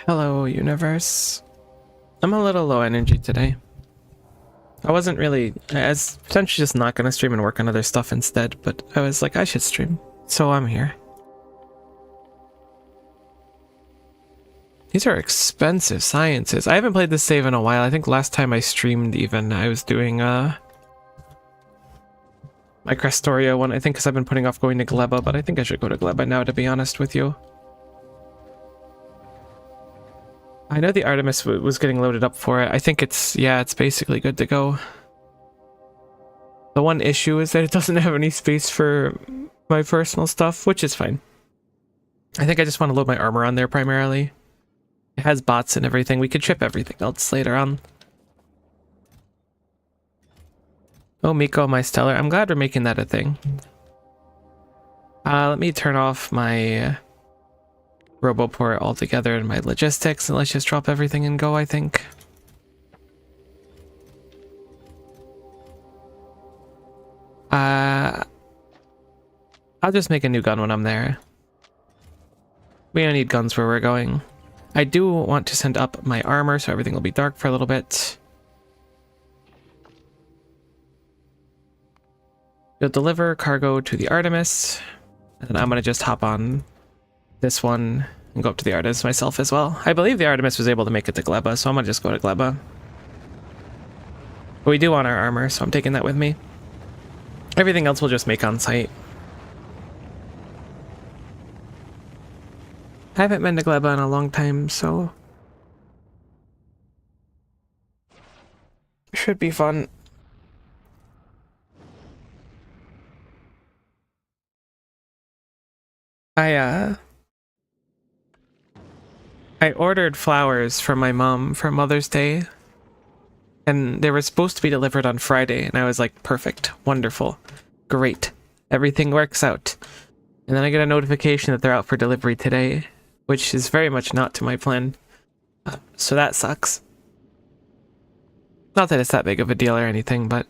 Hello, universe. I'm a little low energy today. I wasn't really, I was potentially just not gonna stream and work on other stuff instead, but I was like, I should stream. So I'm here. These are expensive sciences. I haven't played this save in a while. I think last time I streamed even, I was doing my Crestoria one, I think, because I've been putting off going to Gleba, but I think I should go to Gleba now, to be honest with you. I know the Artemis was getting loaded up for it. I think it's basically good to go. The one issue is that it doesn't have any space for my personal stuff, which is fine. I think I just want to load my armor on there primarily. It has bots and everything. We could ship everything else later on. Oh, Miko, my stellar. I'm glad we're making that a thing. Let me turn off my Roboport altogether and my logistics, and let's just drop everything and go, I think. I'll just make a new gun when I'm there. We don't need guns where we're going. I do want to send up my armor so everything will be dark for a little bit. You'll deliver cargo to the Artemis, and then I'm gonna just hop on this one and go up to the Artemis myself as well. I believe the Artemis was able to make it to Gleba, so I'm gonna just go to Gleba. But we do want our armor, so I'm taking that with me. Everything else we'll just make on site. I haven't been to Gleba in a long time, so should be fun. I ordered flowers from my mom for Mother's Day, and they were supposed to be delivered on Friday, and I was like, perfect, wonderful, great, everything works out. And then I get a notification that they're out for delivery today, which is very much not to my plan, so that sucks. Not that it's that big of a deal or anything, but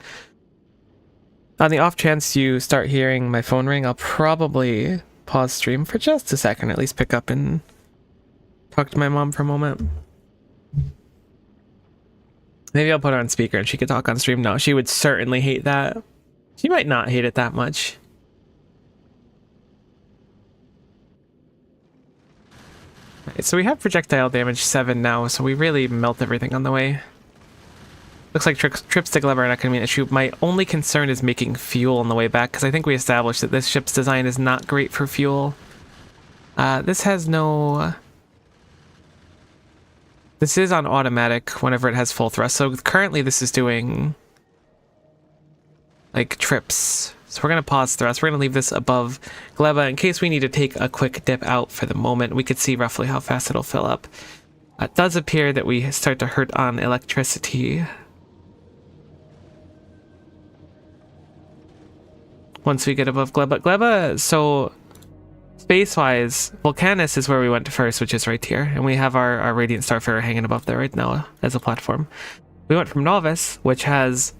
on the off chance you start hearing my phone ring, I'll probably pause stream for just a second, at least pick up and talk to my mom for a moment. Maybe I'll put her on speaker and she could talk on stream. No, she would certainly hate that. She might not hate it that much. Right, so we have projectile damage 7 now, so we really melt everything on the way. Looks like trips to Gleba are not going to be an issue. My only concern is making fuel on the way back, because I think we established that this ship's design is not great for fuel. This has no... This is on automatic whenever it has full thrust, so currently this is doing like trips. So we're going to pause thrust. We're going to leave this above Gleba in case we need to take a quick dip out for the moment. We could see roughly how fast it'll fill up. It does appear that we start to hurt on electricity once we get above Gleba. Gleba, so space-wise, Vulcanus is where we went first, which is right here, and we have our Radiant Starfarer hanging above there right now as a platform. We went from Novus, which has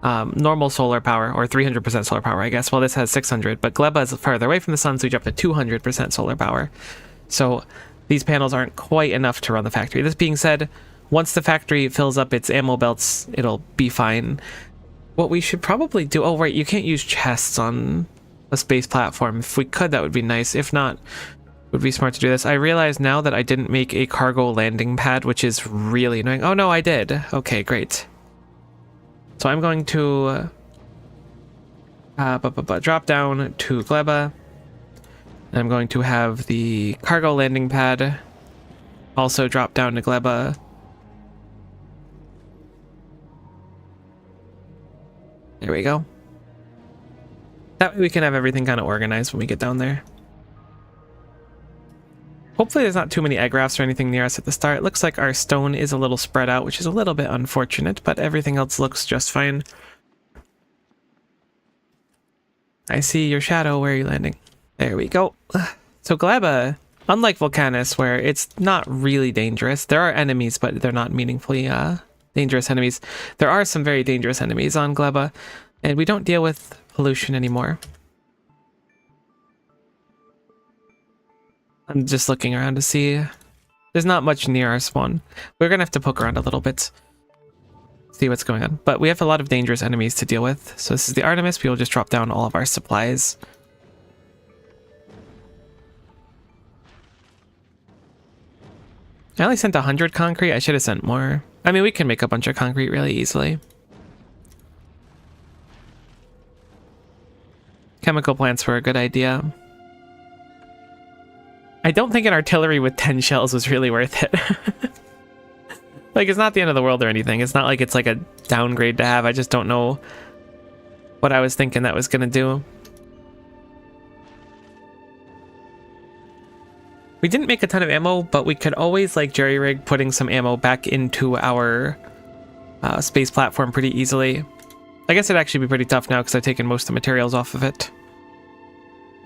normal solar power, or 300% solar power, I guess. Well, this has 600, but Gleba is farther away from the sun, so we jumped to 200% solar power. So these panels aren't quite enough to run the factory. This being said, once the factory fills up its ammo belts, it'll be fine. What we should probably do... Oh, right, you can't use chests on a space platform. If we could, that would be nice. If not, it would be smart to do this. I realize now that I didn't make a cargo landing pad, which is really annoying. Oh, no, I did. Okay, great. So I'm going to drop down to Gleba. And I'm going to have the cargo landing pad also drop down to Gleba. There we go. That way we can have everything kind of organized when we get down there. Hopefully there's not too many egg rafts or anything near us at the start. It looks like our stone is a little spread out, which is a little bit unfortunate, but everything else looks just fine. I see your shadow. Where are you landing? There we go. So Gleba, unlike Vulcanus, where it's not really dangerous, there are enemies, but they're not meaningfully dangerous enemies. There are some very dangerous enemies on Gleba, and we don't deal with pollution anymore. I'm just looking around to see There's not much near our spawn. We're gonna have to poke around a little bit. See what's going on. But we have a lot of dangerous enemies to deal with. So this is the Artemis. We will just drop down all of our supplies. I only sent 100 concrete. I should have sent more. I mean, we can make a bunch of concrete really easily. Chemical plants were a good idea. I don't think an artillery with 10 shells was really worth it. Like, it's not the end of the world or anything. It's not like it's like a downgrade to have. I just don't know what I was thinking that was gonna do. We didn't make a ton of ammo, but we could always like jerry-rig putting some ammo back into our space platform pretty easily. I guess it'd actually be pretty tough now because I've taken most of the materials off of it.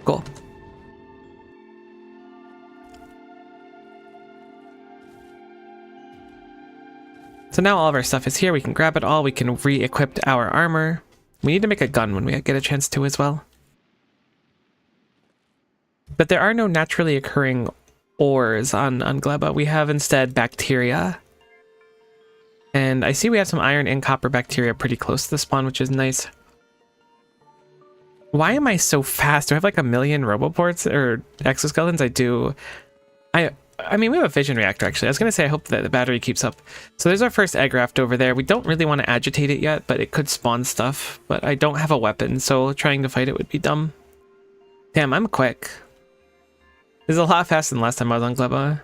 Cool. So now all of our stuff is here. We can grab it all. We can re-equip our armor. We need to make a gun when we get a chance to as well. But there are no naturally occurring ores on Gleba. We have instead bacteria. And I see we have some iron and copper bacteria pretty close to the spawn, which is nice. Why am I so fast? Do I have like a million roboports or exoskeletons? I do. I mean, we have a fission reactor, actually. I was going to say, I hope that the battery keeps up. So there's our first egg raft over there. We don't really want to agitate it yet, but it could spawn stuff. But I don't have a weapon, so trying to fight it would be dumb. Damn, I'm quick. This is a lot faster than last time I was on Gleba.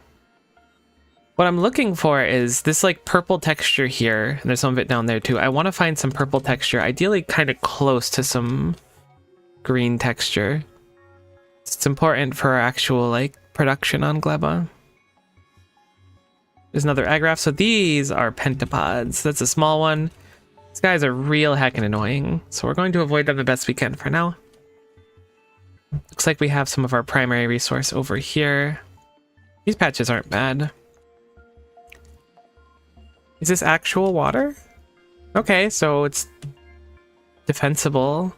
What I'm looking for is this like purple texture here. And there's some of it down there too. I want to find some purple texture, ideally kind of close to some green texture. It's important for our actual like production on Gleba. There's another egg raft. So these are pentapods. That's a small one. These guys are real heckin' annoying. So we're going to avoid them the best we can for now. Looks like we have some of our primary resource over here. These patches aren't bad. Is this actual water? Okay, so it's defensible.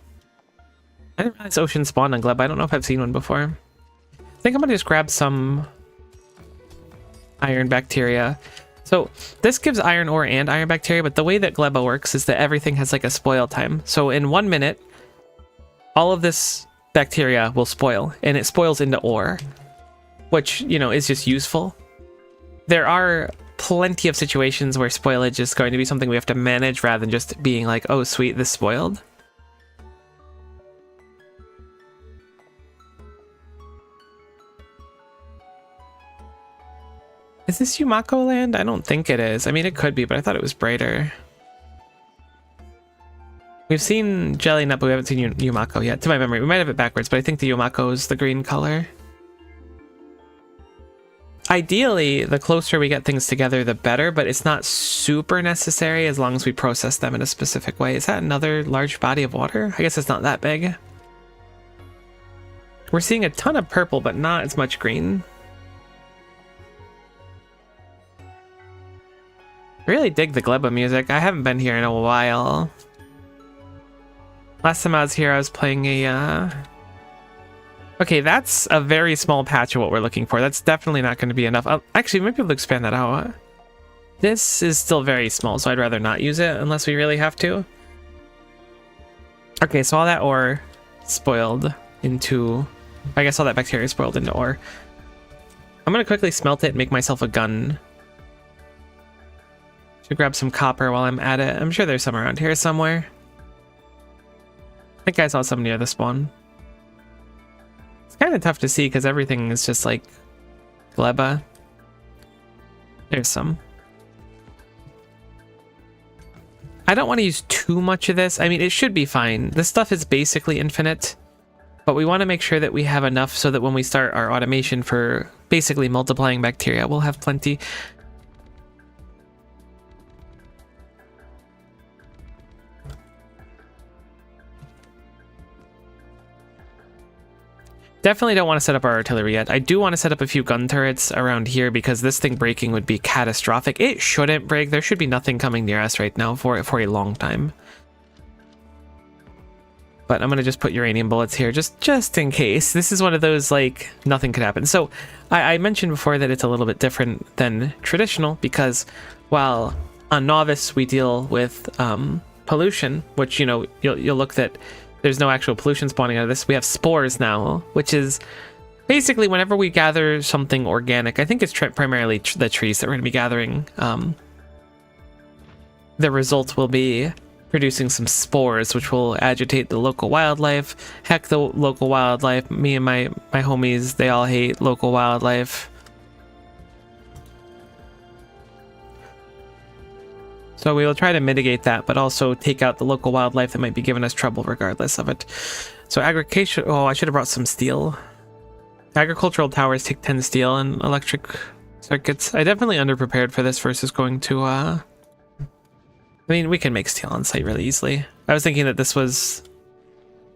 I didn't realize ocean spawned on Gleb. I don't know if I've seen one before. I think I'm gonna just grab some iron bacteria. So this gives iron ore and iron bacteria, but the way that Gleba works is that everything has like a spoil time. So in 1 minute, all of this bacteria will spoil, and it spoils into ore, which, you know, is just useful. There are plenty of situations where spoilage is going to be something we have to manage rather than just being like, oh sweet, this spoiled. Is this Yumako land? I don't think it is. I mean, it could be, but I thought it was brighter. We've seen Jelly Nut, but we haven't seen Yumako yet. To my memory, we might have it backwards, but I think the Yumako is the green color. Ideally, the closer we get things together, the better, but it's not super necessary as long as we process them in a specific way. Is that another large body of water? I guess it's not that big. We're seeing a ton of purple, but not as much green. I really dig the Gleba music. I haven't been here in a while. Last time I was here, I was playing a... Okay, that's a very small patch of what we're looking for. That's definitely not going to be enough. Actually, we might be able to expand that out. This is still very small, so I'd rather not use it unless we really have to. Okay, so all that ore spoiled into... I guess all that bacteria spoiled into ore. I'm going to quickly smelt it and make myself a gun. Should grab some copper while I'm at it. I'm sure there's some around here somewhere. I think I saw some near the spawn. It's kind of tough to see because everything is just like Gleba. There's some. I don't want to use too much of this. I mean, it should be fine. This stuff is basically infinite, but we want to make sure that we have enough so that when we start our automation for basically multiplying bacteria, we'll have plenty. Definitely don't want to set up our artillery yet. I do want to set up a few gun turrets around here because this thing breaking would be catastrophic. It shouldn't break. There should be nothing coming near us right now for a long time. But I'm gonna just put uranium bullets here, just in case. This is one of those, like, nothing could happen. So I mentioned before that it's a little bit different than traditional, because while on Novice we deal with pollution, which, you know, you'll look that there's no actual pollution spawning out of this. We have spores now, which is basically whenever we gather something organic, I think it's primarily the trees that we're going to be gathering, the result will be producing some spores, which will agitate the local wildlife. Heck, the local wildlife, me and my homies, they all hate local wildlife. So we will try to mitigate that, but also take out the local wildlife that might be giving us trouble regardless of it. So agriculture, oh, I should have brought some steel. Agricultural towers take 10 steel and electric circuits. I definitely underprepared for this versus going to, I mean, we can make steel on site really easily. I was thinking that this was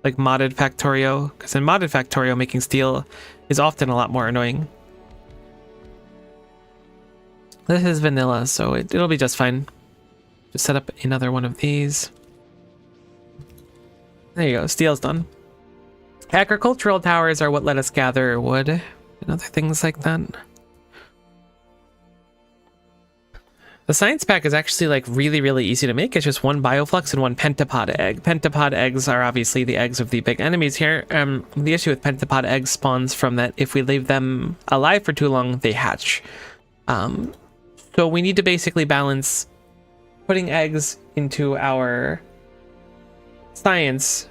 like modded Factorio, because in modded Factorio, making steel is often a lot more annoying. This is vanilla, so it'll be just fine. Just set up another one of these. There you go, steel's done. Agricultural towers are what let us gather wood and other things like that. The science pack is actually like really easy to make. It's just one bioflux and one pentapod egg. Pentapod eggs are obviously the eggs of the big enemies here. The issue with pentapod eggs spawns from that if we leave them alive for too long, they hatch. So we need to basically balance putting eggs into our science,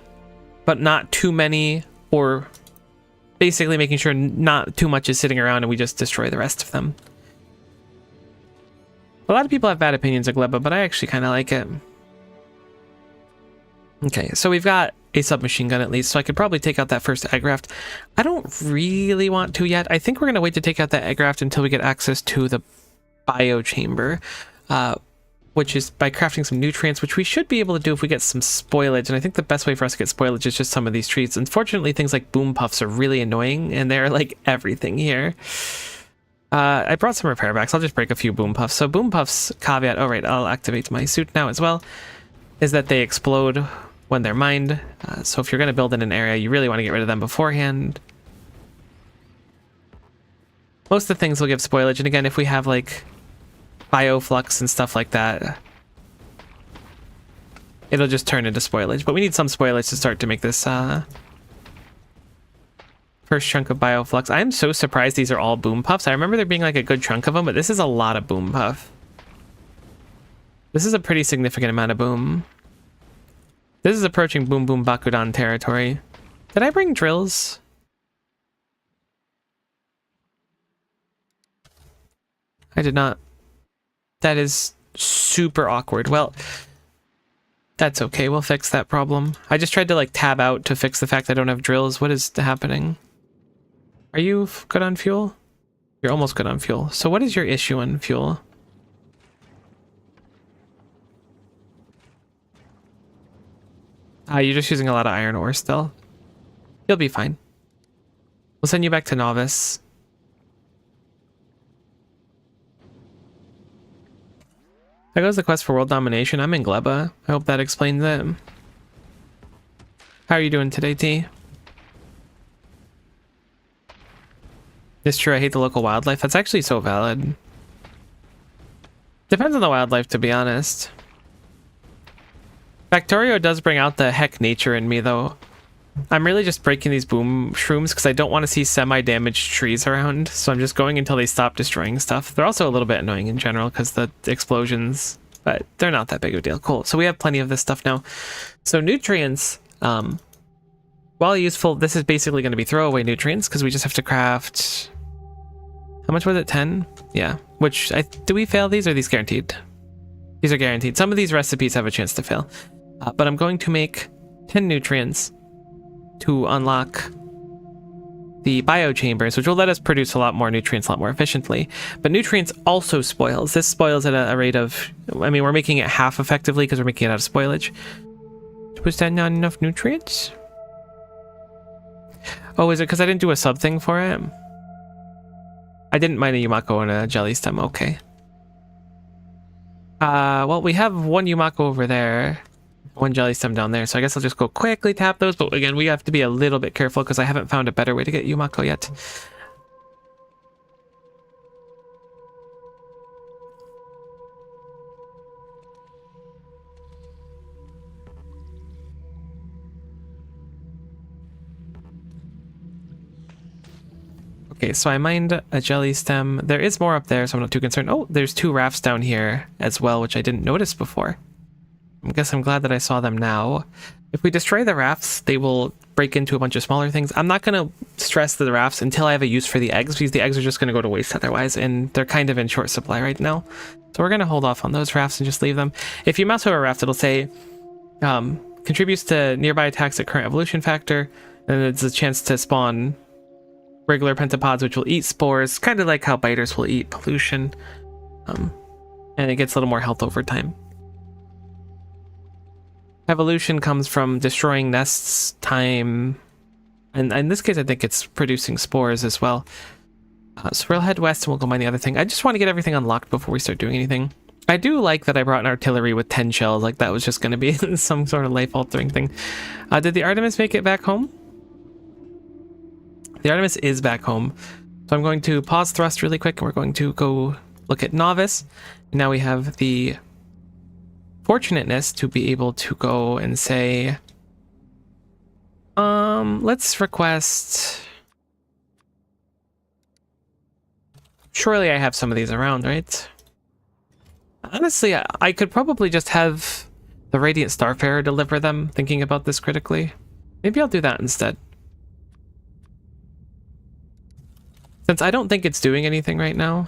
but not too many, or basically making sure not too much is sitting around and we just destroy the rest of them. A lot of people have bad opinions of Gleba, but I actually kind of like it. Okay, so we've got a submachine gun at least, so I could probably take out that first egg raft. I don't really want to yet. I think we're going to wait to take out that egg raft until we get access to the bio chamber, which is by crafting some nutrients, which we should be able to do if we get some spoilage. And I think the best way for us to get spoilage is just some of these trees. Unfortunately, things like boom puffs are really annoying, and they're like everything here. I brought some repair backs. I'll just break a few boom puffs. So boom puffs caveat, oh right, I'll activate my suit now as well, is that they explode when they're mined. So if you're going to build in an area, you really want to get rid of them beforehand. Most of the things will give spoilage, and again, if we have like bioflux and stuff like that, it'll just turn into spoilage. But we need some spoilage to start to make this first chunk of bioflux. I'm so surprised these are all boom puffs. I remember there being like a good chunk of them, but this is a lot of boom puff. This is a pretty significant amount of boom. This is approaching boom boom Bakudan territory. Did I bring drills? I did not. That is super awkward. Well, that's okay. We'll fix that problem. I just tried to like tab out to fix the fact that I don't have drills. What is happening? Are you good on fuel? You're almost good on fuel. So what is your issue on fuel? You're just using a lot of iron ore still. You'll be fine. We'll send you back to Novice. There goes the quest for world domination. I'm in Gleba. I hope that explains it. How are you doing today, T? It's true, I hate the local wildlife. That's actually so valid. Depends on the wildlife, to be honest. Factorio does bring out the heck nature in me, though. I'm really just breaking these boom shrooms because I don't want to see semi-damaged trees around, so I'm just going until they stop destroying stuff. They're also a little bit annoying in general because the explosions, but they're not that big of a deal. Cool, so we have plenty of this stuff now. So nutrients, while useful, this is basically going to be throwaway nutrients because we just have to craft... How much was it? 10? Yeah. Which, do we fail these or are these guaranteed? These are guaranteed. Some of these recipes have a chance to fail. But I'm going to make 10 nutrients to unlock the bio chambers, which will let us produce a lot more nutrients a lot more efficiently. But nutrients also spoils. This spoils at a rate of... I mean, we're making it half effectively because we're making it out of spoilage. Was that not enough nutrients? Oh, is it because I didn't do a sub thing for it? I didn't mine a Yumako and a jelly stem. Okay. Well, we have one Yumako over there. one jelly stem down there. So I guess I'll just go quickly tap those. But again, we have to be a little bit careful because I haven't found a better way to get Yumako yet. Okay, so I mined a jelly stem. There is more up there, so I'm not too concerned. Oh, there's 2 rafts down here as well, which I didn't notice before. I guess I'm glad that I saw them now. If we destroy the rafts, they will break into a bunch of smaller things. I'm not going to stress the rafts until I have a use for the eggs, because the eggs are just going to go to waste otherwise, and they're kind of in short supply right now. So we're going to hold off on those rafts and just leave them. If you mouse over a raft, it'll say, contributes to nearby attacks at current evolution factor, and it's a chance to spawn regular pentapods, which will eat spores, kind of like how biters will eat pollution. And it gets a little more health over time. Evolution comes from destroying nests, time, and in this case I think it's producing spores as well. So we'll head west and we'll go mine the other thing. I just want to get everything unlocked before we start doing anything. I do like that I brought an artillery with 10 shells, like that was just going to be some sort of life-altering thing. Did the Artemis make it back home? The Artemis is back home. So I'm going to pause thrust really quick and we're going to go look at Novice. And now we have the fortunateness to be able to go and say, let's request. Surely I have some of these around, right? Honestly, I could probably just have the Radiant Starfarer deliver them, thinking about this critically. Maybe I'll do that instead. Since I don't think it's doing anything right now.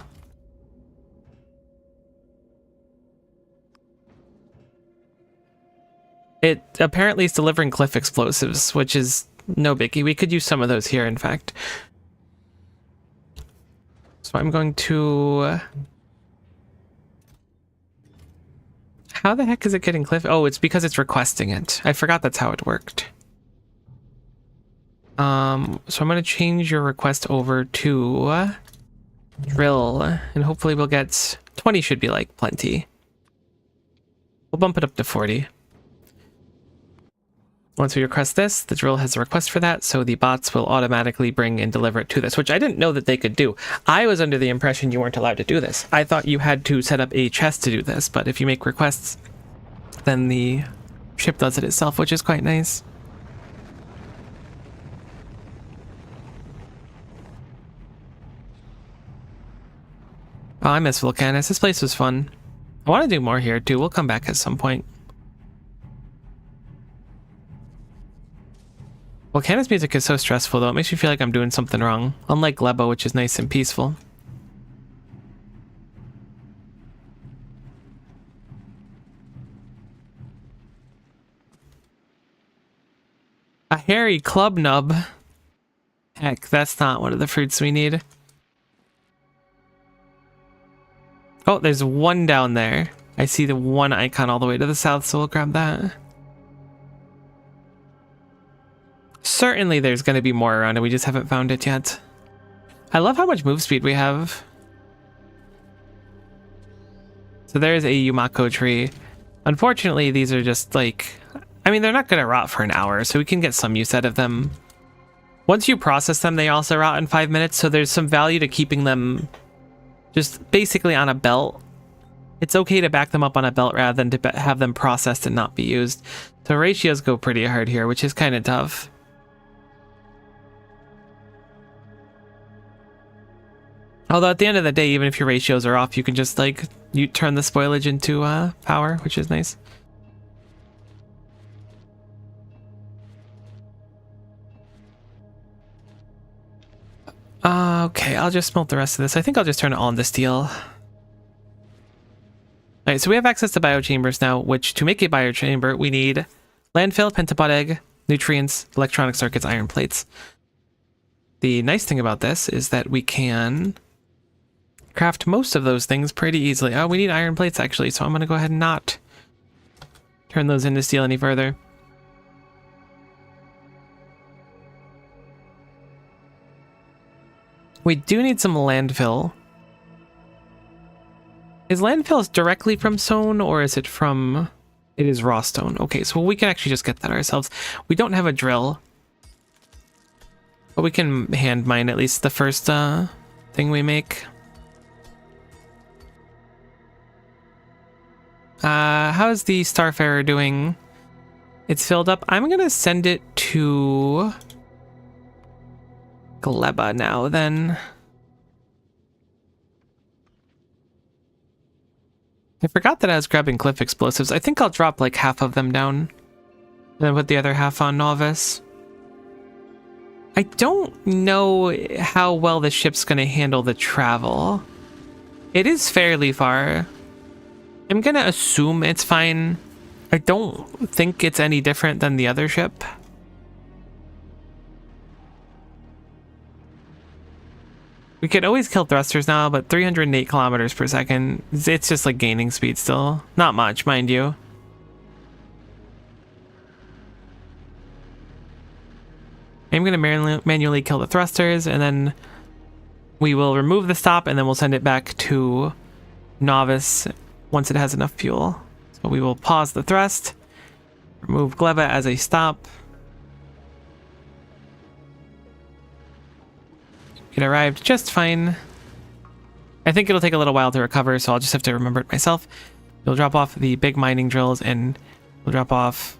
It apparently is delivering cliff explosives, which is no biggie. We could use some of those here, in fact. So I'm going to... How the heck is it getting cliff? Oh, it's because it's requesting it. I forgot that's how it worked. So I'm going to change your request over to drill, and hopefully we'll get 20 should be like plenty. We'll bump it up to 40. Once we request this, the drill has a request for that, so the bots will automatically bring and deliver it to this, which I didn't know that they could do. I was under the impression you weren't allowed to do this. I thought you had to set up a chest to do this, but if you make requests, then the ship does it itself, which is quite nice. Oh, I miss Vulcanus. This place was fun. I want to do more here, too. We'll come back at some point. Vulcanus music is so stressful, though. It makes me feel like I'm doing something wrong. Unlike Glebo, which is nice and peaceful. A hairy club nub. Heck, that's not one of the fruits we need. Oh, there's one down there. I see the one icon all the way to the south, so we'll grab that. Certainly there's going to be more around, and we just haven't found it yet. I love how much move speed we have. So there's a Yumako tree. Unfortunately, these are just like... I mean, they're not going to rot for an hour, so we can get some use out of them. Once you process them, they also rot in 5 minutes, so there's some value to keeping them just basically on a belt. It's okay to back them up on a belt rather than to have them processed and not be used. So ratios go pretty hard here, which is kind of tough. Although at the end of the day, even if your ratios are off, you can just like you turn the spoilage into power, which is nice. Okay, I'll just smelt the rest of this. I think I'll just turn it on the steel. Alright, so we have access to biochambers now, which to make a biochamber, we need landfill, pentapod egg, nutrients, electronic circuits, iron plates. The nice thing about this is that we can craft most of those things pretty easily. Oh, we need iron plates actually, so I'm going to go ahead and not turn those into steel any further. We do need some landfill. Is landfill directly from Sown, or is it from It is raw stone. Okay, so we can actually just get that ourselves. We don't have a drill, but we can hand mine at least the first thing we make. How's the Starfarer doing? It's filled up. I'm gonna send it to Gleba now then. I forgot that I was grabbing cliff explosives. I think I'll drop like half of them down and then put the other half on Novice. I don't know how well the ship's gonna handle the travel. It is fairly far. I'm gonna assume it's fine. I don't think it's any different than the other ship. We could always kill thrusters now, but 308 kilometers per second, it's just like gaining speed still. Not much, mind you. I'm gonna manually kill the thrusters, and then we will remove the stop, and then we'll send it back to Novice once it has enough fuel. So we will pause the thrust, remove Gleba as a stop. It arrived just fine. I think it'll take a little while to recover, so I'll just have to remember it myself. We'll drop off the big mining drills, and we'll drop off...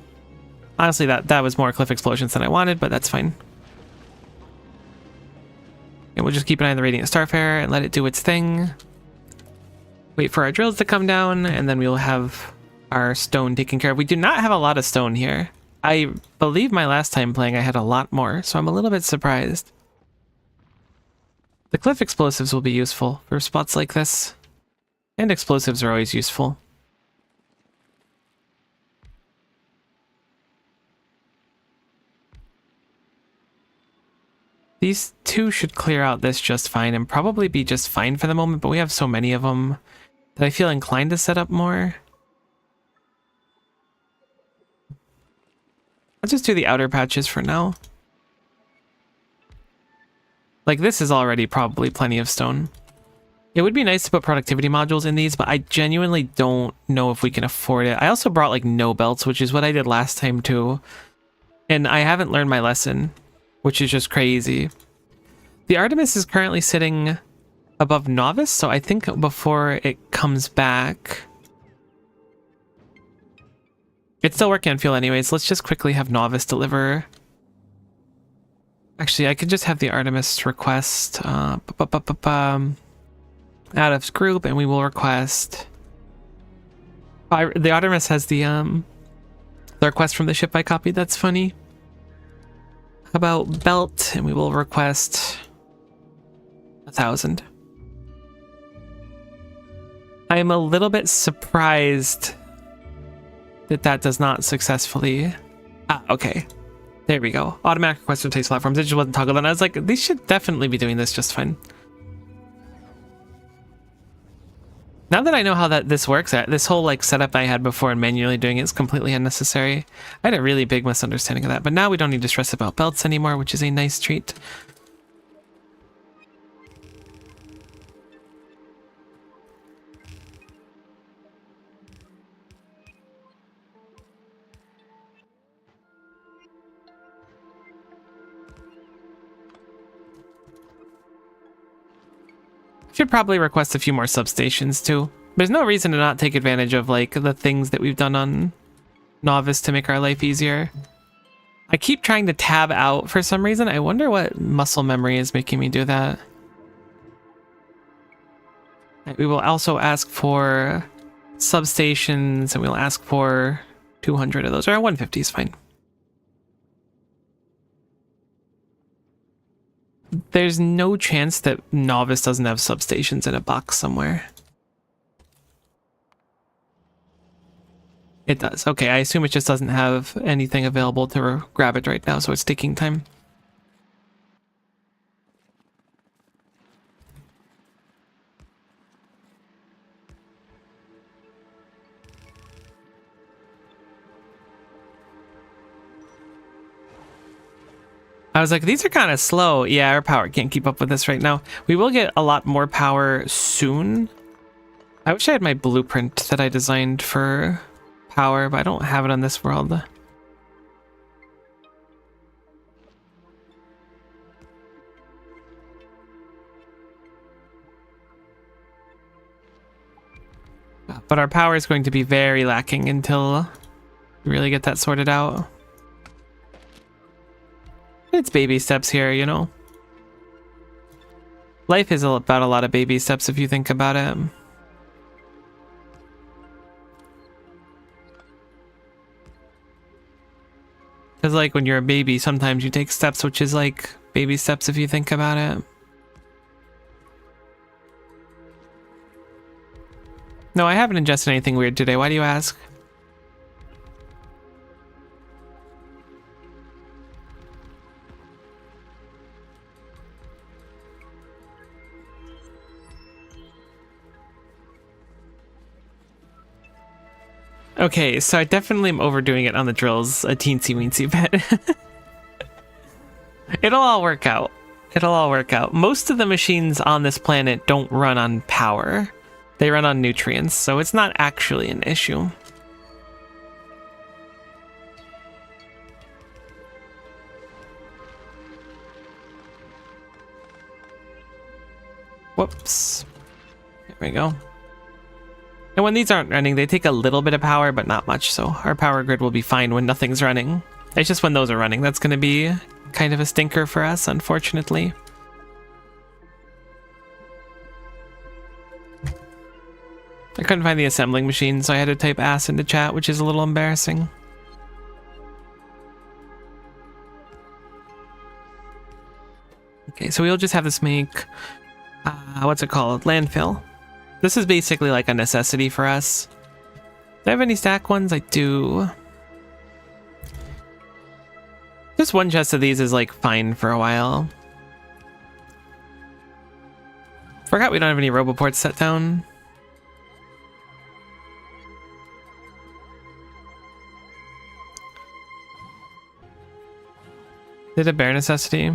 Honestly, that was more cliff explosions than I wanted, but that's fine. And we'll just keep an eye on the Radiant Starfarer and let it do its thing. Wait for our drills to come down, and then we'll have our stone taken care of. We do not have a lot of stone here. I believe my last time playing I had a lot more, so I'm a little bit surprised. The cliff explosives will be useful for spots like this. And explosives are always useful. These two should clear out this just fine and probably be just fine for the moment, but we have so many of them that I feel inclined to set up more. Let's just do the outer patches for now. Like, this is already probably plenty of stone. It would be nice to put productivity modules in these, but I genuinely don't know if we can afford it. I also brought, like, no belts, which is what I did last time, too. And I haven't learned my lesson, which is just crazy. The Artemis is currently sitting above Novice, so I think before it comes back... It's still working on fuel anyways. Let's just quickly have Novice deliver... Actually, I could just have the Artemis request out of group, and we will request. The Artemis has the request from the ship I copied. That's funny. How about belt, and we will request 1,000. I am a little bit surprised that that does not successfully. Okay. There we go. Automatic request from taste platforms. It just wasn't toggled on. I was like, these should definitely be doing this just fine. Now that I know how this works, this whole like setup I had before and manually doing it is completely unnecessary. I had a really big misunderstanding of that, but now we don't need to stress about belts anymore, which is a nice treat. Should probably request a few more substations too. There's no reason to not take advantage of like the things that we've done on Novice to make our life easier. I keep trying to tab out for some reason. I wonder what muscle memory is making me do that. We will also ask for substations, and we'll ask for 200 of those, or 150 is fine. There's no chance that Novice doesn't have substations in a box somewhere. It does. Okay, I assume it just doesn't have anything available to grab it right now, so it's taking time. I was like, these are kind of slow. Yeah, our power can't keep up with this right now. We will get a lot more power soon. I wish I had my blueprint that I designed for power, but I don't have it on this world. But our power is going to be very lacking until we really get that sorted out. It's baby steps here, you know? Life is about a lot of baby steps if you think about it. Because like when you're a baby, sometimes you take steps, which is like baby steps if you think about it. No, I haven't ingested anything weird today. Why do you ask? Okay, so I definitely am overdoing it on the drills a teensy weensy bit. It'll all work out. It'll all work out. Most of the machines on this planet don't run on power. They run on nutrients, so it's not actually an issue. Whoops. There we go. And when these aren't running, they take a little bit of power, but not much, so our power grid will be fine when nothing's running. It's just when those are running, that's going to be kind of a stinker for us, unfortunately. I couldn't find the assembling machine, so I had to type ass into chat, which is a little embarrassing. Okay, so we'll just have this make, what's it called? Landfill. This is basically like a necessity for us. Do I have any stack ones? I do. Just one chest of these is like fine for a while. Forgot we don't have any roboports set down. Is it a bare necessity?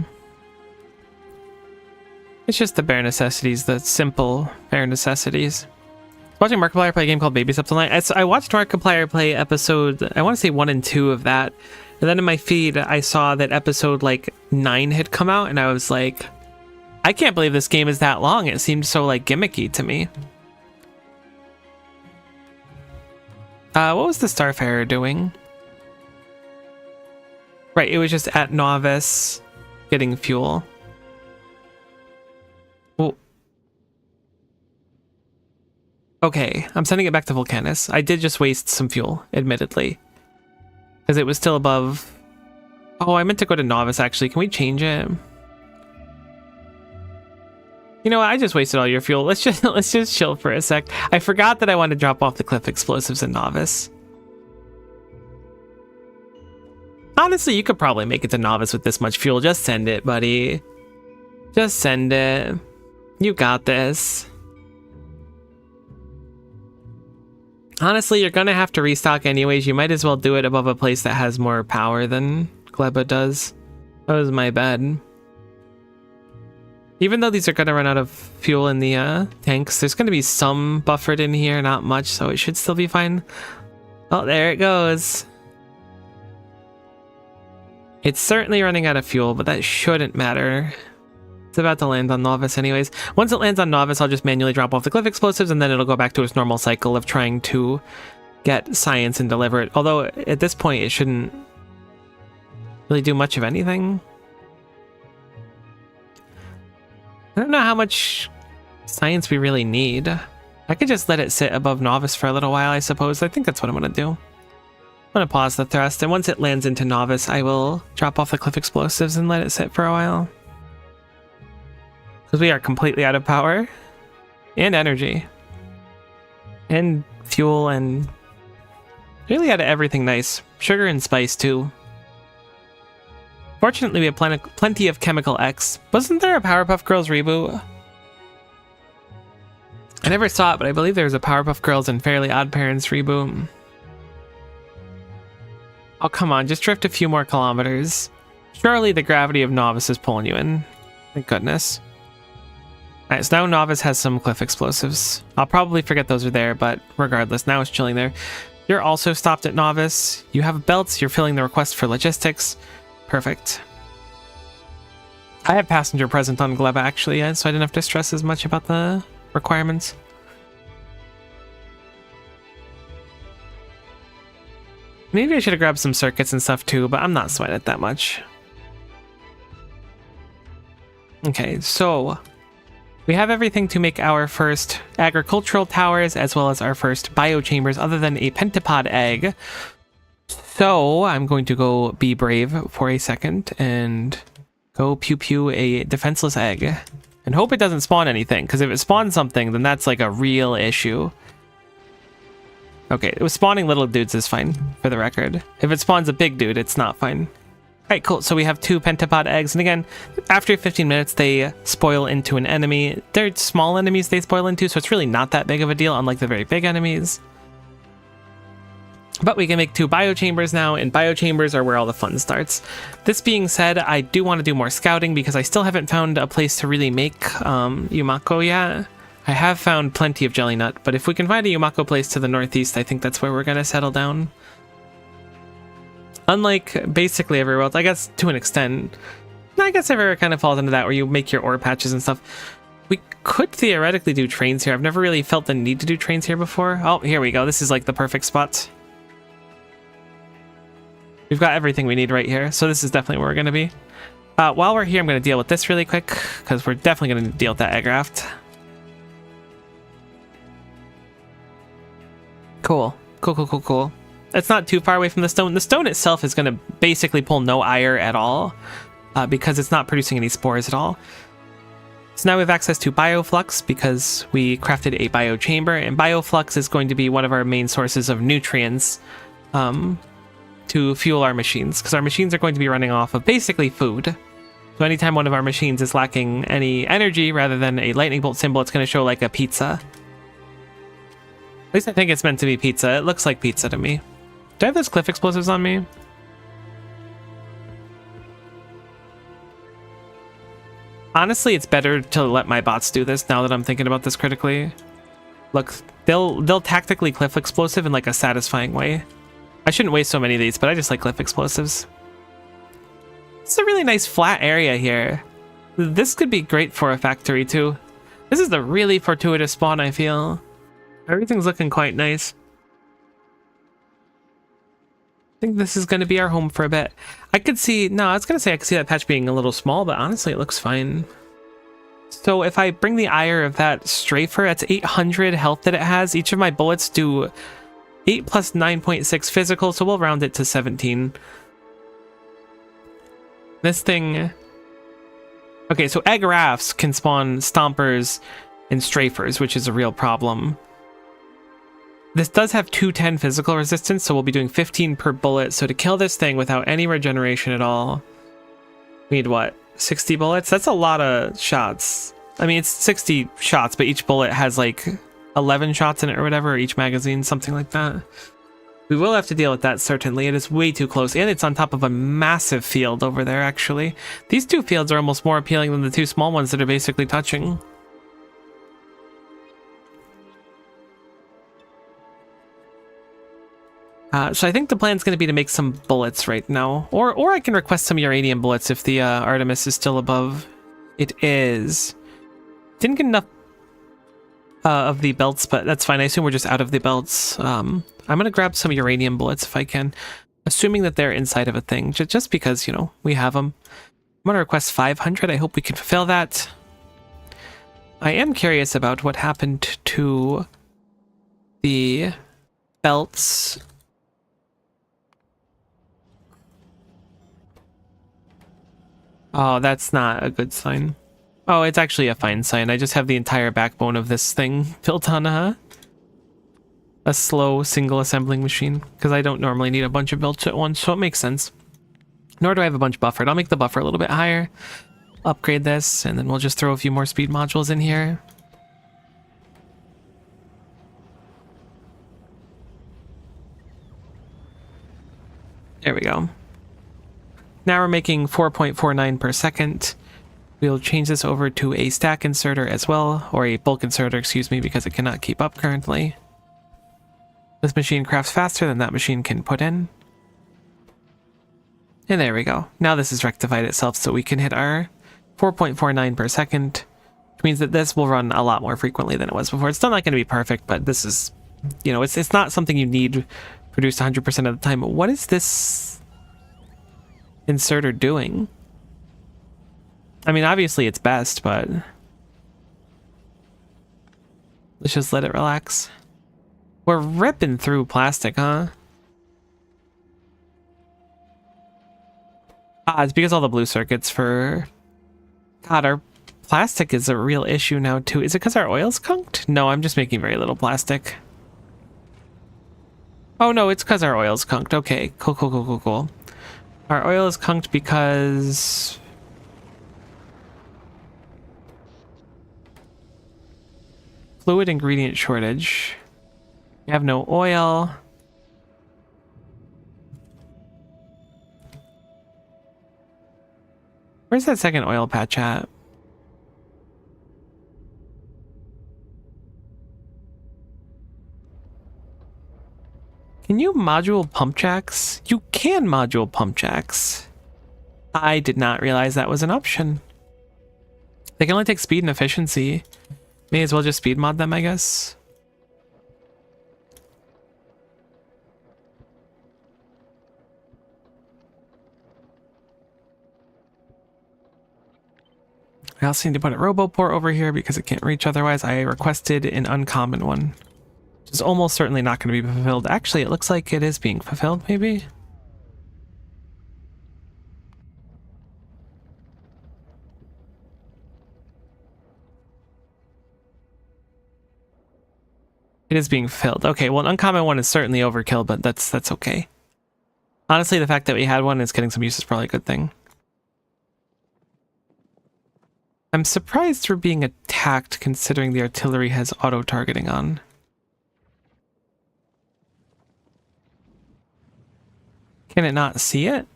It's just the bare necessities, the simple bare necessities. Watching Markiplier play a game called Baby Steps Online. I watched Markiplier play episode, I want to say 1 and 2 of that. And then in my feed, I saw that episode like 9 had come out, and I was like, I can't believe this game is that long. It seemed so like gimmicky to me. What was the Starfarer doing? Right, it was just at Novice getting fuel. Well, okay, I'm sending it back to Vulcanus. I did just waste some fuel, admittedly. Because it was still above... Oh, I meant to go to Novice, actually. Can we change it? You know what? I just wasted all your fuel. Let's just chill for a sec. I forgot that I wanted to drop off the cliff explosives in Novice. Honestly, you could probably make it to Novice with this much fuel. Just send it, buddy. Just send it. You got this. Honestly, you're gonna have to restock anyways. You might as well do it above a place that has more power than Gleba does. That was my bad. Even though these are gonna run out of fuel in the tanks, there's gonna be some buffered in here, not much, so it should still be fine. Oh, there it goes. It's certainly running out of fuel, but that shouldn't matter. It's about to land on Novice anyways. Once it lands on Novice, I'll just manually drop off the cliff explosives, and then it'll go back to its normal cycle of trying to get science and deliver it. Although, at this point, it shouldn't really do much of anything. I don't know how much science we really need. I could just let it sit above Novice for a little while, I suppose. I think that's what I'm going to do. I'm going to pause the thrust, and once it lands into Novice, I will drop off the cliff explosives and let it sit for a while. Because we are completely out of power. And energy. And fuel, and really out of everything nice. Sugar and spice, too. Fortunately, we have plenty of Chemical X. Wasn't there a Powerpuff Girls reboot? I never saw it, but I believe there was a Powerpuff Girls and Fairly Odd Parents reboot. Oh, come on, just drift a few more kilometers. Surely the gravity of Novice is pulling you in. Thank goodness. Alright, so now Novice has some cliff explosives. I'll probably forget those are there, but regardless, now it's chilling there. You're also stopped at novice. You have belts. You're filling the request for logistics. Perfect. I have passenger present on Gleba actually, yeah, so I didn't have to stress as much about the requirements. Maybe I should have grabbed some circuits and stuff too, but I'm not sweating it that much. Okay, so we have everything to make our first agricultural towers as well as our first biochambers other than a pentapod egg. So I'm going to go be brave for a second and go pew pew a defenseless egg and hope it doesn't spawn anything, because if it spawns something, then that's like a real issue. Okay, it was spawning little dudes is fine, for the record. If it spawns a big dude, it's not fine. Alright, cool. So we have 2 pentapod eggs, and again, after 15 minutes, they spoil into an enemy. They're small enemies they spoil into, so it's really not that big of a deal, unlike the very big enemies. But we can make 2 biochambers now, and biochambers are where all the fun starts. This being said, I do want to do more scouting, because I still haven't found a place to really make Yumako yet. I have found plenty of jelly nut, but if we can find a Yumako place to the northeast, I think that's where we're going to settle down. Unlike basically everywhere else, I guess to an extent. I guess everywhere kind of falls into that, where you make your ore patches and stuff. We could theoretically do trains here. I've never really felt the need to do trains here before. Oh, here we go. This is like the perfect spot. We've got everything we need right here, so this is definitely where we're going to be. While we're here, I'm going to deal with this really quick, because we're definitely going to deal with that egg raft. Cool. Cool. It's not too far away from the stone. The stone itself is going to basically pull no ire at all, because it's not producing any spores at all. So now we have access to bioflux because we crafted a biochamber, and bioflux is going to be one of our main sources of nutrients to fuel our machines, because our machines are going to be running off of basically food. So anytime one of our machines is lacking any energy rather than a lightning bolt symbol, it's going to show like a pizza. At least I think it's meant to be pizza. It looks like pizza to me. Do I have those cliff explosives on me? Honestly, it's better to let my bots do this now that I'm thinking about this critically. Look, they'll tactically cliff explosive in like a satisfying way. I shouldn't waste so many of these, but I just like cliff explosives. It's a really nice flat area here. This could be great for a factory too. This is the really fortuitous spawn, I feel. Everything's looking quite nice. I think this is going to be our home for a bit. I could see, no, I was going to say I could see that patch being a little small, but honestly, it looks fine. So if I bring the ire of that strafer, that's 800 health that it has. Each of my bullets do 8 plus 9.6 physical, so we'll round it to 17. This thing... Okay, so egg rafts can spawn stompers and strafers, which is a real problem. This does have 210 physical resistance, so we'll be doing 15 per bullet. So to kill this thing without any regeneration at all, we need what? 60 bullets? That's a lot of shots. I mean, it's 60 shots, but each bullet has like 11 shots in it or whatever, or each magazine, something like that. We will have to deal with that, certainly. It is way too close, and it's on top of a massive field over there, actually. These 2 fields are almost more appealing than the 2 small ones that are basically touching. So I think the plan is going to be to make some bullets right now. Or I can request some uranium bullets if the Artemis is still above. It is. Didn't get enough of the belts, but that's fine. I assume we're just out of the belts. I'm going to grab some uranium bullets if I can. Assuming that they're inside of a thing. Just because, you know, we have them. I'm going to request 500. I hope we can fulfill that. I am curious about what happened to the belts. Oh, that's not a good sign. Oh, it's actually a fine sign. I just have the entire backbone of this thing built on a slow single assembling machine, because I don't normally need a bunch of belts at once, so it makes sense. Nor do I have a bunch buffered. I'll make the buffer a little bit higher, upgrade this, and then we'll just throw a few more speed modules in here. There we go. Now we're making 4.49 per second. We'll change this over to a stack inserter as well, or a bulk inserter, excuse me, because it cannot keep up currently. This machine crafts faster than that machine can put in. And there we go. Now this has rectified itself so we can hit our 4.49 per second, which means that this will run a lot more frequently than it was before. It's still not going to be perfect, but this is, you know, it's not something you need produced 100% of the time. What is this inserter doing? I mean, obviously it's best, but let's just let it relax. We're ripping through plastic, huh? Ah, it's because all the blue circuits for... God, our plastic is a real issue now, too. Is it because our oil's conked? No, I'm just making very little plastic. Oh, no, it's because our oil's conked. Okay, cool. Our oil is conked because... fluid ingredient shortage. We have no oil. Where's that second oil patch at? Can you module pump jacks? You can module pump jacks. I did not realize that was an option. They can only take speed and efficiency. May as well just speed mod them, I guess. I also need to put a RoboPort over here because it can't reach otherwise. I requested an uncommon one, which is almost certainly not going to be fulfilled. Actually, it looks like it is being fulfilled, maybe? It is being fulfilled. Okay, well, an uncommon one is certainly overkill, but that's okay. Honestly, the fact that we had one is getting some use is probably a good thing. I'm surprised we're being attacked considering the artillery has auto-targeting on. Can it not see it?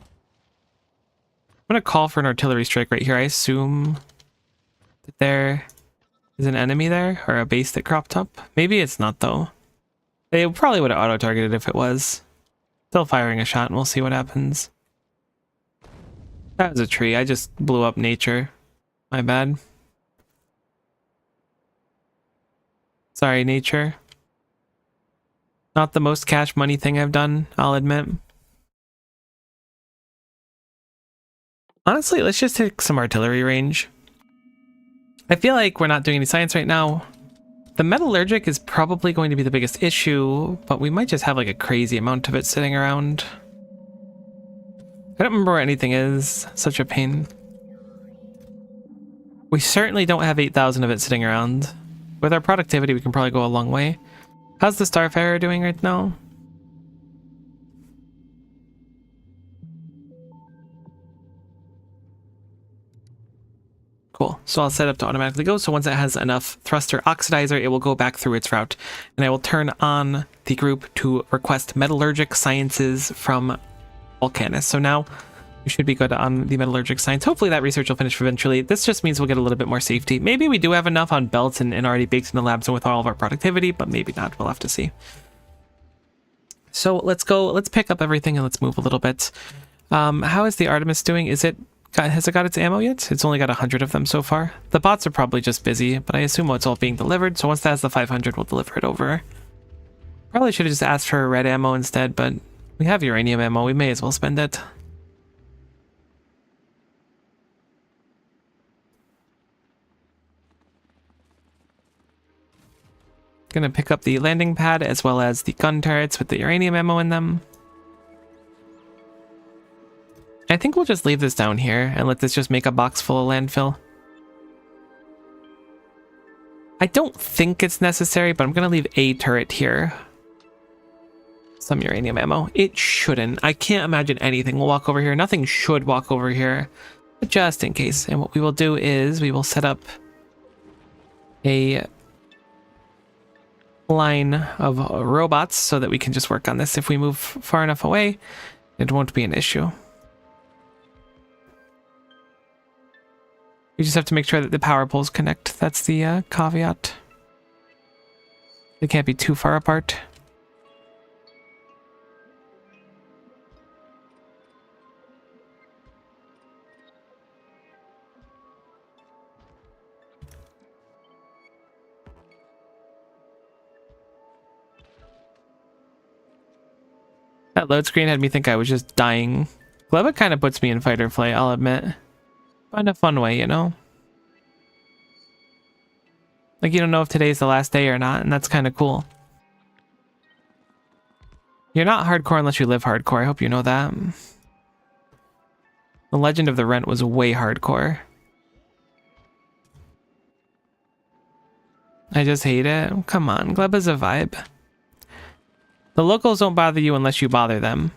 I'm going to call for an artillery strike right here. I assume that there is an enemy there, or a base that cropped up. Maybe it's not, though. They probably would have auto-targeted if it was. Still firing a shot, and we'll see what happens. That was a tree. I just blew up nature. My bad. Sorry, nature. Not the most cash money thing I've done, I'll admit. Honestly, let's just take some artillery range. I feel like we're not doing any science right now. The metallurgic is probably going to be the biggest issue, but we might just have like a crazy amount of it sitting around. I don't remember where anything is. Such a pain. We certainly don't have 8,000 of it sitting around. With our productivity, we can probably go a long way. How's the Starfarer doing right now? Cool. So I'll set up to automatically go. So once it has enough thruster oxidizer, it will go back through its route. And I will turn on the group to request metallurgic sciences from Volcanus. So now we should be good on the metallurgic science. Hopefully that research will finish eventually. This just means we'll get a little bit more safety. Maybe we do have enough on belts and already baked in the labs and with all of our productivity, but maybe not. We'll have to see. So let's go. Let's pick up everything and let's move a little bit. How is the Artemis doing? Has it got its ammo yet? It's only got 100 of them so far. The bots are probably just busy, but I assume it's all being delivered. So once that has the 500, we'll deliver it over. Probably should have just asked for red ammo instead, but we have uranium ammo. We may as well spend it. Gonna pick up the landing pad as well as the gun turrets with the uranium ammo in them. I think we'll just leave this down here and let this just make a box full of landfill. I don't think it's necessary, but I'm gonna leave a turret here. Some uranium ammo. It shouldn't. I can't imagine anything will walk over here. Nothing should walk over here, but just in case. And what we will do is we will set up a line of robots so that we can just work on this. If we move far enough away, it won't be an issue. We just have to make sure that the power poles connect. That's the caveat. They can't be too far apart. That load screen had me think I was just dying. Gleba kind of puts me in fight or flight, I'll admit. But in a fun way, you know? Like, you don't know if today's the last day or not, and that's kind of cool. You're not hardcore unless you live hardcore. I hope you know that. The Legend of the Rent was way hardcore. I just hate it. Come on, Gleba's a vibe. The locals don't bother you unless you bother them.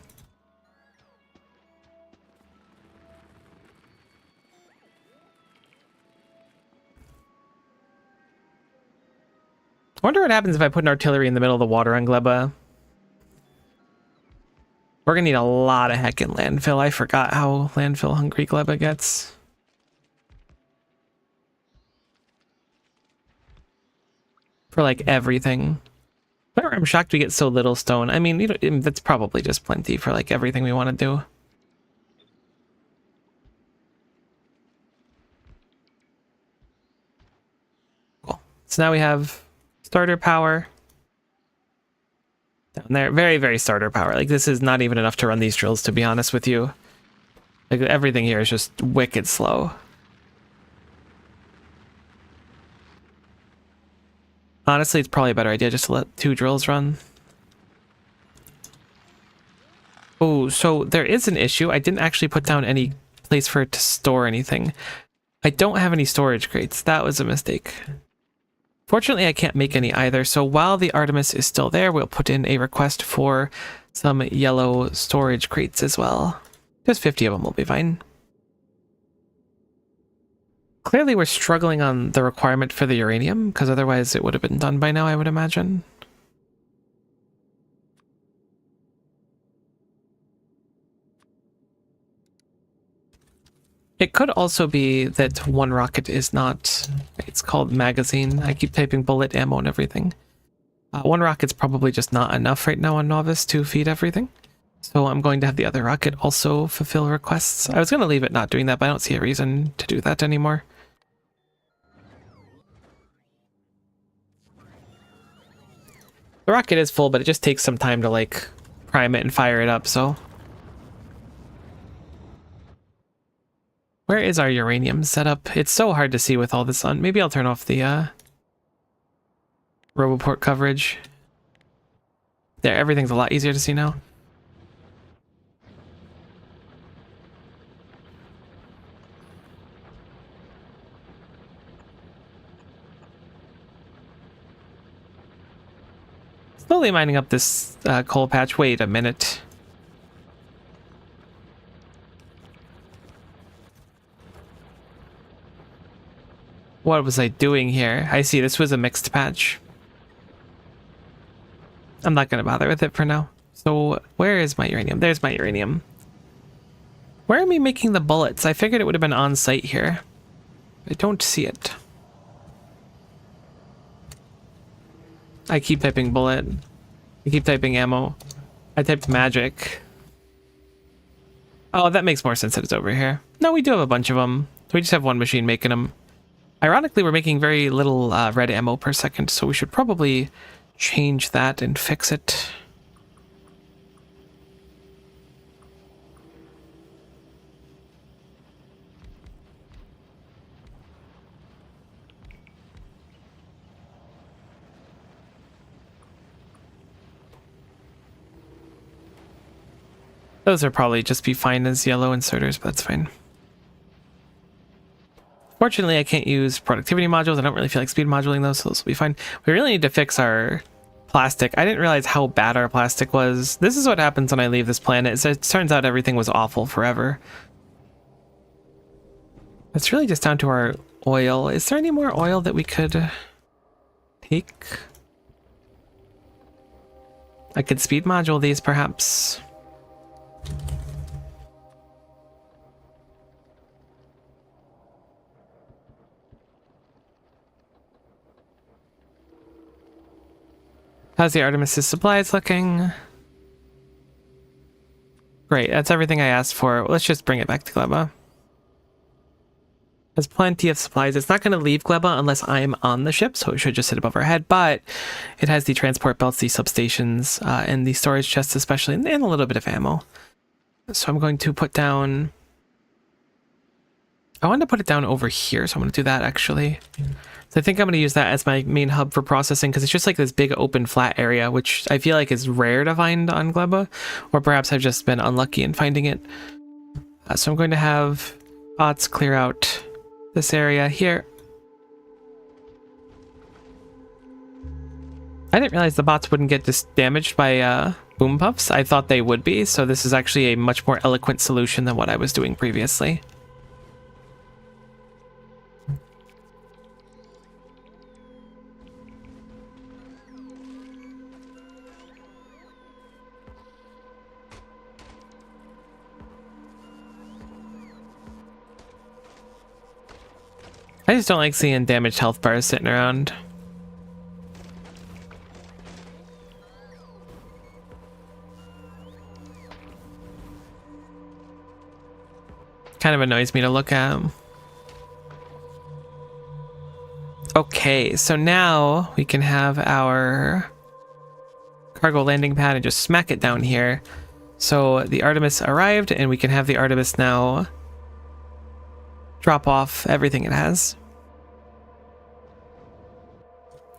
I wonder what happens if I put an artillery in the middle of the water on Gleba. We're gonna need a lot of heckin' landfill. I forgot how landfill hungry Gleba gets. For like everything. But I'm shocked we get so little stone. I mean, you know, that's probably just plenty for like everything we want to do. Cool. So now we have starter power. Down there, very, very starter power. Like, this is not even enough to run these drills, to be honest with you. Like, everything here is just wicked slow. Honestly, it's probably a better idea just to let 2 drills run. Oh, so there is an issue. I didn't actually put down any place for it to store anything. I don't have any storage crates. That was a mistake. Fortunately, I can't make any either, so while the Artemis is still there, we'll put in a request for some yellow storage crates as well. Just 50 of them will be fine. Clearly, we're struggling on the requirement for the uranium, because otherwise it would have been done by now, I would imagine. It could also be that one rocket is not... It's called magazine. I keep typing bullet, ammo, and everything. One rocket's probably just not enough right now on Novice to feed everything. So I'm going to have the other rocket also fulfill requests. I was going to leave it not doing that, but I don't see a reason to do that anymore. The rocket is full, but it just takes some time to, like, prime it and fire it up, so... Where is our uranium setup? It's so hard to see with all this on. Maybe I'll turn off the Roboport coverage. There, everything's a lot easier to see now. Slowly mining up this coal patch. Wait a minute. What was I doing here? I see, this was a mixed patch. I'm not going to bother with it for now. So, where is my uranium? There's my uranium. Where am I making the bullets? I figured it would have been on site here. I don't see it. I keep typing bullet. I keep typing ammo. I typed magic. Oh, that makes more sense that it's over here. No, we do have a bunch of them. We just have one machine making them. Ironically, we're making very little red ammo per second, so we should probably change that and fix it. Those are probably just be fine as yellow inserters, but that's fine. Fortunately, I can't use productivity modules. I don't really feel like speed modulating those, so this will be fine. We really need to fix our plastic. I didn't realize how bad our plastic was. This is what happens when I leave this planet. It turns out everything was awful forever. It's really just down to our oil. Is there any more oil that we could take? I could speed module these, perhaps. How's the Artemis's supplies looking? Great, that's everything I asked for. Let's just bring it back to Gleba. Has plenty of supplies. It's not going to leave Gleba unless I'm on the ship, so it should just sit above our head, but it has the transport belts, the substations, and the storage chests especially, and a little bit of ammo. So I'm going to put down... I wanted to put it down over here, so I'm going to do that actually. So I think I'm going to use that as my main hub for processing, because it's just like this big open flat area, which I feel like is rare to find on Gleba, or perhaps I've just been unlucky in finding it. So I'm going to have bots clear out this area here. I didn't realize the bots wouldn't get damaged by boom puffs. I thought they would be, so this is actually a much more eloquent solution than what I was doing previously. I just don't like seeing damaged health bars sitting around. Kind of annoys me to look at. Okay, so now we can have our cargo landing pad and just smack it down here. So the Artemis arrived, and we can have the Artemis now drop off everything it has.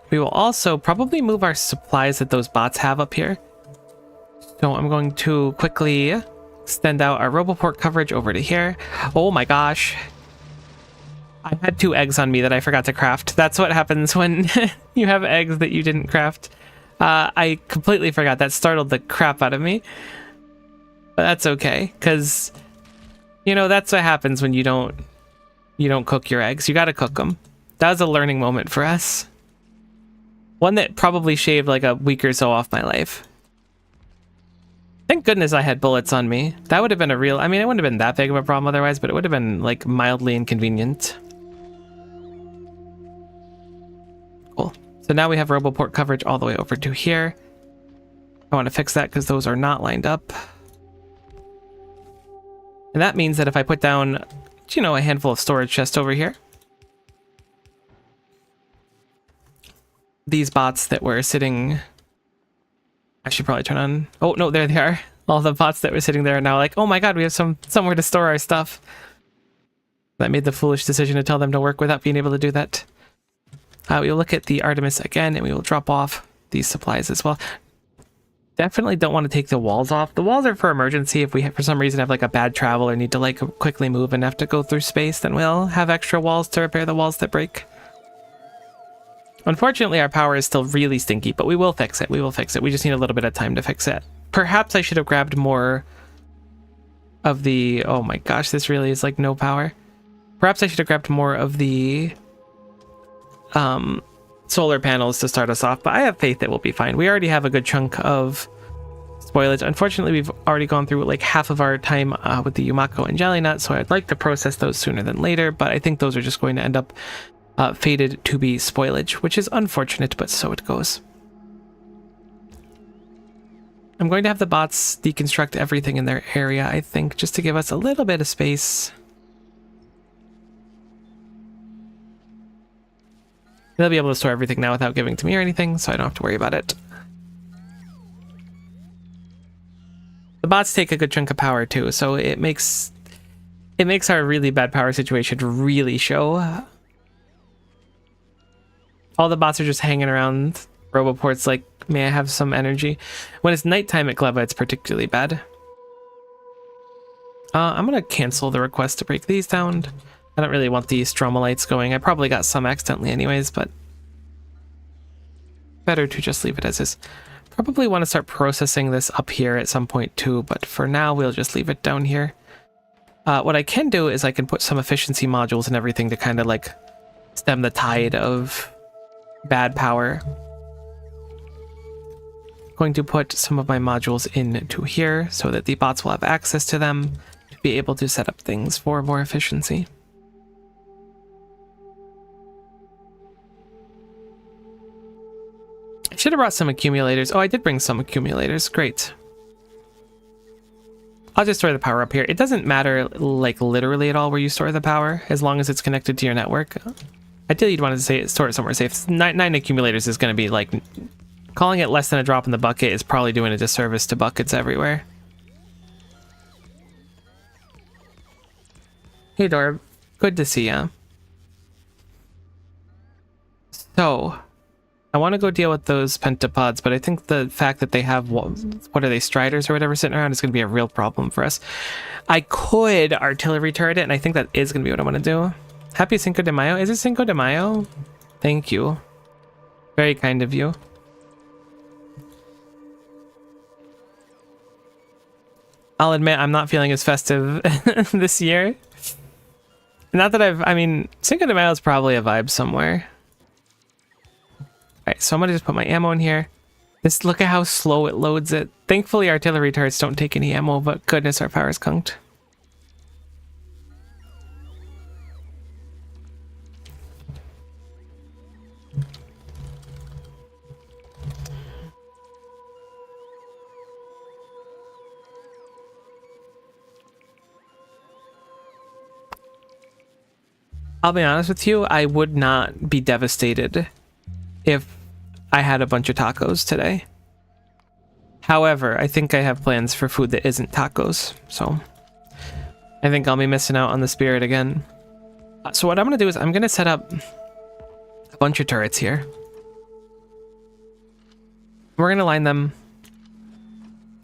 We will also probably move our supplies that those bots have up here. So I'm going to quickly extend out our Roboport coverage over to here. Oh my gosh. I had 2 eggs on me that I forgot to craft. That's what happens when you have eggs that you didn't craft. I completely forgot. That startled the crap out of me. But that's okay, because, you know, that's what happens when you don't cook your eggs. You gotta cook them. That was a learning moment for us. One that probably shaved like a week or so off my life. Thank goodness I had bullets on me. That would have been a real... I mean, it wouldn't have been that big of a problem otherwise, but it would have been, like, mildly inconvenient. Cool. So now we have Roboport coverage all the way over to here. I want to fix that because those are not lined up. And that means that if I put down, you know, a handful of storage chests over here, these bots that were sitting... I should probably turn on... Oh, no, there they are. All the bots that were sitting there are now like, oh my god, we have somewhere to store our stuff. I made the foolish decision to tell them to work without being able to do that. We will look at the Artemis again, and we will drop off these supplies as well. Definitely don't want to take the walls off. The walls are for emergency. If we, for some reason, have like a bad travel or need to like quickly move and have to go through space, then we'll have extra walls to repair the walls that break. Unfortunately, our power is still really stinky, but we will fix it. We will fix it. We just need a little bit of time to fix it. Perhaps I should have grabbed more of the... Oh my gosh, this really is like no power. Perhaps I should have grabbed more of the solar panels to start us off, but I have faith that we'll be fine. We already have a good chunk of spoilage. Unfortunately, we've already gone through like half of our time with the Yumako and Jelly Nut, so I'd like to process those sooner than later, but I think those are just going to end up fated to be spoilage, which is unfortunate, but so it goes. I'm going to have the bots deconstruct everything in their area, I think, just to give us a little bit of space. They'll be able to store everything now without giving to me or anything, so I don't have to worry about it. The bots take a good chunk of power too, so it makes our really bad power situation really show. All the bots are just hanging around Roboports like, may I have some energy? When it's nighttime at Gleba, it's particularly bad. I'm gonna cancel the request to break these down. I don't really want these stromolites going. I probably got some accidentally anyways, but better to just leave it as is. Probably want to start processing this up here at some point too, but for now we'll just leave it down here. What I can do is I can put some efficiency modules and everything to kind of like stem the tide of bad power. Going to put some of my modules into here so that the bots will have access to them to be able to set up things for more efficiency. I should have brought some accumulators. Oh, I did bring some accumulators. Great. I'll just store the power up here. It doesn't matter, like, literally at all where you store the power, as long as it's connected to your network. Ideally, you'd want to say store it somewhere safe. Nine accumulators is going to be, like... Calling it less than a drop in the bucket is probably doing a disservice to buckets everywhere. Hey, Dorb. Good to see ya. So... I want to go deal with those pentapods, but I think the fact that they have, what are they, striders or whatever sitting around is going to be a real problem for us. I could artillery turret it, and I think that is going to be what I'm going to do. Happy Cinco de Mayo. Is it Cinco de Mayo? Thank you. Very kind of you. I'll admit I'm not feeling as festive this year. Not that I mean, Cinco de Mayo is probably a vibe somewhere. Alright, so I'm gonna just put my ammo in here. Look at how slow it loads it. Thankfully, artillery turrets don't take any ammo, but goodness, our power's conked. I'll be honest with you, I would not be devastated if I had a bunch of tacos today. However, I think I have plans for food that isn't tacos, so I think I'll be missing out on the spirit again. So what I'm going to do is I'm going to set up a bunch of turrets here. We're going to line them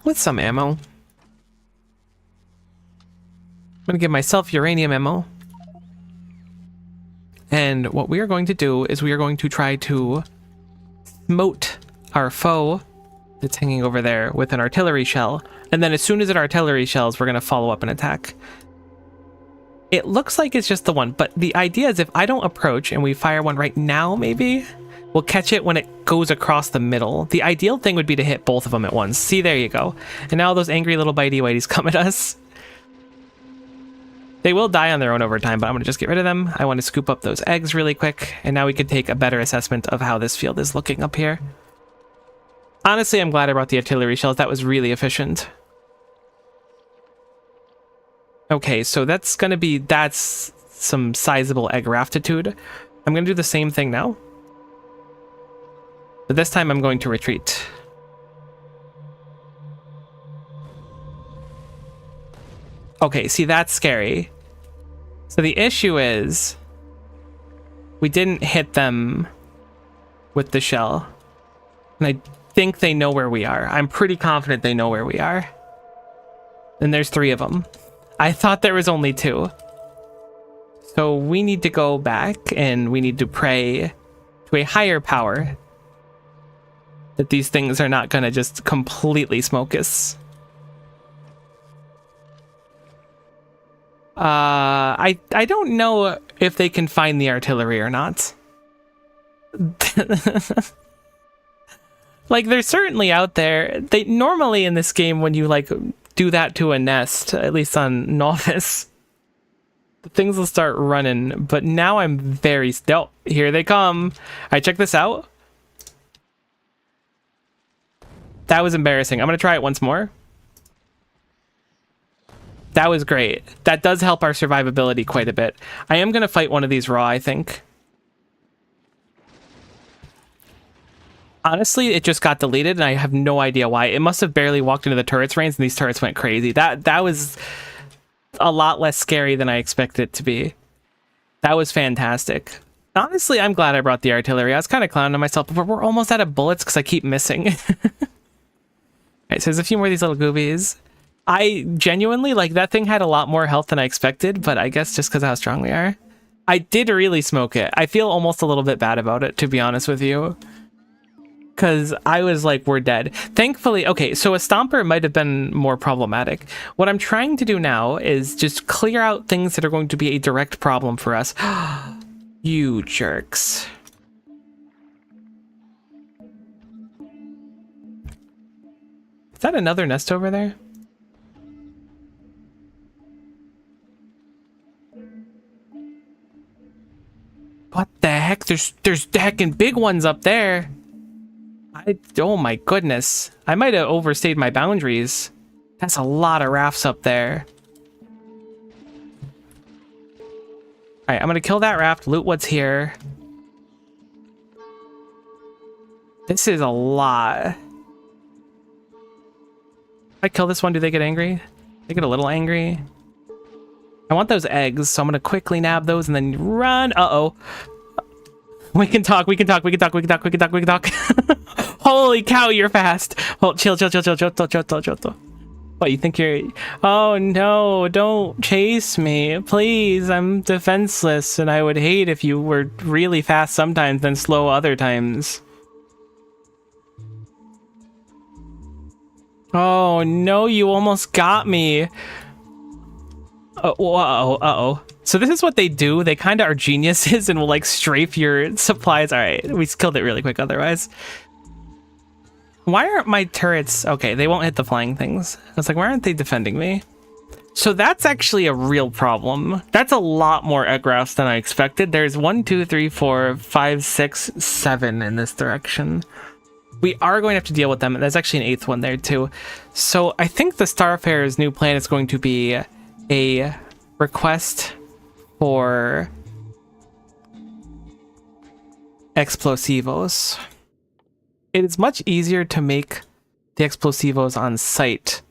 with some ammo. I'm going to give myself uranium ammo. And what we are going to do is we are going to try to smote our foe that's hanging over there with an artillery shell. And then as soon as it artillery shells, we're going to follow up and attack. It looks like it's just the one, but the idea is if I don't approach and we fire one right now, maybe we'll catch it when it goes across the middle. The ideal thing would be to hit both of them at once. See, there you go. And now those angry little bitey whiteys come at us. They will die on their own over time, but I'm going to just get rid of them. I want to scoop up those eggs really quick, and now we can take a better assessment of how this field is looking up here. Honestly, I'm glad I brought the artillery shells. That was really efficient. Okay, so that's some sizable egg raftitude. I'm going to do the same thing now. But this time I'm going to retreat. Okay, see, that's scary. So the issue is we didn't hit them with the shell. And I think they know where we are. I'm pretty confident they know where we are. And there's 3 of them. I thought there was only 2. So we need to go back and we need to pray to a higher power that these things are not going to just completely smoke us. I don't know if they can find the artillery or not. Like, they're certainly out there. They normally in this game, when you like do that to a nest, at least on novice, things will start running. But now I'm very still. Here they come. I check this out. That was embarrassing. I'm gonna try it once more. That was great. That does help our survivability quite a bit. I am going to fight one of these raw, I think. Honestly, it just got deleted, and I have no idea why. It must have barely walked into the turret's range, and these turrets went crazy. That was a lot less scary than I expected it to be. That was fantastic. Honestly, I'm glad I brought the artillery. I was kind of clowning myself, but we're almost out of bullets because I keep missing. Alright, so there's a few more of these little goobies. I genuinely, like, that thing had a lot more health than I expected, but I guess just because of how strong we are. I did really smoke it. I feel almost a little bit bad about it, to be honest with you. Because I was like, we're dead. Thankfully, okay, so a stomper might have been more problematic. What I'm trying to do now is just clear out things that are going to be a direct problem for us. You jerks. Is that another nest over there? What the heck? There's heckin' big ones up there. Oh my goodness. I might have overstayed my boundaries. That's a lot of rafts up there. Alright, I'm gonna kill that raft, loot what's here. This is a lot. If I kill this one, do they get angry? They get a little angry. I want those eggs, so I'm gonna quickly nab those and then run. Uh-oh. We can talk, we can talk, we can talk, we can talk, we can talk, we can talk. Holy cow, you're fast. Oh, chill. What, you think you're... Oh no, don't chase me. Please, I'm defenseless, and I would hate if you were really fast sometimes then slow other times. Oh no, you almost got me. Uh-oh. So this is what they do. They kind of are geniuses and will like strafe your supplies. All right, we killed it really quick otherwise. Why aren't my turrets... Okay, they won't hit the flying things. I was like, why aren't they defending me? So that's actually a real problem. That's a lot more egg-routes than I expected. There's 1, 2, 3, 4, 5, 6, 7 in this direction. We are going to have to deal with them. There's actually an 8th one there too. So I think the Starfarer's new plan is going to be a request for explosivos. It is much easier to make the explosivos on site.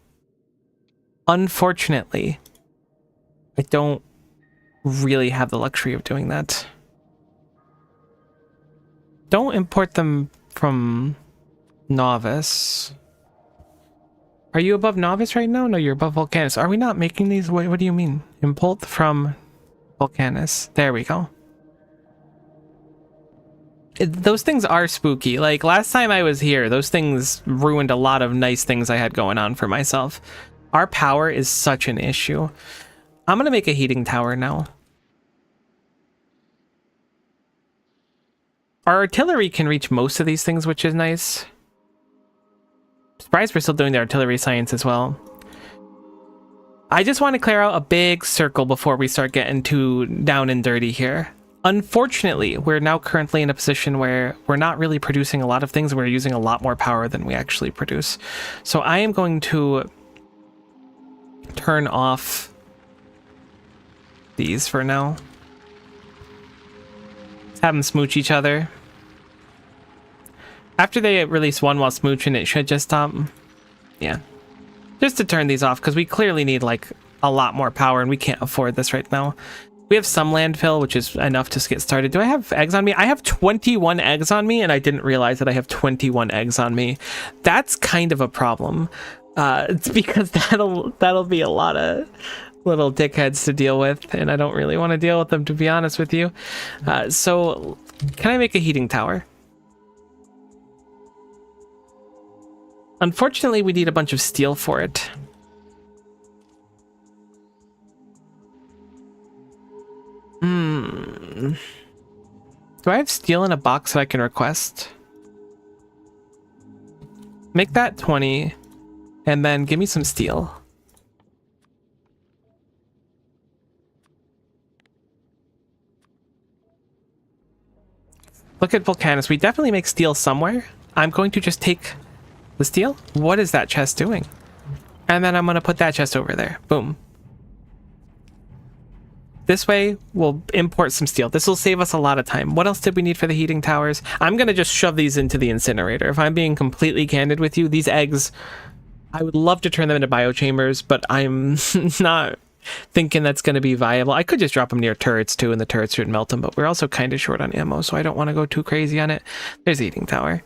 Unfortunately, I don't really have the luxury of doing that. Don't import them from Novice. Are you above Novice right now? No, you're above Volcanus. Are we not making these? What do you mean? Import from Volcanus. There we go. Those things are spooky. Like last time I was here, those things ruined a lot of nice things I had going on for myself. Our power is such an issue. I'm gonna make a heating tower now. Our artillery can reach most of these things, which is nice. Surprised we're still doing the artillery science as well. I just want to clear out a big circle before we start getting too down and dirty here. Unfortunately, we're now currently in a position where we're not really producing a lot of things. We're using a lot more power than we actually produce. So I am going to turn off these for now. Let's have them smooch each other. After they release one while smooching, it should just stop. Yeah. Just to turn these off, because we clearly need like a lot more power and we can't afford this right now. We have some landfill, which is enough to get started. Do I have eggs on me? I have 21 eggs on me, and I didn't realize that I have 21 eggs on me. That's kind of a problem. It's because that'll be a lot of little dickheads to deal with, and I don't really want to deal with them, to be honest with you. So, can I make a heating tower? Unfortunately, we need a bunch of steel for it. Do I have steel in a box that I can request? Make that 20, and then give me some steel. Look at Volcanus. We definitely make steel somewhere. I'm going to just take the steel. What is that chest doing? And then I'm going to put that chest over there. Boom. This way, we'll import some steel. This will save us a lot of time. What else did we need for the heating towers? I'm going to just shove these into the incinerator. If I'm being completely candid with you, these eggs, I would love to turn them into biochambers, but I'm not thinking that's going to be viable. I could just drop them near turrets too, and the turrets should melt them, but we're also kind of short on ammo, so I don't want to go too crazy on it. There's the heating tower.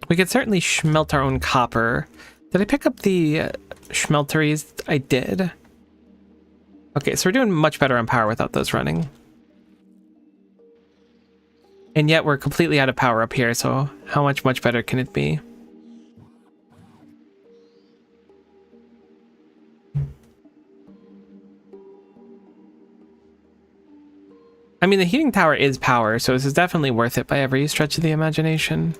We could certainly smelt our own copper. Did I pick up the schmelteries? I did. Okay, so we're doing much better on power without those running. And yet we're completely out of power up here, so how much better can it be? I mean, the heating tower is power, so this is definitely worth it by every stretch of the imagination.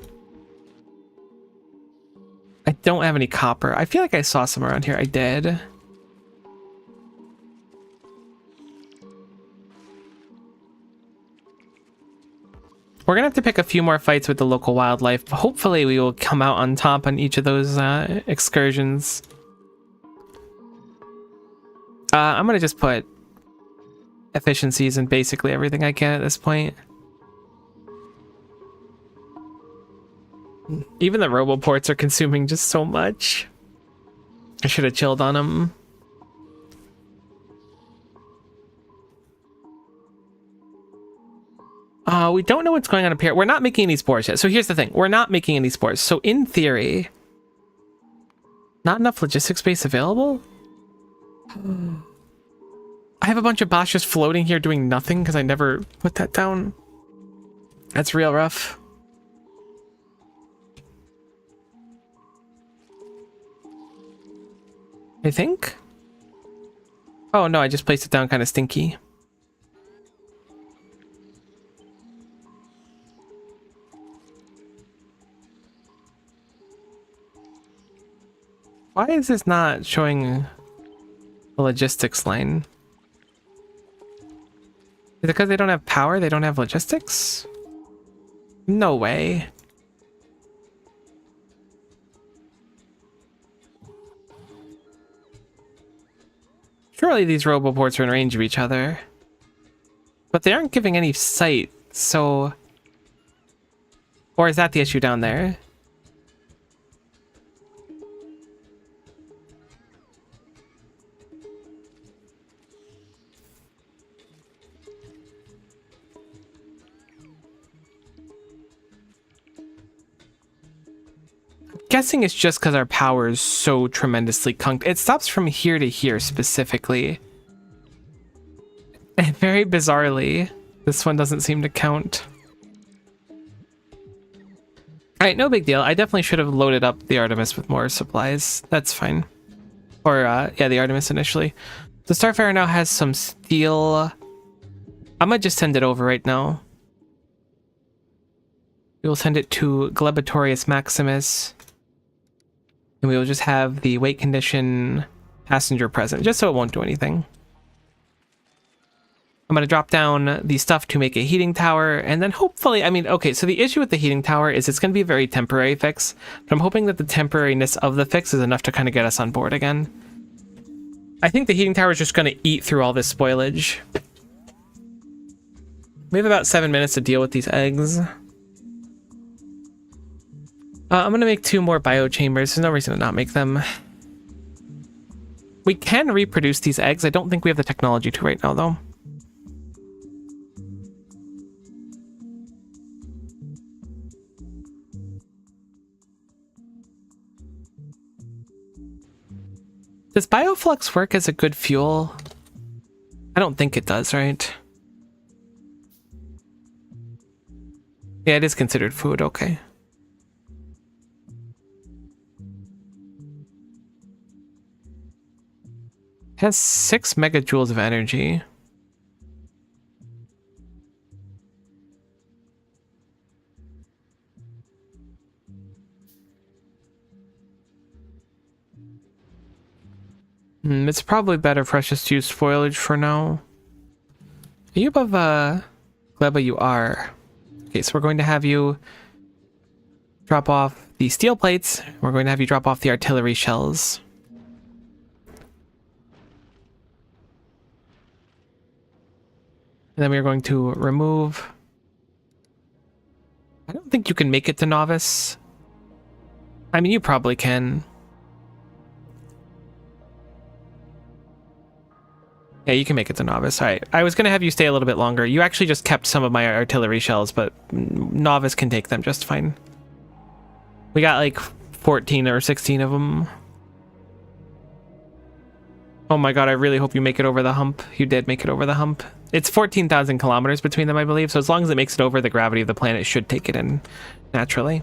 I don't have any copper. I feel like I saw some around here. I did. We're gonna have to pick a few more fights with the local wildlife. Hopefully we will come out on top on each of those excursions. I'm gonna just put efficiencies in basically everything I can at this point. Even the roboports are consuming just so much. I should have chilled on them. We don't know what's going on up here. We're not making any spores yet. So here's the thing. We're not making any spores. So in theory, not enough logistics space available? I have a bunch of bots just floating here doing nothing because I never put that down. That's real rough. I think? Oh no, I just placed it down kind of stinky. Why is this not showing the logistics line? Is it because they don't have power? They don't have logistics? No way. Surely these roboports are in range of each other. But they aren't giving any sight, so... Or is that the issue down there? Guessing it's just because our power is so tremendously conked. It stops from here to here specifically. And very bizarrely, this one doesn't seem to count. Alright, no big deal. I definitely should have loaded up the Artemis with more supplies. That's fine. Or, yeah, the Artemis initially. The Starfarer now has some steel. I'm gonna just send it over right now. We will send it to Glebatorius Maximus. And we will just have the weight condition passenger present, just so it won't do anything. I'm going to drop down the stuff to make a heating tower, and then hopefully, I mean, okay, so the issue with the heating tower is it's going to be a very temporary fix, but I'm hoping that the temporariness of the fix is enough to kind of get us on board again. I think the heating tower is just going to eat through all this spoilage. We have about 7 minutes to deal with these eggs. I'm going to make 2 more biochambers. There's no reason to not make them. We can reproduce these eggs. I don't think we have the technology to right now, though. Does bioflux work as a good fuel? I don't think it does, right? Yeah, it is considered food, okay. Has 6 megajoules of energy. It's probably better for us just to use foliage for now. Are you above Gleba? You are. Okay, so we're going to have you drop off the steel plates. We're going to have you drop off the artillery shells. And then we're going to remove... I don't think you can make it to novice. I mean, you probably can. Yeah, you can make it to novice. All right. I was going to have you stay a little bit longer. You actually just kept some of my artillery shells, but novice can take them just fine. We got like 14 or 16 of them. Oh my god, I really hope you make it over the hump. You did make it over the hump. It's 14,000 kilometers between them, I believe. So as long as it makes it over, the gravity of the planet should take it in naturally.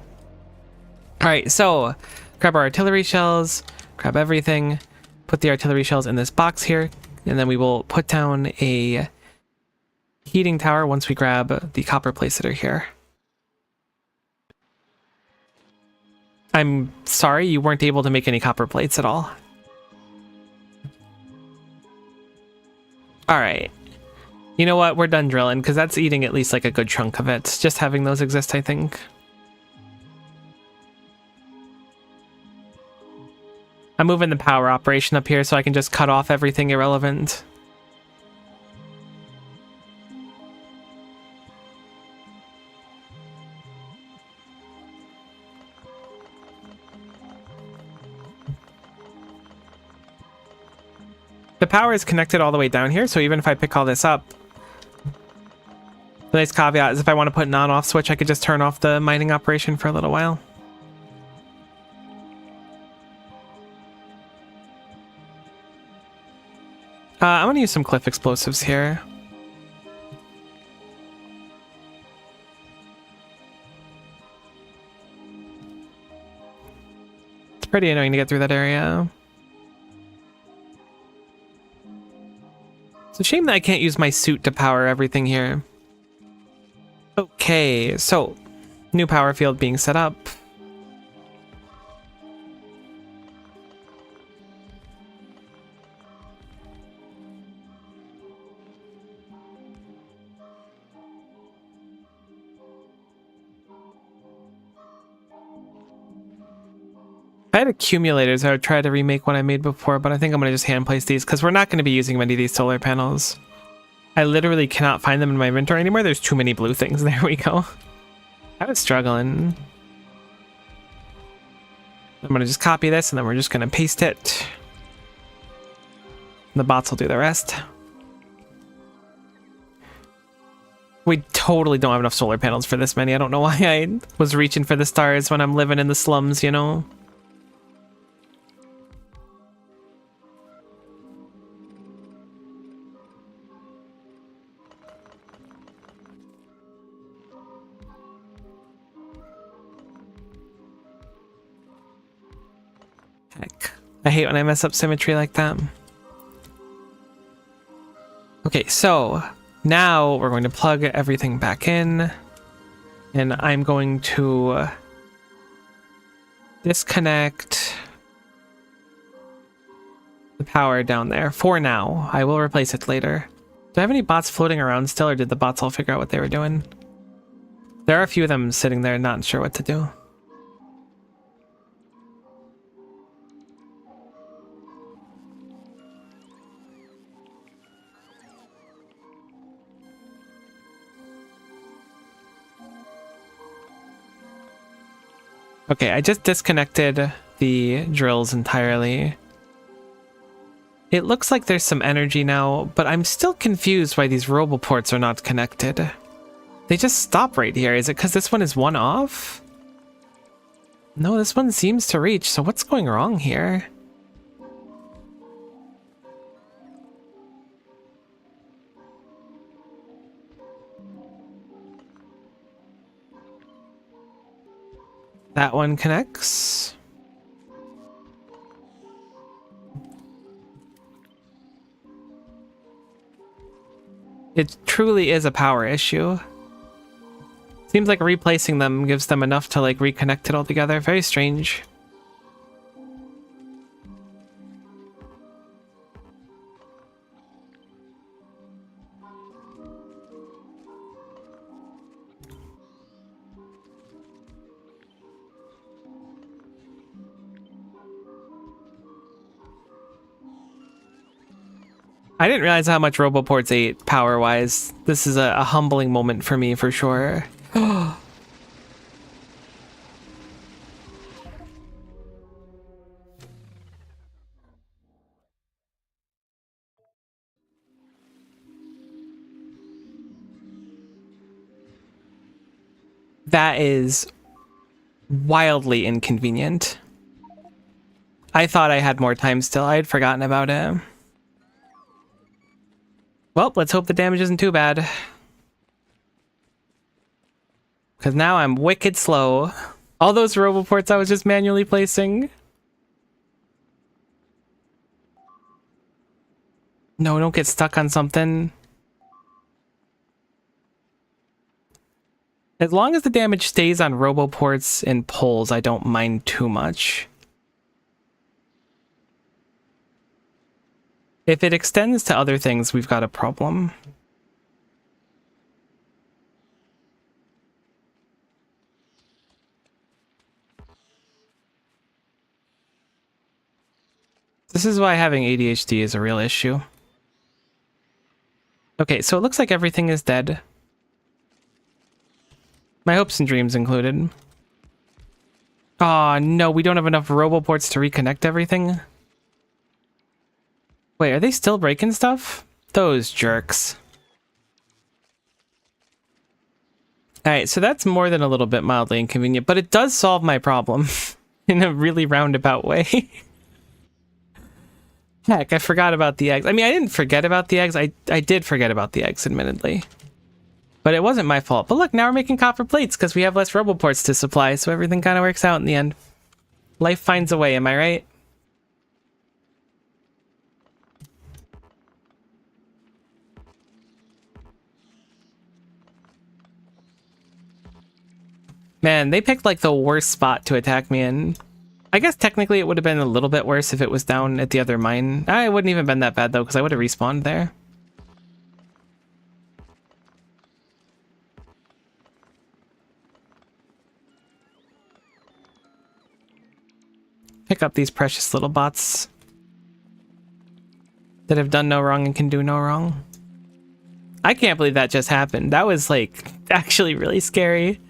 All right, so grab our artillery shells, grab everything, put the artillery shells in this box here, and then we will put down a heating tower once we grab the copper plates that are here. I'm sorry you weren't able to make any copper plates at all. All right. You know what? We're done drilling, because that's eating at least like a good chunk of it. Just having those exist, I think. I'm moving the power operation up here so I can just cut off everything irrelevant. The power is connected all the way down here, so even if I pick all this up, the nice caveat is if I want to put an on-off switch, I could just turn off the mining operation for a little while. I'm going to use some cliff explosives here. It's pretty annoying to get through that area. It's a shame that I can't use my suit to power everything here. Okay, so new power field being set up. I had accumulators I would try to remake what I made before, but I think I'm going to just hand place these because we're not going to be using many of these solar panels. I literally cannot find them in my inventory anymore. There's too many blue things. There we go. I was struggling. I'm going to just copy this and then we're just going to paste it. The bots will do the rest. We totally don't have enough solar panels for this many. I don't know why I was reaching for the stars when I'm living in the slums, you know? Heck. I hate when I mess up symmetry like that. Okay, so now we're going to plug everything back in. And I'm going to disconnect the power down there for now. I will replace it later. Do I have any bots floating around still, or did the bots all figure out what they were doing? There are a few of them sitting there not sure what to do. Okay, I just disconnected the drills entirely. It looks like there's some energy now, but I'm still confused why these roboports are not connected. They just stop right here. Is it because this one is one off? No, this one seems to reach, so what's going wrong here? That one connects. It truly is a power issue. Seems like replacing them gives them enough to like reconnect it all together. Very strange. I didn't realize how much Roboports ate power-wise. This is a humbling moment for me, for sure. That is wildly inconvenient. I thought I had more time still. I had forgotten about it. Well, let's hope the damage isn't too bad. Because now I'm wicked slow. All those Roboports I was just manually placing. No, don't get stuck on something. As long as the damage stays on Roboports and poles, I don't mind too much. If it extends to other things, we've got a problem. This is why having ADHD is a real issue. Okay, so it looks like everything is dead. My hopes and dreams included. Oh no, we don't have enough roboports to reconnect everything. Wait, are they still breaking stuff? Those jerks. Alright, so that's more than a little bit mildly inconvenient, but it does solve my problem in a really roundabout way. Heck, I forgot about the eggs. I mean, I didn't forget about the eggs. I did forget about the eggs, admittedly. But it wasn't my fault. But look, now we're making copper plates because we have less roboports to supply, so everything kind of works out in the end. Life finds a way, am I right? Man, they picked like the worst spot to attack me in. I guess technically it would have been a little bit worse if it was down at the other mine. It wouldn't even been that bad though, because I would have respawned there. Pick up these precious little bots that have done no wrong and can do no wrong. I can't believe that just happened. That was like actually really scary.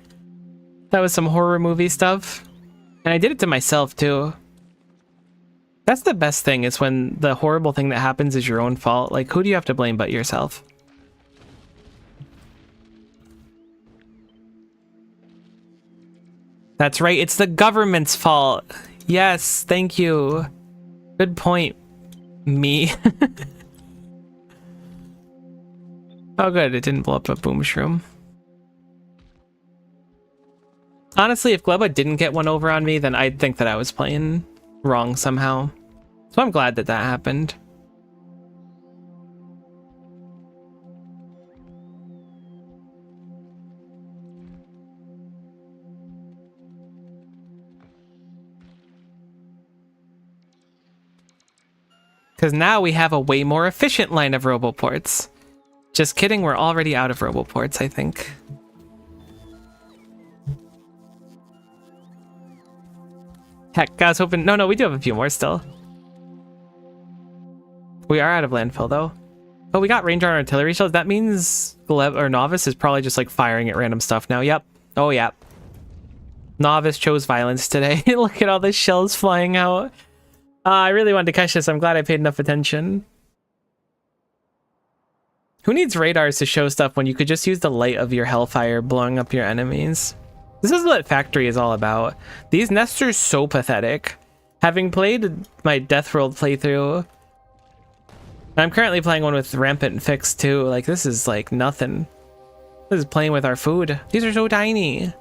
That was some horror movie stuff. And I did it to myself too. That's the best thing, is when the horrible thing that happens is your own fault. Like, who do you have to blame but yourself? That's right, it's the government's fault. Yes, thank you. Good point, me. Oh good, it didn't blow up a boom shroom. Honestly, if Gleba didn't get one over on me, then I'd think that I was playing wrong somehow. So I'm glad that that happened. Because now we have a way more efficient line of roboports. Just kidding, we're already out of roboports, I think. Heck, I was hoping... No, we do have a few more still. We are out of landfill, though. Oh, we got range on artillery shells. That means Novice is probably just, like, firing at random stuff now. Yep. Oh, yeah. Novice chose violence today. Look at all the shells flying out. I really wanted to catch this. I'm glad I paid enough attention. Who needs radars to show stuff when you could just use the light of your hellfire blowing up your enemies? This is what Factory is all about. These nests are so pathetic. Having played my Deathworld playthrough, I'm currently playing one with Rampant Fix too. Like, this is like nothing. This is playing with our food. These are so tiny.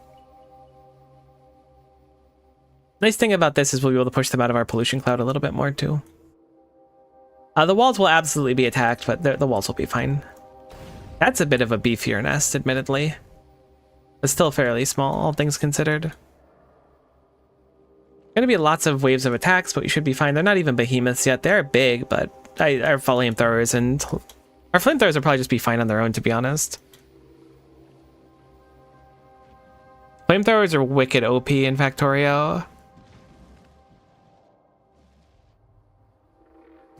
Nice thing about this is we'll be able to push them out of our pollution cloud a little bit more too. The walls will absolutely be attacked, but the walls will be fine. That's a bit of a beefier nest, admittedly. But still fairly small, all things considered. Gonna be lots of waves of attacks, but we should be fine. They're not even behemoths yet. They're big, but our flamethrowers and... Our flamethrowers will probably just be fine on their own, to be honest. Flamethrowers are wicked OP in Factorio.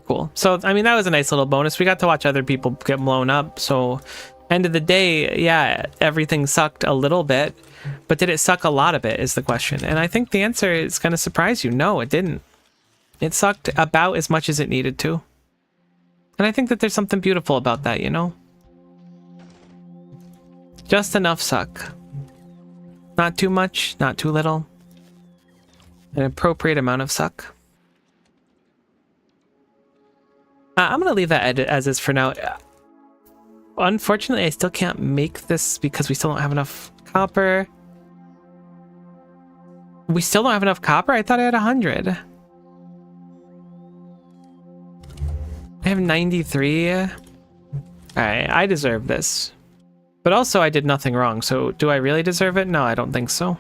Cool. So, I mean, that was a nice little bonus. We got to watch other people get blown up, so... End of the day, yeah, everything sucked a little bit, but did it suck a lot of it is the question. And I think the answer is going to surprise you. No, it didn't. It sucked about as much as it needed to. And I think that there's something beautiful about that, you know? Just enough suck. Not too much, not too little. An appropriate amount of suck. I'm going to leave that as is for now. Unfortunately, I still can't make this because we still don't have enough copper. We still don't have enough copper? I thought I had 100. I have 93. Alright, I deserve this. But also, I did nothing wrong, so do I really deserve it? No, I don't think so.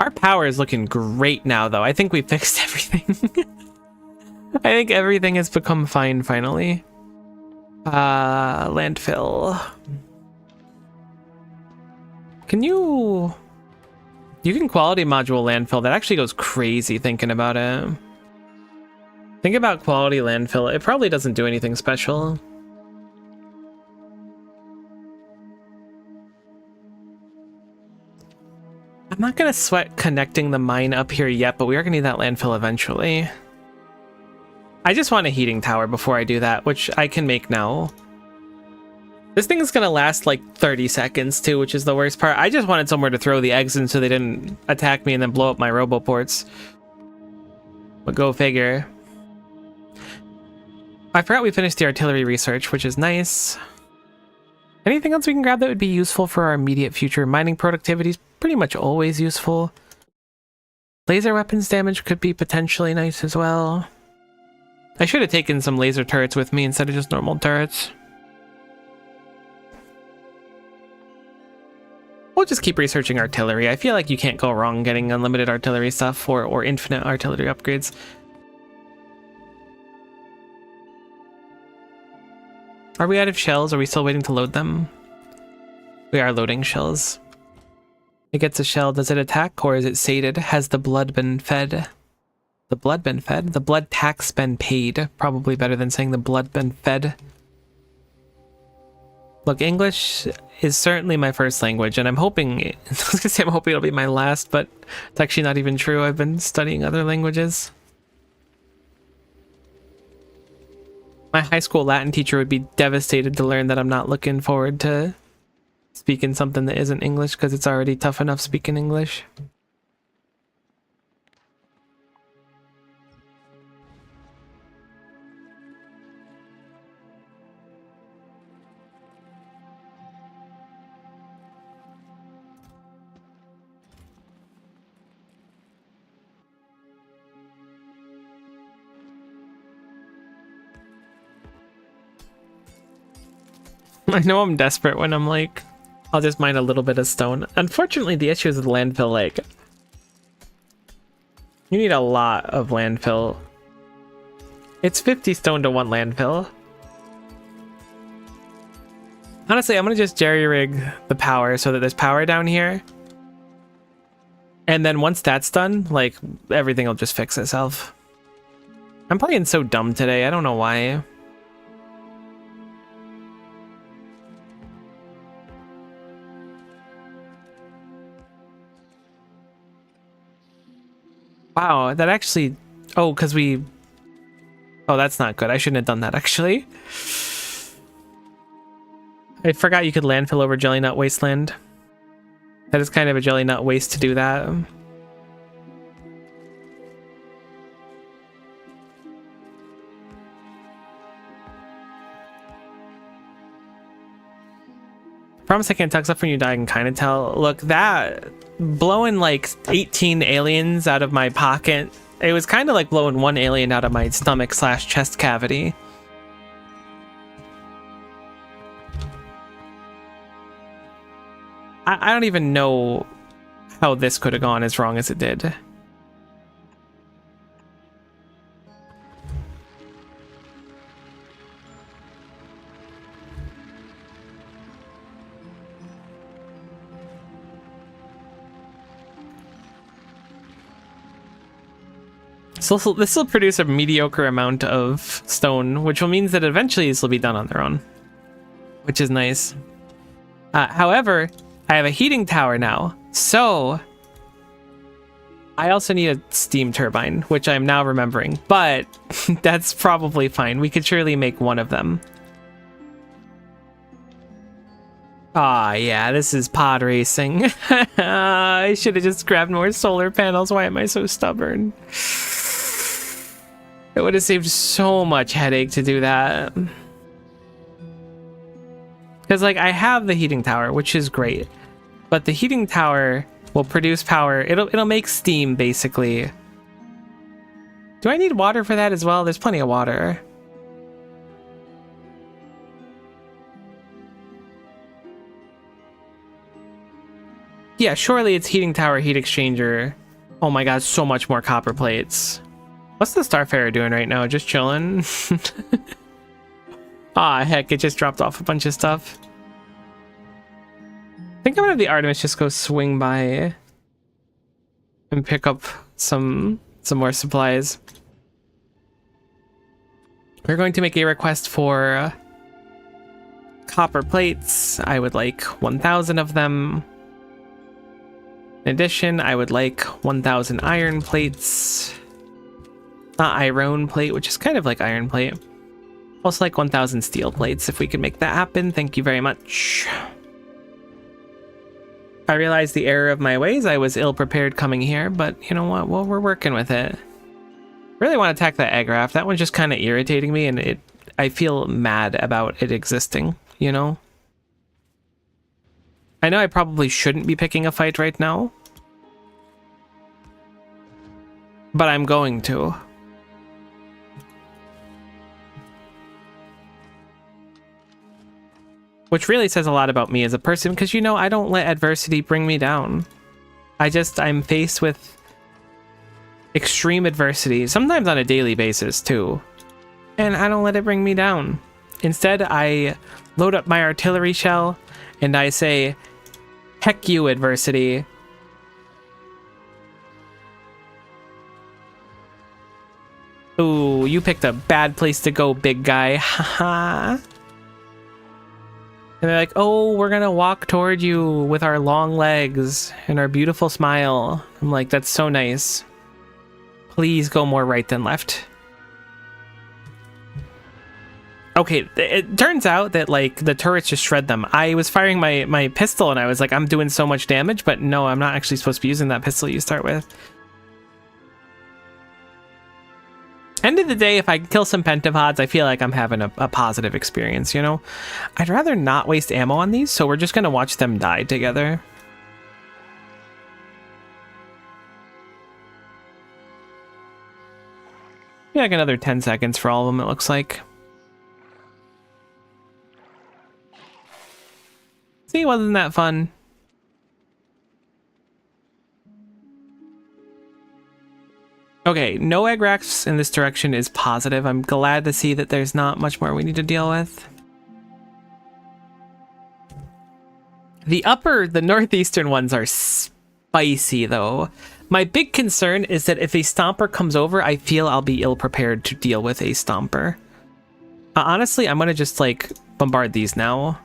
Our power is looking great now, though. I think we fixed everything. I think everything has become fine, finally. Landfill. Can you You can quality module landfill. That actually goes crazy thinking about it. Think about quality landfill. It probably doesn't do anything special. I'm not gonna sweat connecting the mine up here yet, but we are gonna need that landfill eventually. I just want a heating tower before I do that, which I can make now. This thing is gonna last like 30 seconds too, which is the worst part. I just wanted somewhere to throw the eggs in so they didn't attack me and then blow up my roboports. But go figure. I forgot we finished the artillery research, which is nice. Anything else we can grab that would be useful for our immediate future? Mining productivity is pretty much always useful. Laser weapons damage could be potentially nice as well. I should have taken some laser turrets with me instead of just normal turrets. We'll just keep researching artillery. I feel like you can't go wrong getting unlimited artillery stuff or infinite artillery upgrades. Are we out of shells? Are we still waiting to load them? We are loading shells. It gets a shell. Does it attack or is it sated? Has the blood been fed? The blood been fed? The blood tax been paid. Probably better than saying the blood been fed. Look, English is certainly my first language, and I'm hoping, I was gonna say I'm hoping it'll be my last, but it's actually not even true. I've been studying other languages. My high school Latin teacher would be devastated to learn that I'm not looking forward to speaking something that isn't English because it's already tough enough speaking English. I know I'm desperate when I'm like, I'll just mine a little bit of stone. Unfortunately, the issue is with landfill, like, you need a lot of landfill. It's 50 stone to 1 landfill. Honestly, I'm gonna just jerry-rig the power so that there's power down here. And then once that's done, like, everything will just fix itself. I'm playing so dumb today, I don't know why. Wow, that actually... Oh, because we... Oh, that's not good. I shouldn't have done that, actually. I forgot you could landfill over Jelly Nut Wasteland. That is kind of a Jelly Nut waste to do that. Promise I can't tell, except when you die I can kind of tell. Look, that... blowing like 18 aliens out of my pocket, it was kind of like blowing 1 alien out of my stomach / chest cavity. I don't even know how this could have gone as wrong as it did. So this will produce a mediocre amount of stone, which will mean that eventually this will be done on their own, which is nice. However, I have a heating tower now, so I also need a steam turbine, which I'm now remembering, but that's probably fine. We could surely make one of them. Ah, yeah, this is pod racing. I should have just grabbed more solar panels. Why am I so stubborn? It would have saved so much headache to do that. Because, like, I have the heating tower, which is great. But the heating tower will produce power. It'll make steam, basically. Do I need water for that as well? There's plenty of water. Yeah, surely it's heating tower, heat exchanger. Oh my god, so much more copper plates. What's the Starfarer doing right now? Just chilling? Ah, heck, it just dropped off a bunch of stuff. I think I'm gonna have the Artemis just go swing by. and pick up some more supplies. We're going to make a request for copper plates. I would like 1,000 of them. In addition, I would like 1,000 iron plates. Not iron plate, which is kind of like iron plate. Also like 1,000 steel plates. If we could make that happen, thank you very much. I realized the error of my ways. I was ill-prepared coming here, but you know what? Well, we're working with it. Really want to attack that egg raft. That one's just kind of irritating me, and I feel mad about it existing, you know? I know I probably shouldn't be picking a fight right now, but I'm going to. Which really says a lot about me as a person, because, you know, I don't let adversity bring me down. I'm faced with extreme adversity, sometimes on a daily basis, too. And I don't let it bring me down. Instead, I load up my artillery shell, and I say, heck you, adversity. Ooh, you picked a bad place to go, big guy. Haha. And they're like, oh, we're gonna walk toward you with our long legs and our beautiful smile. I'm like, that's so nice. Please go more right than left. Okay, it turns out that, like, the turrets just shred them. I was firing my pistol and I was like, I'm doing so much damage, but no, I'm not actually supposed to be using that pistol you start with. End of the day, if I can kill some pentapods, I feel like I'm having a positive experience, you know? I'd rather not waste ammo on these, so we're just gonna watch them die together. Yeah, like another 10 seconds for all of them, it looks like. See, wasn't that fun? Okay, no egg racks in this direction is positive. I'm glad to see that there's not much more we need to deal with. The northeastern ones are spicy, though. My big concern is that if a stomper comes over, I feel I'll be ill-prepared to deal with a stomper. Honestly, I'm gonna just, like, bombard these now.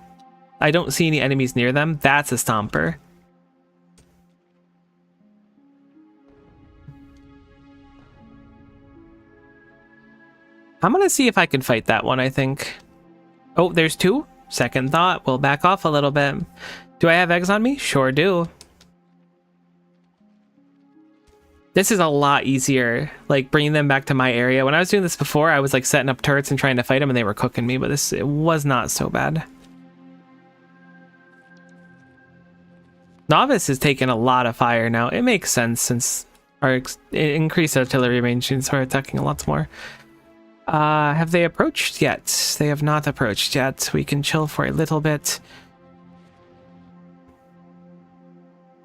I don't see any enemies near them. That's a stomper. I'm gonna see if I can fight that one, I think. Oh, there's two? Second thought, we'll back off a little bit. Do I have eggs on me? Sure do. This is a lot easier, like, bringing them back to my area. When I was doing this before, I was, like, setting up turrets and trying to fight them, and they were cooking me, but it was not so bad. Novice is taking a lot of fire now. It makes sense since our increased artillery range means we're attacking lots more. Have they approached yet? They have not approached yet. We can chill for a little bit.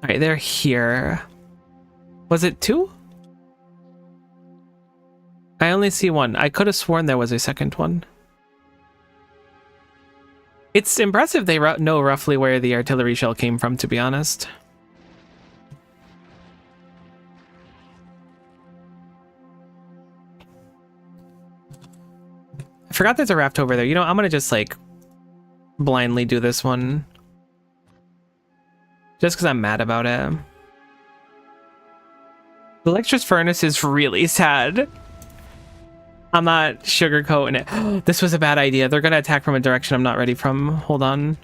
Alright, they're here. Was it two? I only see one. I could have sworn there was a second one. It's impressive they know roughly where the artillery shell came from, to be honest. I forgot there's a raft over there. You know, I'm gonna just, like, blindly do this one. Just because I'm mad about it. The Lectress Furnace is really sad. I'm not sugarcoating it. This was a bad idea. They're gonna attack from a direction I'm not ready from. Hold on.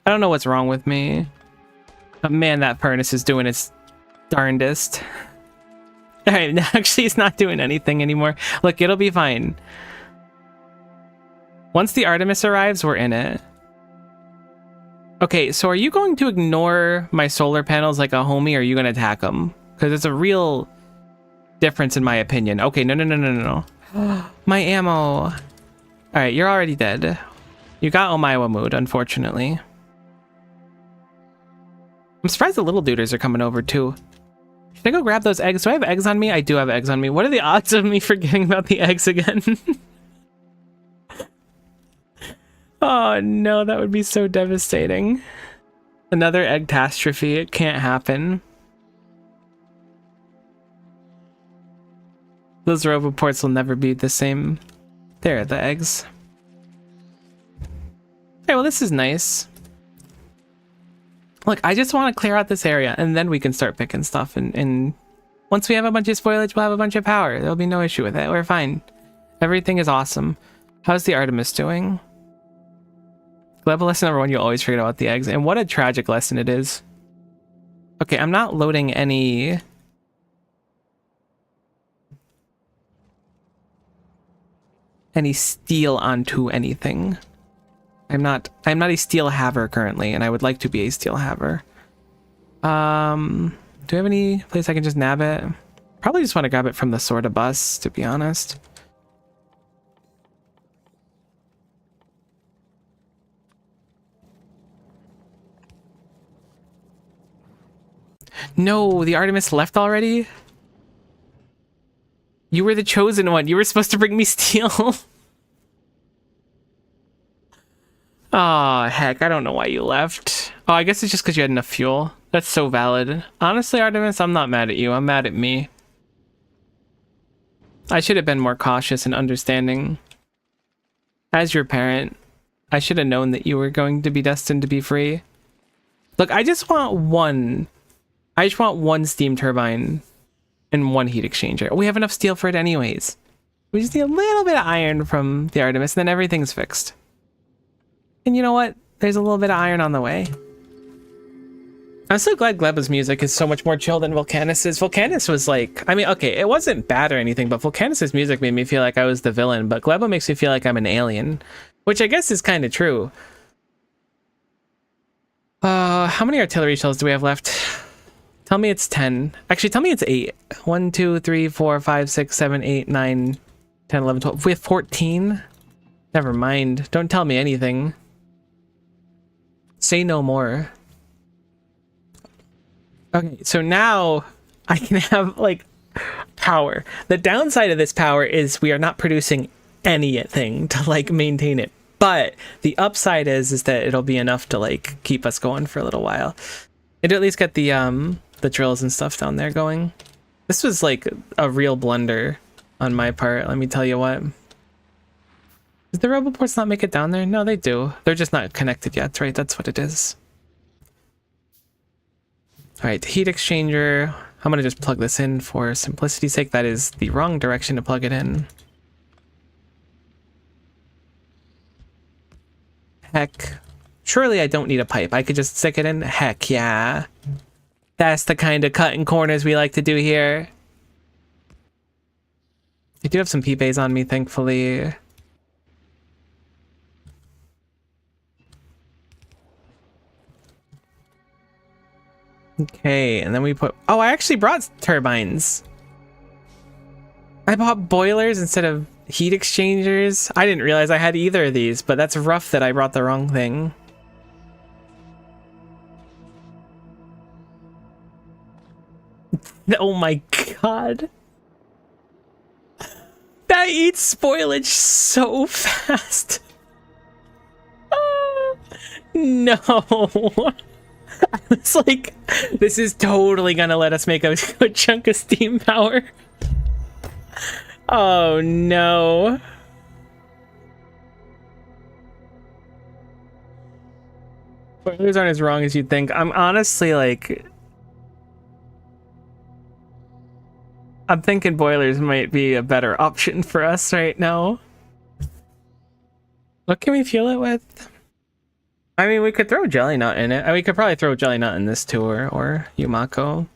I don't know what's wrong with me. But man, that furnace is doing its darndest. Alright, actually it's not doing anything anymore. Look, it'll be fine. Once the Artemis arrives, we're in it. Okay, so are you going to ignore my solar panels like a homie, or are you going to attack them? Because it's a real difference in my opinion. Okay, no. My ammo. Alright, you're already dead. You got Omaiwa mood, unfortunately. I'm surprised the little duders are coming over too. Should I go grab those eggs? Do I have eggs on me? I do have eggs on me. What are the odds of me forgetting about the eggs again? Oh no, that would be so devastating. Another egg catastrophe. It can't happen. Those roboports will never be the same. There are the eggs. Okay, well this is nice. Look, I just want to clear out this area and then we can start picking stuff. And once we have a bunch of spoilage, we'll have a bunch of power. There'll be no issue with it. We're fine. Everything is awesome. How's the Artemis doing? Gleba lesson number 1, you always forget about the eggs. And what a tragic lesson it is. Okay, I'm not loading any... steel onto anything. I'm not a steel haver currently, and I would like to be a steel haver. Do we have any place I can just nab it? Probably just want to grab it from the sorta bus, to be honest. No, the Artemis left already? You were the chosen one. You were supposed to bring me steel. Oh, heck. I don't know why you left. Oh, I guess it's just because you had enough fuel. That's so valid. Honestly, Artemis, I'm not mad at you. I'm mad at me. I should have been more cautious and understanding. As your parent, I should have known that you were going to be destined to be free. Look, I just want one steam turbine and 1 heat exchanger. We have enough steel for it anyways. We just need a little bit of iron from the Artemis, and then everything's fixed. And you know what? There's a little bit of iron on the way. I'm so glad Gleba's music is so much more chill than Volcanus's. Volcanus was like, I mean, okay, it wasn't bad or anything, but Volcanus's music made me feel like I was the villain, but Gleba makes me feel like I'm an alien, which I guess is kind of true. How many artillery shells do we have left? Tell me it's 10. Actually, tell me it's 8. 1, 2, 3, 4, 5, 6, 7, 8, 9, 10, 11, 12. We have 14? Never mind. Don't tell me anything. Say no more. Okay, so now I can have, like, power. The downside of this power is we are not producing anything to, like, maintain it. But the upside is that it'll be enough to, like, keep us going for a little while. And at least get the drills and stuff down there going. This was, like, a real blunder on my part, let me tell you what. Does the roboports not make it down there? No, they do. They're just not connected yet, right? That's what it is. Alright, heat exchanger. I'm gonna just plug this in for simplicity's sake. That is the wrong direction to plug it in. Heck. Surely I don't need a pipe. I could just stick it in. Heck yeah. That's the kind of cutting corners we like to do here. I do have some P-bays on me, thankfully. Okay, and then we put... Oh, I actually brought turbines. I bought boilers instead of heat exchangers. I didn't realize I had either of these, but that's rough that I brought the wrong thing. Oh my god. That eats spoilage so fast. No. I was like, this is totally gonna let us make a good chunk of steam power. Oh no. Boilers aren't as wrong as you'd think. I'm honestly like... I'm thinking boilers might be a better option for us right now. What can we fuel it with? I mean, we could throw Jelly Nut in it. We could probably throw Jelly Nut in this too, or Yumako.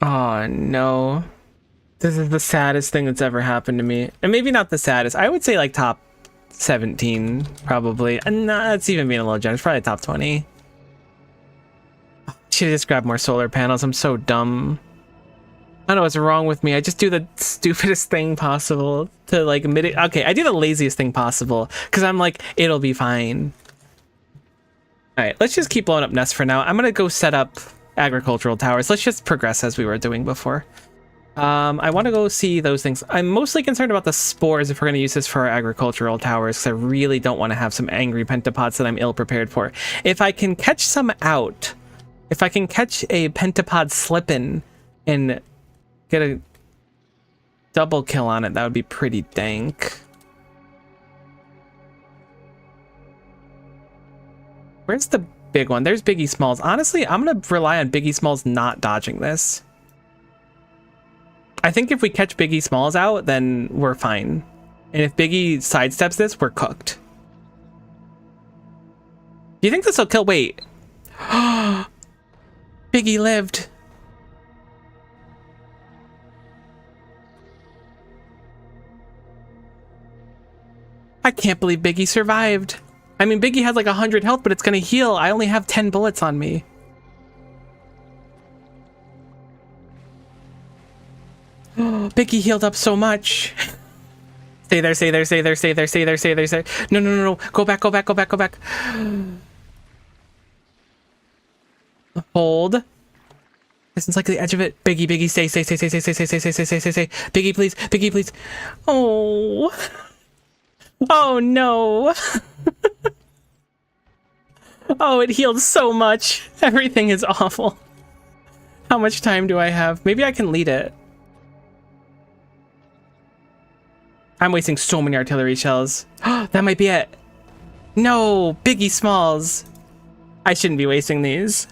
Oh no. This is the saddest thing that's ever happened to me. And maybe not the saddest. I would say like top 17, probably. And nah, that's even being a little generous. Probably top 20. Should've just grabbed more solar panels. I'm so dumb. I don't know what's wrong with me. I just do the stupidest thing possible to like mitigate. Okay, I do the laziest thing possible because I'm like, it'll be fine. All right, let's just keep blowing up nests for now. I'm gonna go set up agricultural towers. Let's just progress as we were doing before. I want to go see those things. I'm mostly concerned about the spores if we're going to use this for our agricultural towers, because I really don't want to have some angry pentapods that I'm ill prepared for. If I can catch some out, if I can catch a pentapod slippin' and get a double kill on it, that would be pretty dank. Where's the big one? There's Biggie Smalls. Honestly, I'm going to rely on Biggie Smalls not dodging this. I think if we catch Biggie Smalls out, then we're fine. And if Biggie sidesteps this, we're cooked. Do you think this will kill? Wait. Biggie lived. I can't believe Biggie survived. I mean, Biggie has like 100 health, but it's going to heal. I only have 10 bullets on me. Biggie healed up so much. Stay there, stay there, stay there, stay there, stay there, stay there, stay there. No, no, no, no. Go back, go back, go back, go back. Hold. This is like the edge of it. Biggie, Biggie, stay, stay, stay, stay, stay, stay, stay, stay, stay, stay, stay, stay, stay. Biggie, please, Biggie, please. Oh. Oh, no. Oh, it healed so much. Everything is awful. How much time do I have? Maybe I can lead it. I'm wasting so many artillery shells. That might be it. No, Biggie Smalls. I shouldn't be wasting these.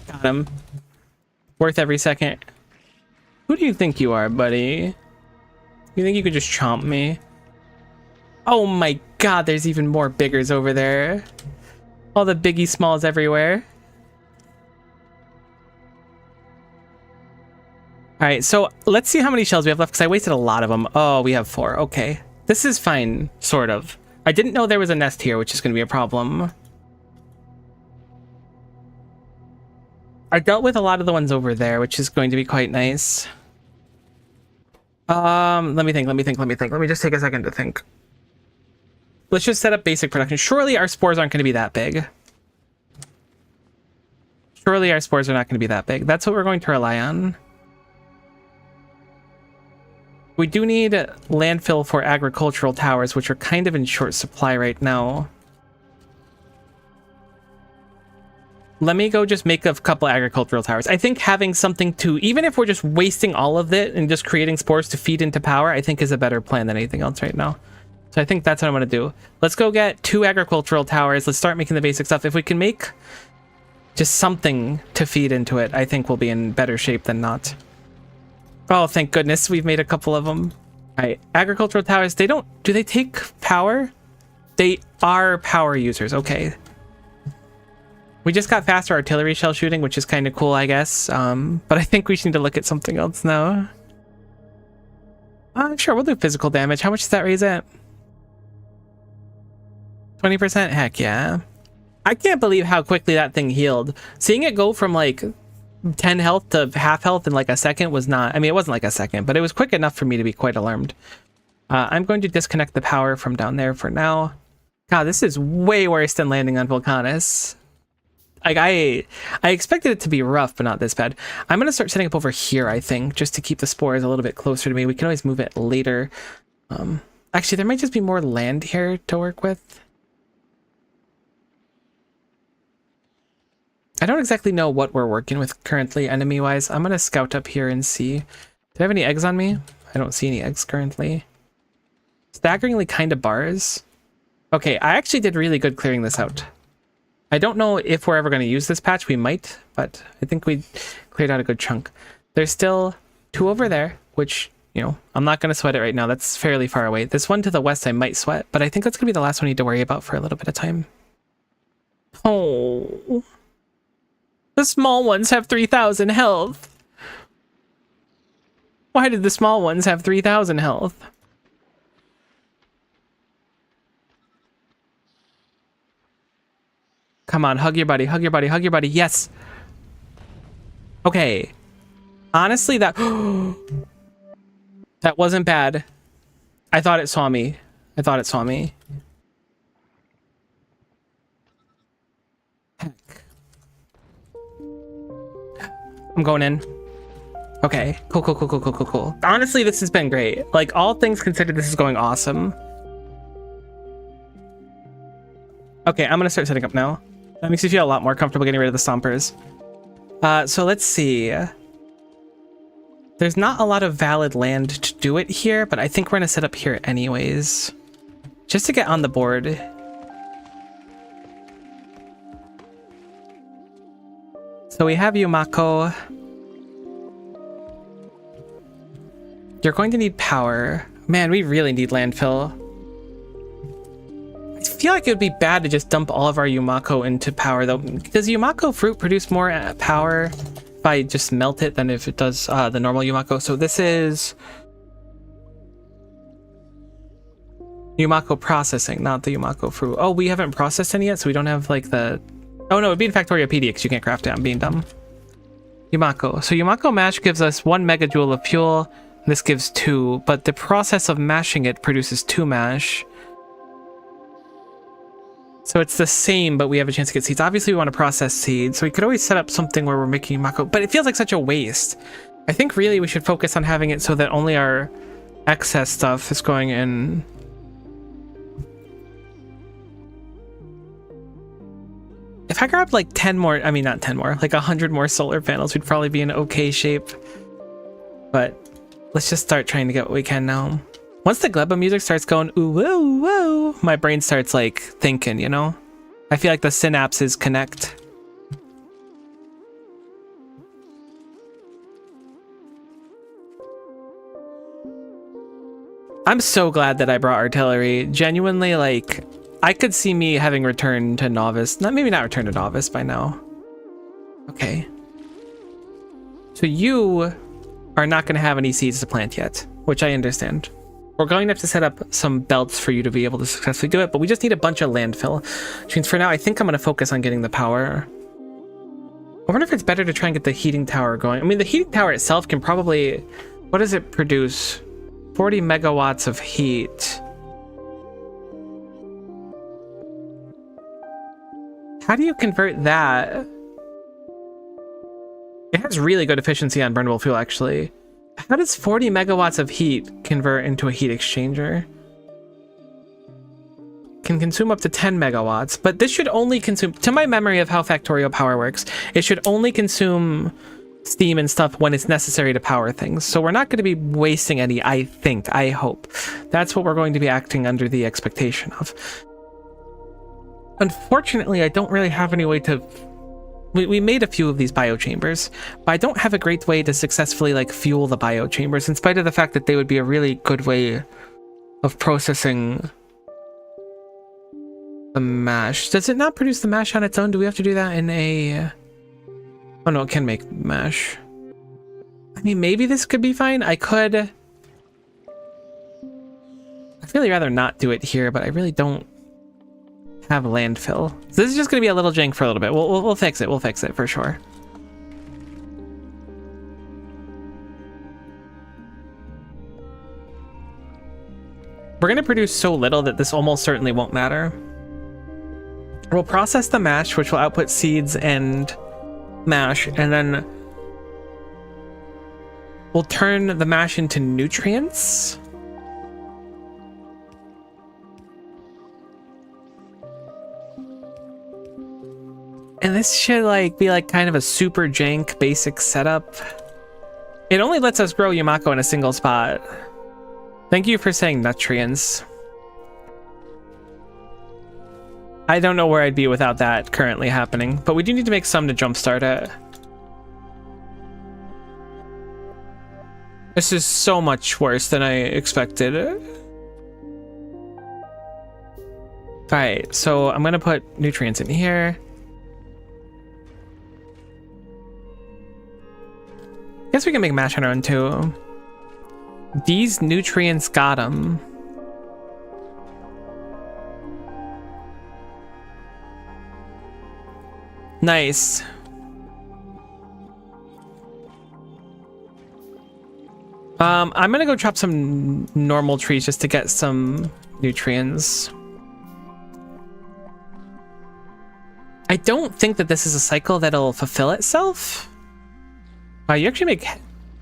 Got him. Worth every second. Who do you think you are, buddy? You think you could just chomp me? Oh my god, there's even more biggers over there. All the Biggie Smalls everywhere. All right, so let's see how many shells we have left, because I wasted a lot of them. Oh, we have 4. Okay. This is fine, sort of. I didn't know there was a nest here, which is going to be a problem. I dealt with a lot of the ones over there, which is going to be quite nice. Let me think. Let me just take a second to think. Let's just set up basic production. Surely our spores aren't going to be that big. Surely our spores are not going to be that big. That's what we're going to rely on. We do need landfill for agricultural towers, which are kind of in short supply right now. Let me go just make a couple agricultural towers. I think having something to, even if we're just wasting all of it and just creating spores to feed into power, I think is a better plan than anything else right now. So I think that's what I'm going to do. Let's go get 2 agricultural towers. Let's start making the basic stuff. If we can make just something to feed into it, I think we'll be in better shape than not. Oh, thank goodness we've made a couple of them. All right, agricultural towers, they don't, do they take power? They are power users, okay. We just got faster artillery shell shooting, which is kind of cool, I guess. But I think we need to look at something else now. Sure, we'll do physical damage. How much does that raise at? 20%? Heck yeah. I can't believe how quickly that thing healed. Seeing it go from like 10 health to half health in like a second was not, I mean, it wasn't like a second, but it was quick enough for me to be quite alarmed. I'm going to disconnect the power from down there for now. God, this is way worse than landing on Vulcanus. Like I expected it to be rough, but not this bad. I'm going to start setting up over here, I think, just to keep the spores a little bit closer to me. We can always move it later. Actually, there might just be more land here to work with. I don't exactly know what we're working with currently, enemy-wise. I'm going to scout up here and see. Do I have any eggs on me? I don't see any eggs currently. Staggeringly kind of bars. Okay, I actually did really good clearing this out. I don't know if we're ever going to use this patch. We might, but I think we cleared out a good chunk. There's still 2 over there, which, you know, I'm not going to sweat it right now. That's fairly far away. This one to the west I might sweat, but I think that's going to be the last one I need to worry about for a little bit of time. Oh... The small ones have 3,000 health. Why did the small ones have 3,000 health? Come on, hug your buddy, hug your buddy, hug your buddy. Yes. Okay. Honestly, that... that wasn't bad. I thought it saw me. I thought it saw me. I'm going in. Okay, cool. Honestly, this has been great. Like, all things considered, this is going awesome. Okay, I'm gonna start setting up now. That makes me feel a lot more comfortable getting rid of the stompers. So let's see. There's not a lot of valid land to do it here, but I think we're gonna set up here anyways. Just to get on the board. So we have Yumako. You're going to need power. Man, we really need landfill. I feel like it would be bad to just dump all of our Yumako into power though. Does Yumako fruit produce more power if I just melt it than if it does the normal Yumako? So this is Yumako processing, not the Yumako fruit. Oh, we haven't processed any yet, so we don't have like the... Oh no, it'd be in Factorio PD because you can't craft it. I'm being dumb. Yumako. So Yumako mash gives us 1 megajoule of fuel. This gives 2, but the process of mashing it produces 2 mash. So it's the same, but we have a chance to get seeds. Obviously, we want to process seeds, so we could always set up something where we're making Yumako, but it feels like such a waste. I think really we should focus on having it so that only our excess stuff is going in. If I grabbed like 10 more, I mean not 10 more, like 100 more solar panels, we'd probably be in okay shape. But let's just start trying to get what we can now. Once the Gleba music starts going, ooh, woo, woo, my brain starts like thinking, you know? I feel like the synapses connect. I'm so glad that I brought artillery. Genuinely, like, I could see me having returned to novice. Maybe not returned to novice by now. Okay. So you are not going to have any seeds to plant yet, which I understand. We're going to have to set up some belts for you to be able to successfully do it, but we just need a bunch of landfill. Which means for now, I think I'm going to focus on getting the power. I wonder if it's better to try and get the heating tower going. I mean, the heating tower itself can probably... What does it produce? 40 megawatts of heat. How do you convert that? It has really good efficiency on burnable fuel, actually. How does 40 megawatts of heat convert into a heat exchanger? Can consume up to 10 megawatts, but this should only consume, to my memory of how Factorio power works, it should only consume steam and stuff when it's necessary to power things. So we're not going to be wasting any, I think, I hope. That's what we're going to be acting under the expectation of. Unfortunately, I don't really have any way to... We made a few of these biochambers, but I don't have a great way to successfully like fuel the biochambers, in spite of the fact that they would be a really good way of processing the mash. Does it not produce the mash on its own? Do we have to do that in a... Oh no, it can make mash. I mean, maybe this could be fine. I could... I'd really rather not do it here, but I really don't have landfill. So this is just going to be a little jank for a little bit. We'll fix it. We'll fix it for sure. We're going to produce so little that this almost certainly won't matter. We'll process the mash, which will output seeds and mash, and then we'll turn the mash into nutrients. And this should like be like kind of a super jank basic setup. It only lets us grow Yumako in a single spot. Thank you for saying nutrients. I don't know where I'd be without that currently happening, but we do need to make some to jumpstart it. This is so much worse than I expected. Alright, so I'm gonna put nutrients in here. Guess we can make mash on our own too. These nutrients got them. Nice. I'm gonna go chop some normal trees just to get some nutrients. I don't think that this is a cycle that'll fulfill itself. You actually make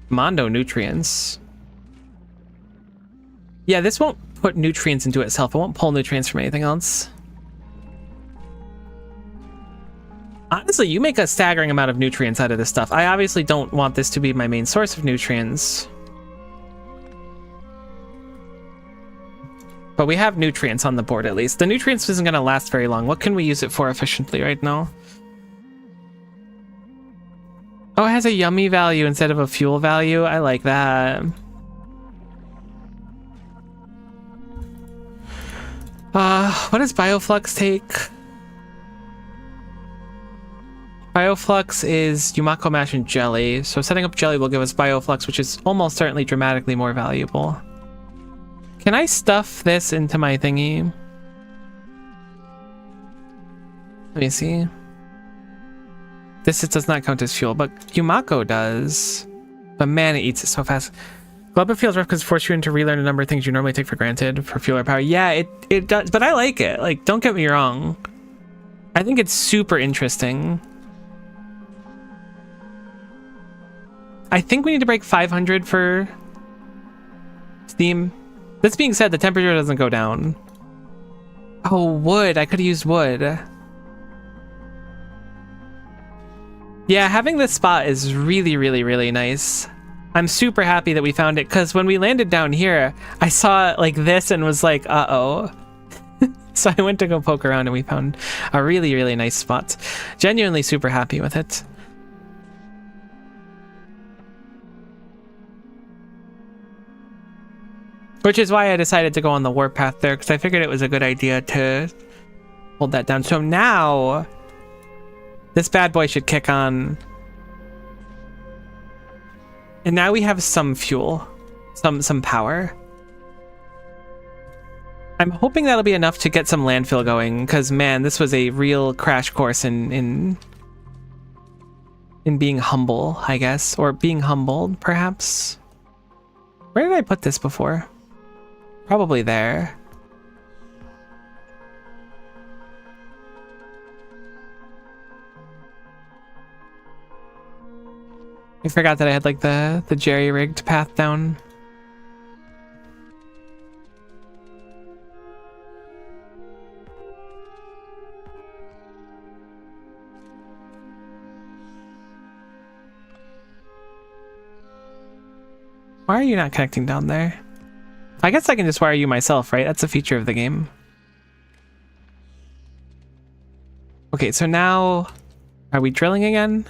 Mondo nutrients. Yeah, this won't put nutrients into itself. It won't pull nutrients from anything else. Honestly, you make a staggering amount of nutrients out of this stuff. I obviously don't want this to be my main source of nutrients. But we have nutrients on the board at least. The nutrients isn't going to last very long. What can we use it for efficiently right now? Oh, it has a yummy value instead of a fuel value. I like that. What does Bioflux take? Bioflux is Yumako Mash and Jelly. So setting up Jelly will give us Bioflux, which is almost certainly dramatically more valuable. Can I stuff this into my thingy? Let me see. This does not count as fuel, but Yumako does. But man, it eats it so fast. Glubba feels rough because it forces you to relearn a number of things you normally take for granted for fuel or power. Yeah, it does, but I like it. Like, don't get me wrong. I think it's super interesting. I think we need to break 500 for Steam. This being said, the temperature doesn't go down. Oh, wood. I could have used wood. Yeah, having this spot is really, really, really nice. I'm super happy that we found it, because when we landed down here, I saw like this and was like, uh-oh. So I went to go poke around and we found a really, really nice spot. Genuinely super happy with it. Which is why I decided to go on the warpath there, because I figured it was a good idea to hold that down. So now, this bad boy should kick on. And now we have some fuel, some power. I'm hoping that'll be enough to get some landfill going, because man, this was a real crash course in being humble, I guess, or being humbled, perhaps. Where did I put this before? Probably there. I forgot that I had like the jerry-rigged path down. Why are you not connecting down there? I guess I can just wire you myself, right? That's a feature of the game. Okay, so now, are we drilling again?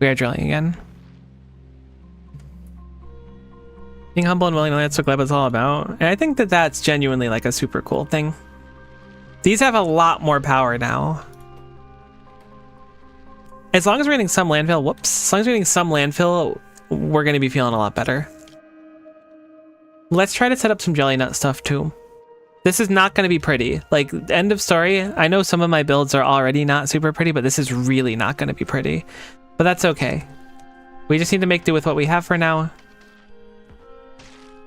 We are drilling again. Being humble and willing to learn, that's what Gleb is all about. And I think that that's genuinely like a super cool thing. These have a lot more power now. As long as we're getting some landfill, whoops. As long as we're getting some landfill, we're going to be feeling a lot better. Let's try to set up some jelly nut stuff too. This is not going to be pretty. Like, end of story. I know some of my builds are already not super pretty, but this is really not going to be pretty. But that's okay. We just need to make do with what we have for now.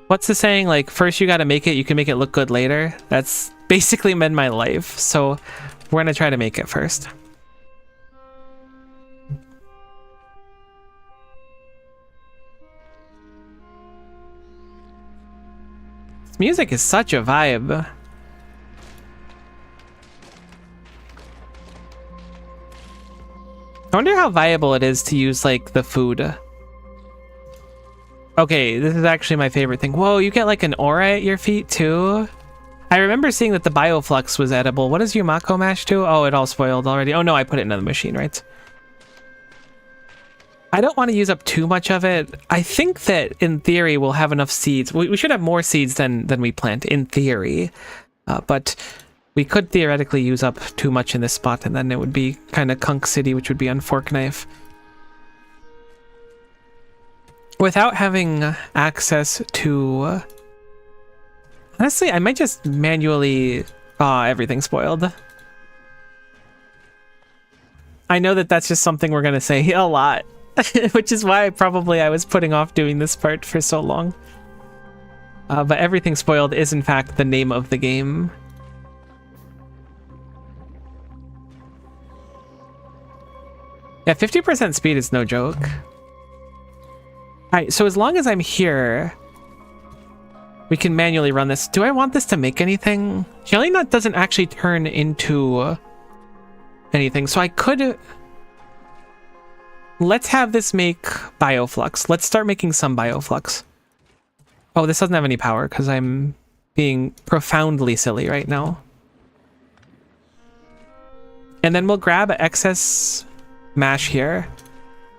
What's the saying? Like, first you got to make it, you can make it look good later. That's basically been my life. So we're going to try to make it first. Music is such a vibe. I wonder how viable it is to use like the food. Okay, this is actually my favorite thing. Whoa, you get like an aura at your feet too? I remember seeing that the Bioflux was edible. What does Yumako Mash do? Oh, it all spoiled already. Oh no, I put it into the machine, right? I don't want to use up too much of it. I think that in theory we'll have enough seeds. We should have more seeds than we plant in theory. But we could theoretically use up too much in this spot and then it would be kind of Kunk City, which would be on Fork Knife. Without having access to... Honestly, I might just manually... everything's spoiled. I know that that's just something we're going to say a lot. Which is why I was putting off doing this part for so long. But everything spoiled is in fact the name of the game. Yeah, 50% speed is no joke. Alright, so as long as I'm here, we can manually run this. Do I want this to make anything? Jelly nut doesn't actually turn into anything, so I could... Let's have this make bioflux. Let's start making some bioflux. Oh, this doesn't have any power because I'm being profoundly silly right now. And then we'll grab excess mash here.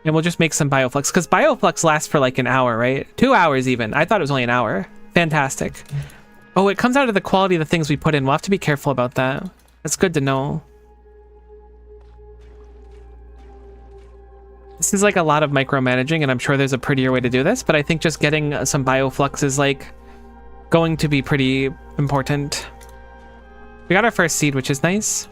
And we'll just make some bioflux. Because bioflux lasts for like an hour, right? 2 hours even. I thought it was only an hour. Fantastic. Oh, it comes out of the quality of the things we put in. We'll have to be careful about that. That's good to know. This is like a lot of micromanaging, and I'm sure there's a prettier way to do this, but I think just getting some bioflux is like going to be pretty important. We got our first seed, which is nice.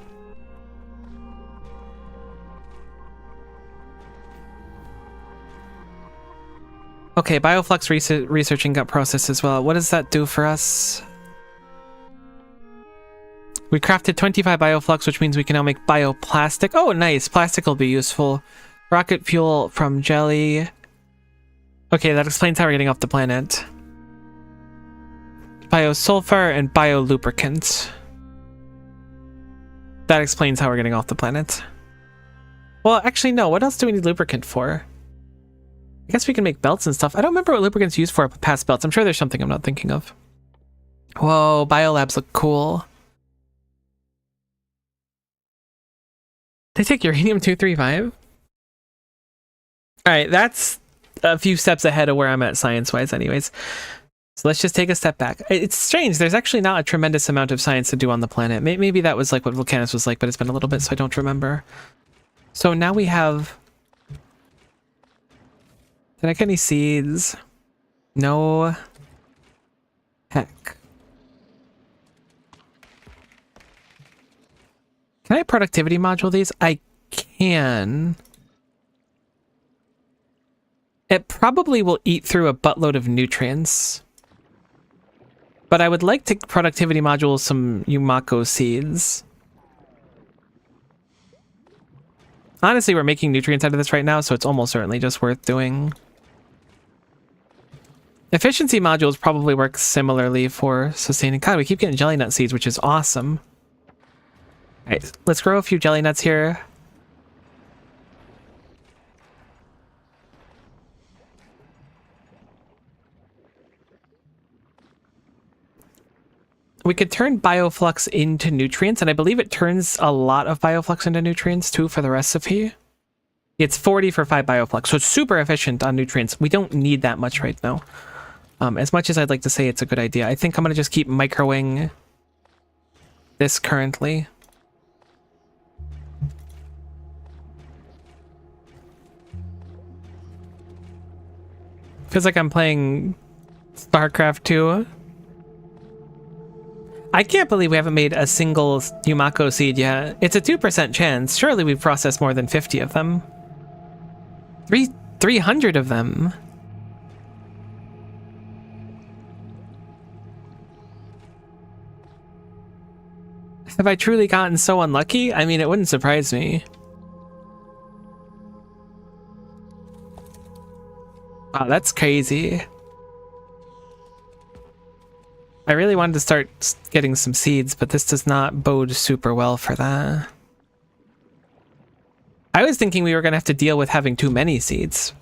Okay, bioflux researching got processed as well. What does that do for us? We crafted 25 bioflux, which means we can now make bioplastic. Oh, nice. Plastic will be useful. Rocket fuel from jelly. Okay, that explains how we're getting off the planet. Biosulfur and biolubricant. That explains how we're getting off the planet. Well, actually, no. What else do we need lubricant for? I guess we can make belts and stuff. I don't remember what lubricants used for past belts. I'm sure there's something I'm not thinking of. Whoa, biolabs look cool. They take uranium-235? Alright, that's a few steps ahead of where I'm at science-wise anyways. So let's just take a step back. It's strange, there's actually not a tremendous amount of science to do on the planet. Maybe that was like what Volcanus was like, but it's been a little bit, so I don't remember. So now we have... Did I get any seeds? No. Heck. Can I productivity module these? I can. It probably will eat through a buttload of nutrients. But I would like to productivity module some Yumako seeds. Honestly, we're making nutrients out of this right now, so it's almost certainly just worth doing. Efficiency modules probably work similarly for sustaining. God, we keep getting jelly nut seeds, which is awesome. Alright, let's grow a few jelly nuts here. We could turn bioflux into nutrients, and I believe it turns a lot of bioflux into nutrients too for the recipe. It's 40 for 5 bioflux, so it's super efficient on nutrients. We don't need that much right now. As much as I'd like to say it's a good idea, I think I'm going to just keep microwing this currently. Feels like I'm playing StarCraft 2. I can't believe we haven't made a single Yumako seed yet. It's a 2% chance. Surely we've processed more than 50 of them. 300 of them. Have I truly gotten so unlucky? I mean, it wouldn't surprise me. Wow, that's crazy. I really wanted to start getting some seeds, but this does not bode super well for that. I was thinking we were going to have to deal with having too many seeds.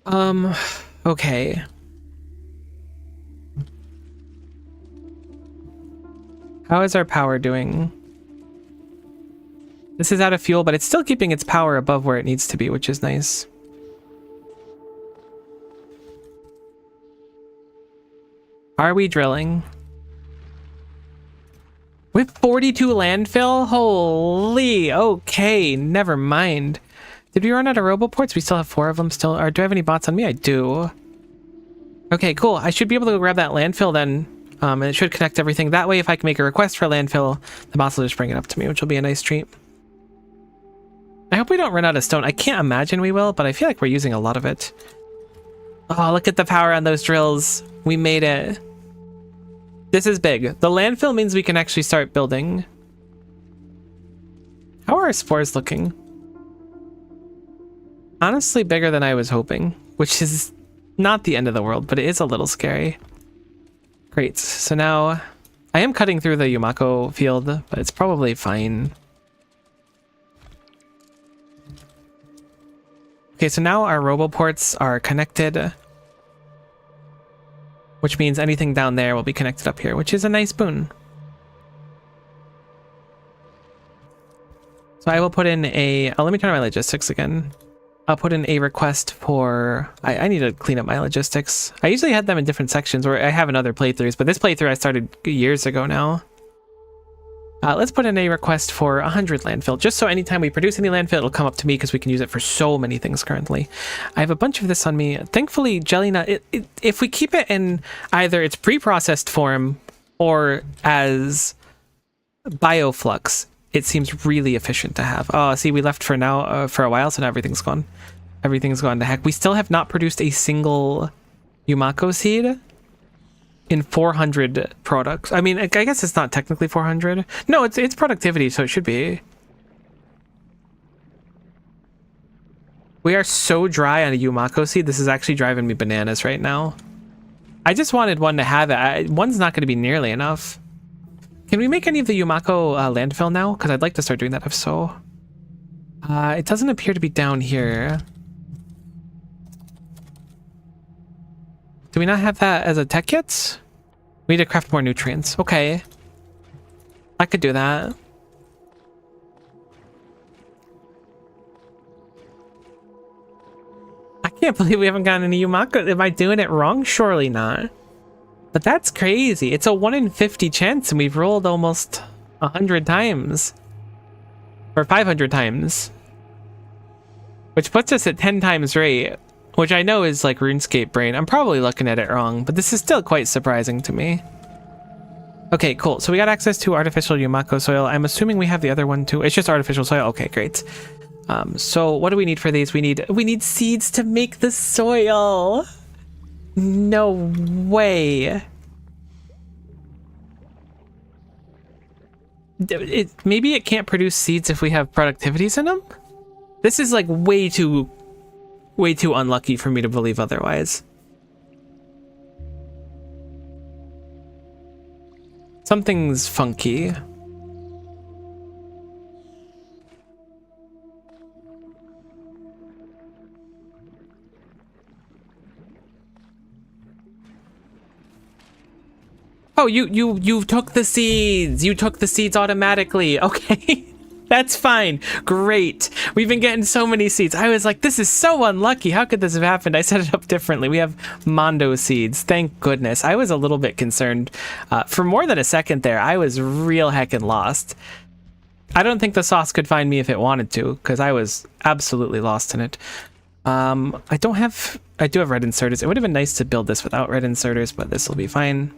Okay. How is our power doing? This is out of fuel, but it's still keeping its power above where it needs to be, which is nice. Are we drilling? With 42 landfill? Holy, okay, never mind. Did we run out of roboports? We still have 4 of them still. Or do I have any bots on me? I do. Okay, cool. I should be able to go grab that landfill then. And it should connect everything. That way, if I can make a request for landfill, the bots will just bring it up to me, which will be a nice treat. I hope we don't run out of stone. I can't imagine we will, but I feel like we're using a lot of it. Oh, look at the power on those drills. We made it. This is big. The landfill means we can actually start building. How are our spores looking? Honestly, bigger than I was hoping, which is not the end of the world, but it is a little scary. Great. So now I am cutting through the Yumako field, but it's probably fine. Okay, so now our roboports are connected, which means anything down there will be connected up here, which is a nice boon. So I will put in a... Oh, let me turn on my logistics again. I'll put in a request for... I need to clean up my logistics. I usually had them in different sections, or I have in other playthroughs, but this playthrough I started years ago now. Let's put in a request for 100 landfill, just so anytime we produce any landfill, it'll come up to me because we can use it for so many things currently. I have a bunch of this on me. Thankfully, jelly nut, if we keep it in either its pre-processed form or as bioflux, it seems really efficient to have. Oh, see, we left for now for a while, so now everything's gone. Everything's gone to heck. We still have not produced a single Yumako seed in 400 products. I mean, I guess it's not technically 400. No, it's productivity, so it should be. We are so dry on a Yumako seed. This is actually driving me bananas right now. I just wanted one to have it. One's not going to be nearly enough. Can we make any of the Yumako landfill now? Because I'd like to start doing that if so. It doesn't appear to be down here. Do we not have that as a tech yet? We need to craft more nutrients. Okay. I could do that. I can't believe we haven't gotten any Yumako. Am I doing it wrong? Surely not. But that's crazy. It's a 1 in 50 chance and we've rolled almost 100 times. Or 500 times. Which puts us at 10 times rate. Which I know is like RuneScape brain. I'm probably looking at it wrong, but this is still quite surprising to me. Okay, cool. So we got access to artificial Yumako soil. I'm assuming we have the other one too. It's just artificial soil. Okay, great. So what do we need for these? We need seeds to make the soil. No way. Maybe it can't produce seeds if we have productivities in them? This is like way too unlucky for me to believe otherwise. Something's funky. Oh, you took the seeds. You took the seeds automatically. Okay. That's fine. Great. We've been getting so many seeds. I was like, this is so unlucky. How could this have happened? I set it up differently. We have Mondo seeds. Thank goodness. I was a little bit concerned. For more than a second there, I was real heckin' lost. I don't think the sauce could find me if it wanted to, because I was absolutely lost in it. I do have red inserters. It would have been nice to build this without red inserters, but this will be fine.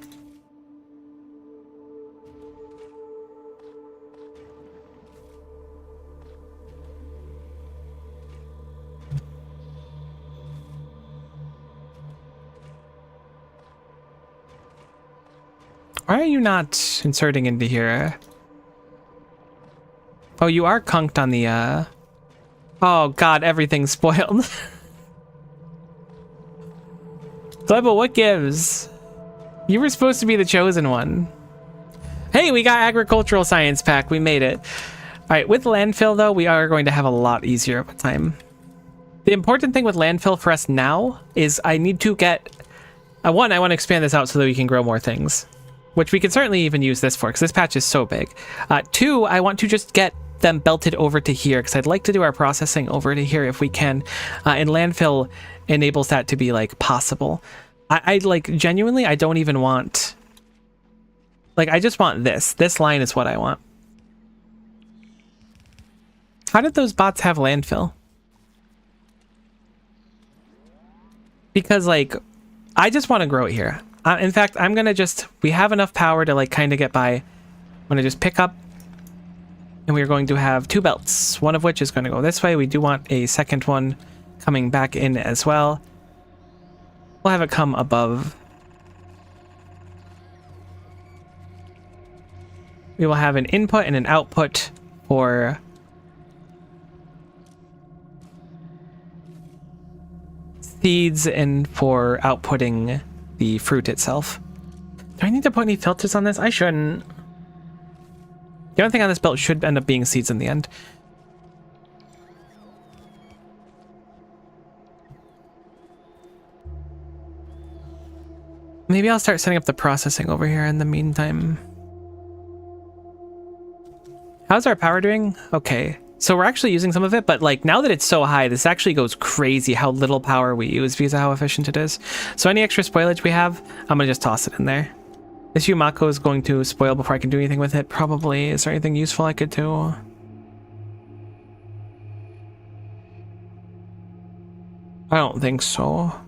Why are you not inserting into here? Oh, you are conked on the, Oh god, everything's spoiled. Gleba, what gives? You were supposed to be the chosen one. Hey, we got agricultural science pack. We made it. Alright, with landfill, though, we are going to have a lot easier of a time. The important thing with landfill for us now is I need to get... one, I want to expand this out so that we can grow more things. Which we can certainly even use this for, because this patch is so big. Two, I want to just get them belted over to here, because I'd like to do our processing over to here if we can. And landfill enables that to be, like, possible. I like, genuinely, I don't even want... Like, I just want this. This line is what I want. How did those bots have landfill? Because, like, I just want to grow it here. In fact, I'm going to just... We have enough power to, like, kind of get by. I'm going to just pick up. And we're going to have 2 belts. One of which is going to go this way. We do want a second one coming back in as well. We'll have it come above. We will have an input and an output for seeds and for outputting the fruit itself. Do I need to put any filters on this? I shouldn't. The only thing on this belt should end up being seeds in the end. Maybe I'll start setting up the processing over here in the meantime. How's our power doing? Okay. So we're actually using some of it, but like now that it's so high, this actually goes crazy how little power we use because of how efficient it is. So any extra spoilage we have, I'm gonna just toss it in there. This Yumako is going to spoil before I can do anything with it, probably. Is there anything useful I could do? I don't think so.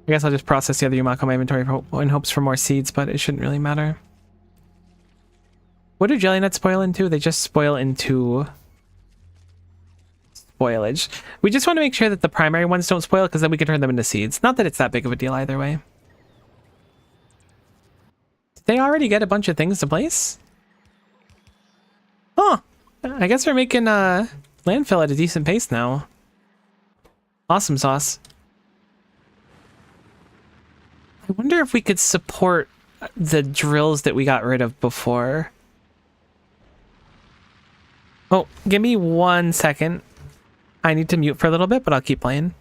I guess I'll just process the other Yumako in my inventory in hopes for more seeds, but it shouldn't really matter. What do jelly nuts spoil into? They just spoil into spoilage. We just want to make sure that the primary ones don't spoil, because then we can turn them into seeds. Not that it's that big of a deal either way. Did they already get a bunch of things to place? Huh. I guess we're making landfill at a decent pace now. Awesome sauce. I wonder if we could support the drills that we got rid of before. Oh, give me 1 second. I need to mute for a little bit, but I'll keep playing.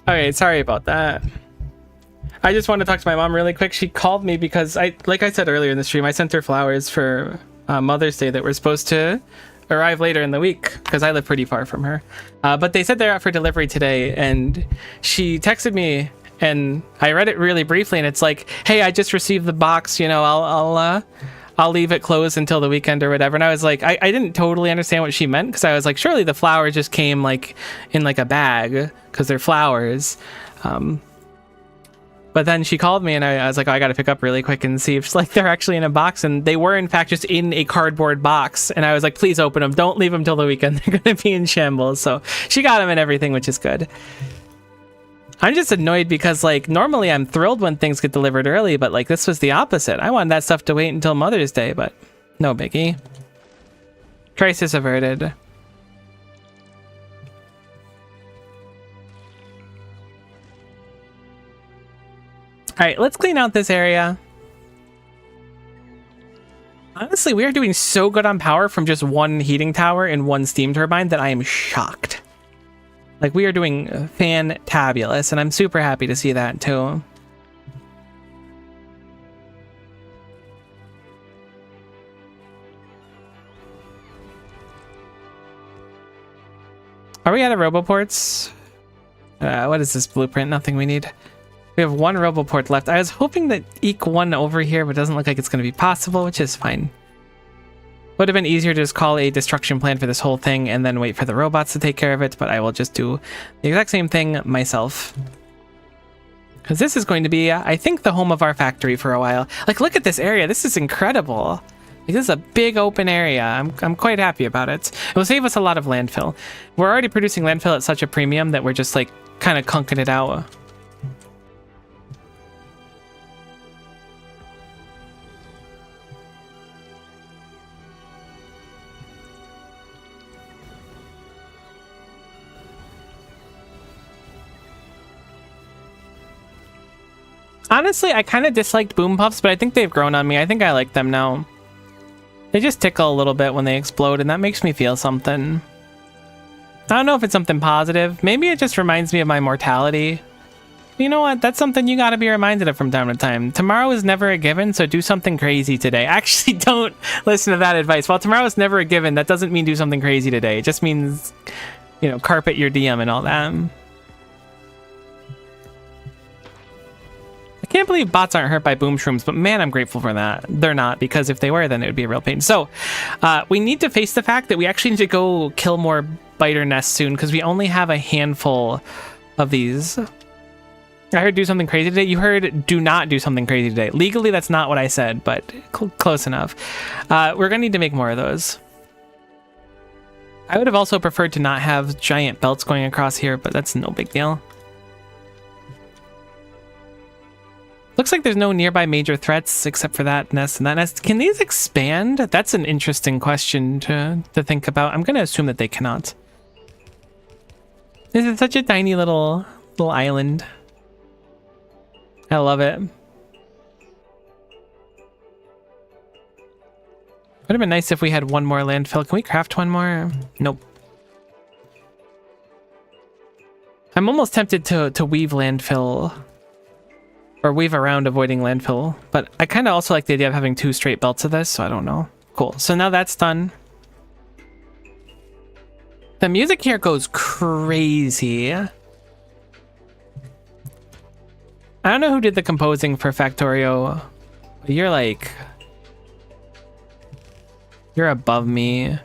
Okay, sorry about that. I just wanted to talk to my mom really quick. She called me because like I said earlier in the stream, I sent her flowers for Mother's Day that were supposed to arrive later in the week because I live pretty far from her. But they said they're out for delivery today, and she texted me, and I read it really briefly, and it's like, "Hey, I just received the box. You know, I'll leave it closed until the weekend or whatever." And I was like, I didn't totally understand what she meant, because I was like, surely the flowers just came like in like a bag because they're flowers. But then she called me, and I was like, oh, I got to pick up really quick and see if like they're actually in a box. And they were in fact just in a cardboard box. And I was like, please open them. Don't leave them till the weekend. They're going to be in shambles. So she got them and everything, which is good. I'm just annoyed because like normally I'm thrilled when things get delivered early, but like this was the opposite. I wanted that stuff to wait until Mother's Day, but no biggie. Crisis averted. All right, let's clean out this area. Honestly, we are doing so good on power from just one heating tower and one steam turbine that I am shocked. Like, we are doing fantabulous, and I'm super happy to see that, too. Are we out of roboports? What is this blueprint? Nothing we need. We have one roboport left. I was hoping that eke one over here, but it doesn't look like it's going to be possible, which is fine. Would have been easier to just call a destruction plan for this whole thing and then wait for the robots to take care of it, but I will just do the exact same thing myself. Because this is going to be, I think, the home of our factory for a while. Like, look at this area. This is incredible. Like, this is a big open area. I'm quite happy about it. It will save us a lot of landfill. We're already producing landfill at such a premium that we're just, like, kind of clunking it out. Honestly, I kind of disliked boom puffs, but I think they've grown on me. I think I like them now. They just tickle a little bit when they explode, and that makes me feel something. I don't know if it's something positive. Maybe it just reminds me of my mortality. You know what? That's something you gotta be reminded of from time to time. Tomorrow is never a given, so do something crazy today. Actually, don't listen to that advice. While tomorrow is never a given, that doesn't mean do something crazy today. It just means, you know, carpet your DM and all that. I can't believe bots aren't hurt by boom shrooms, but man, I'm grateful for that. They're not, because if they were, then it would be a real pain. So, we need to face the fact that we actually need to go kill more biter nests soon, because we only have a handful of these. I heard do something crazy today. You heard do not do something crazy today. Legally, that's not what I said, but close enough. We're gonna need to make more of those. I would have also preferred to not have giant belts going across here, but that's no big deal. Looks like there's no nearby major threats except for that nest and that nest. Can these expand? That's an interesting question to think about. I'm going to assume that they cannot. This is such a tiny little island. I love it. Would have been nice if we had one more landfill. Can we craft one more? Nope. I'm almost tempted to weave landfill. Or weave around avoiding landfill. But I kind of also like the idea of having 2 straight belts of this, so I don't know. Cool. So now that's done. The music here goes crazy. I don't know who did the composing for Factorio. You're like... You're above me.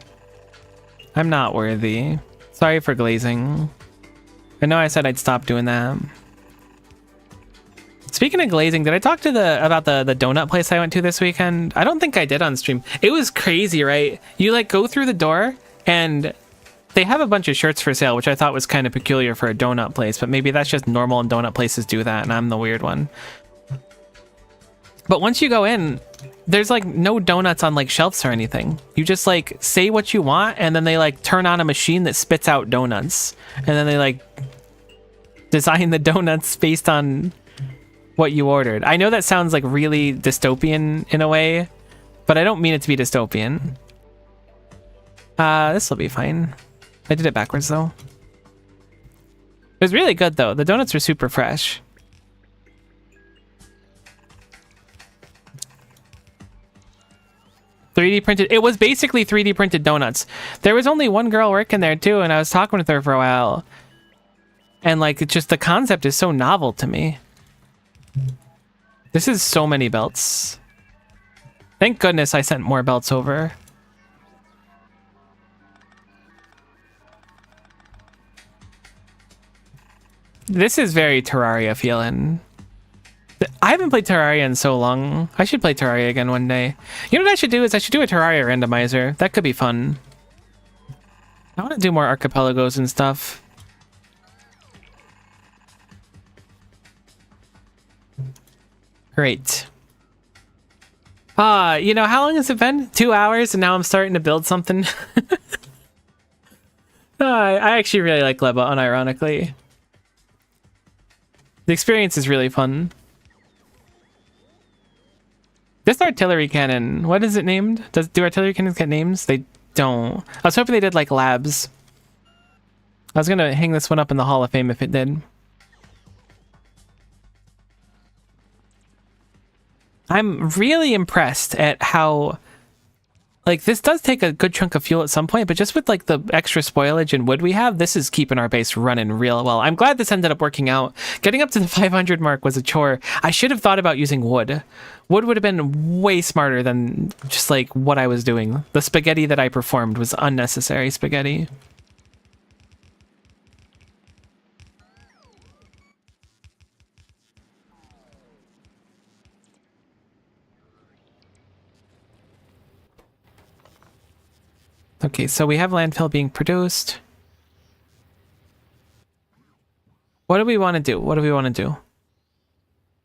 I'm not worthy. Sorry for glazing. I know I said I'd stop doing that. Speaking of glazing, did I talk to about the donut place I went to this weekend? I don't think I did on stream. It was crazy, right? You like go through the door and they have a bunch of shirts for sale, which I thought was kind of peculiar for a donut place, but maybe that's just normal and donut places do that and I'm the weird one. But once you go in, there's like no donuts on like shelves or anything. You just like say what you want and then they like turn on a machine that spits out donuts. And then they like design the donuts based on what you ordered. I know that sounds like really dystopian in a way, but I don't mean it to be dystopian. This will be fine. I did it backwards though. It was really good though. The donuts were super fresh. "3D printed." It was basically 3D printed donuts. There was only one girl working there too, and I was talking with her for a while. And like, it's just the concept is so novel to me. This is so many belts. Thank goodness I sent more belts over. This is very Terraria feeling. I haven't played Terraria in so long. I should play Terraria again one day. You know what I should do is I should do a Terraria randomizer. That could be fun. I want to do more archipelagos and stuff. Great. You know, how long has it been? 2 hours, and now I'm starting to build something. I actually really like Gleba, unironically. The experience is really fun. This artillery cannon, what is it named? Do artillery cannons get names? They don't. I was hoping they did like labs. I was gonna hang this one up in the Hall of Fame if it did. I'm really impressed at how, like, this does take a good chunk of fuel at some point, but just with like the extra spoilage and wood we have, this is keeping our base running real well. I'm glad this ended up working out. Getting up to the 500 mark was a chore. I should have thought about using wood. Wood would have been way smarter than just like what I was doing. The spaghetti that I performed was unnecessary spaghetti. Okay, so we have landfill being produced. What do we want to do? What do we want to do?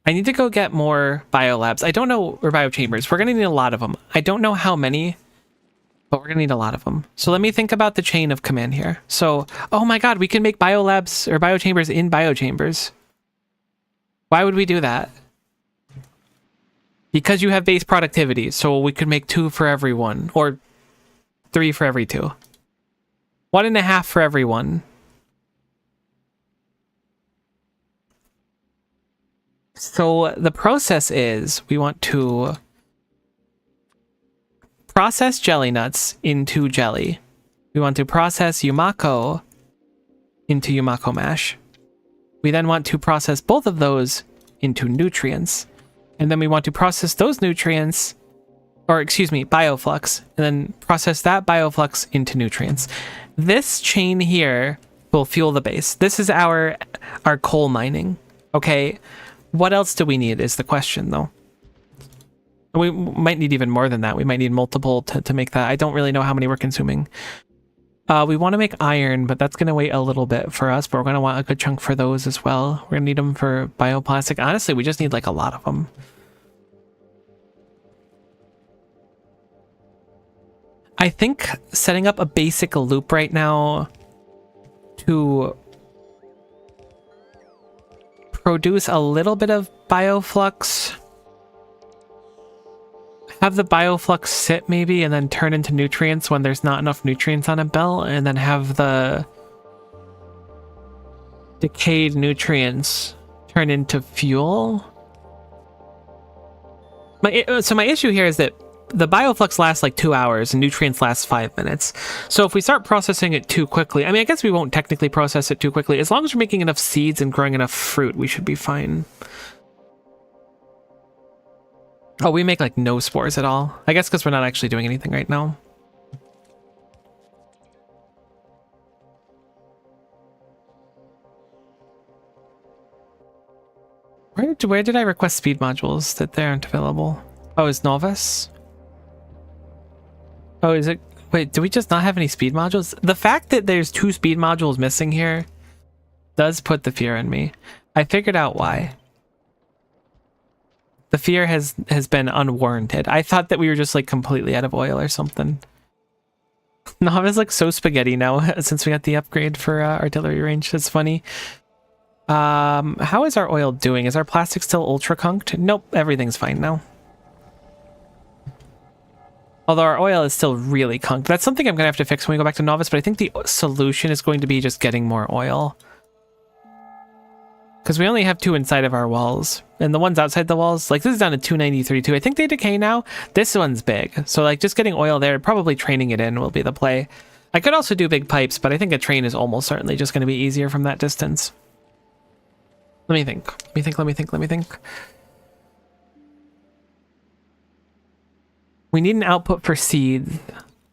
I need to go get more biolabs. I don't know, or biochambers. We're going to need a lot of them. I don't know how many, but we're going to need a lot of them. So let me think about the chain of command here. So, oh my god, we can make biolabs or biochambers in biochambers. Why would we do that? Because you have base productivity, so we could make 2 for every one, or 3 for every 2. 1.5 for every 1. So the process is we want to process jelly nuts into jelly. We want to process Yumako into Yumako mash. We then want to process both of those into nutrients. And then we want to process those nutrients, or excuse me, bioflux, and then process that bioflux into nutrients. This chain here will fuel the base. This is our coal mining. Okay, what else do we need is the question though. We might need even more than that. We might need multiple to make that. I don't really know how many we're consuming. We want to make iron, but that's going to wait a little bit for us, but we're going to want a good chunk for those as well. We're going to need them for bioplastic. Honestly, we just need like a lot of them. I think setting up a basic loop right now to produce a little bit of bioflux, have the bioflux sit maybe and then turn into nutrients when there's not enough nutrients on a belt, and then have the decayed nutrients turn into fuel. So my issue here is that the bioflux lasts like 2 hours and nutrients last 5 minutes. So if we start processing it too quickly, I mean, I guess we won't technically process it too quickly. As long as we're making enough seeds and growing enough fruit, we should be fine. Oh, we make like no spores at all. I guess because we're not actually doing anything right now. Where did I request speed modules that they aren't available? Oh, is Novus? Oh, is it? Wait, do we just not have any speed modules? The fact that there's 2 speed modules missing here does put the fear in me. I figured out why. The fear has been unwarranted. I thought that we were just like completely out of oil or something. Nava's like so spaghetti now since we got the upgrade for artillery range. That's funny. How is our oil doing? Is our plastic still ultra conked? Nope, everything's fine now. Although our oil is still really conked. That's something I'm going to have to fix when we go back to Novice, but I think the solution is going to be just getting more oil. Because we only have 2 inside of our walls. And the ones outside the walls, like this is down to 293 too. I think they decay now. This one's big. So like just getting oil there, probably training it in will be the play. I could also do big pipes, but I think a train is almost certainly just going to be easier from that distance. Let me think. Let me think. We need an output for seeds.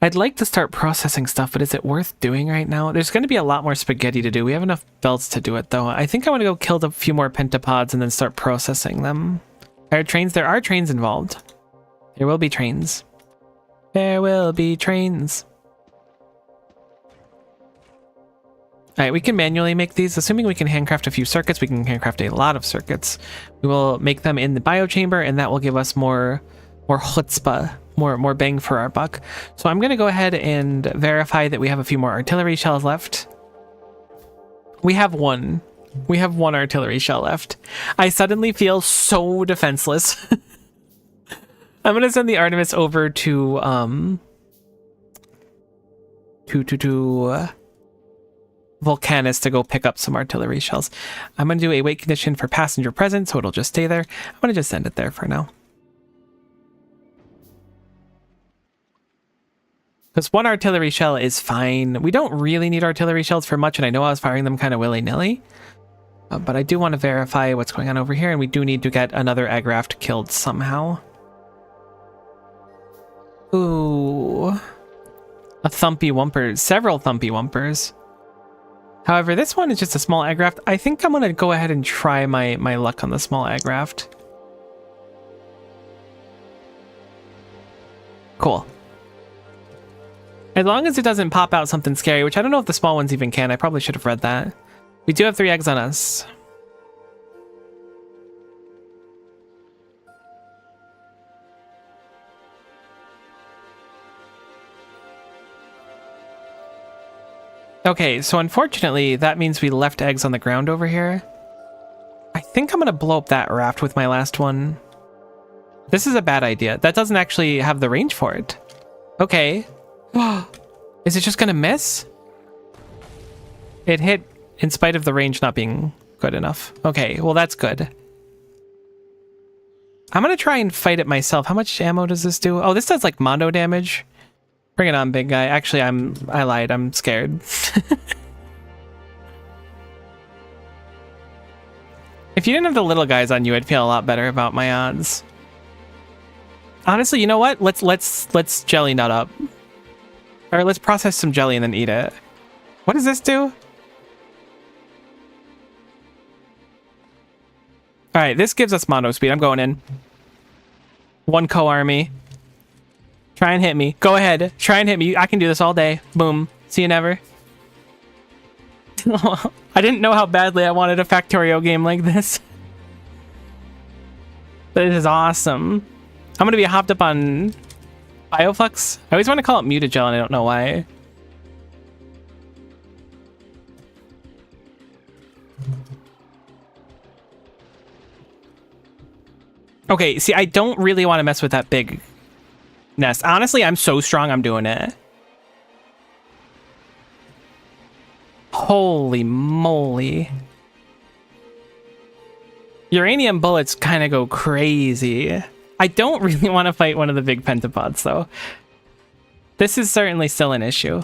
I'd like to start processing stuff, but is it worth doing right now? There's going to be a lot more spaghetti to do. We have enough belts to do it, though. I think I want to go kill a few more pentapods and then start processing them. There are trains involved. There will be trains. There will be trains. Alright, we can manually make these. Assuming we can handcraft a few circuits, we can handcraft a lot of circuits. We will make them in the biochamber, and that will give us more chutzpah. More bang for our buck. So I'm going to go ahead and verify that we have a few more artillery shells left. We have one. We have one artillery shell left. I suddenly feel so defenseless. I'm going to send the Artemis over to Volcanus to go pick up some artillery shells. I'm going to do a wait condition for passenger present, so it'll just stay there. I'm going to just send it there for now. Because one artillery shell is fine. We don't really need artillery shells for much, and I know I was firing them kind of willy-nilly. But I do want to verify what's going on over here, and we do need to get another Agraft killed somehow. Ooh. A Thumpy Wumper. Several Thumpy Wumpers. However, this one is just a small Agraft. I think I'm going to go ahead and try my luck on the small Agraft. Cool. As long as it doesn't pop out something scary, which I don't know if the small ones even can. I probably should have read that. We do have 3 eggs on us. Okay, so unfortunately, that means we left eggs on the ground over here. I think I'm going to blow up that raft with my last one. This is a bad idea. That doesn't actually have the range for it. Okay. Is it just gonna miss? It hit in spite of the range not being good enough. Okay, well that's good. I'm gonna try and fight it myself. How much ammo does this do? Oh, this does like mono damage. Bring it on, big guy. Actually, I lied. I'm scared. If you didn't have the little guys on you, I'd feel a lot better about my odds. Honestly, you know what? Let's jelly nut up. Or let's process some jelly and then eat it. What does this do? Alright, this gives us mono speed. I'm going in. 1 co-army. Try and hit me. Go ahead. Try and hit me. I can do this all day. Boom. See you never. I didn't know how badly I wanted a Factorio game like this. This is awesome. I'm going to be hopped up on Bioflux. I always want to call it Mutagel, and I don't know why. Okay, see, I don't really want to mess with that big nest. Honestly, I'm so strong, I'm doing it. Holy moly. Uranium bullets kind of go crazy. I don't really want to fight one of the big pentapods, though. This is certainly still an issue.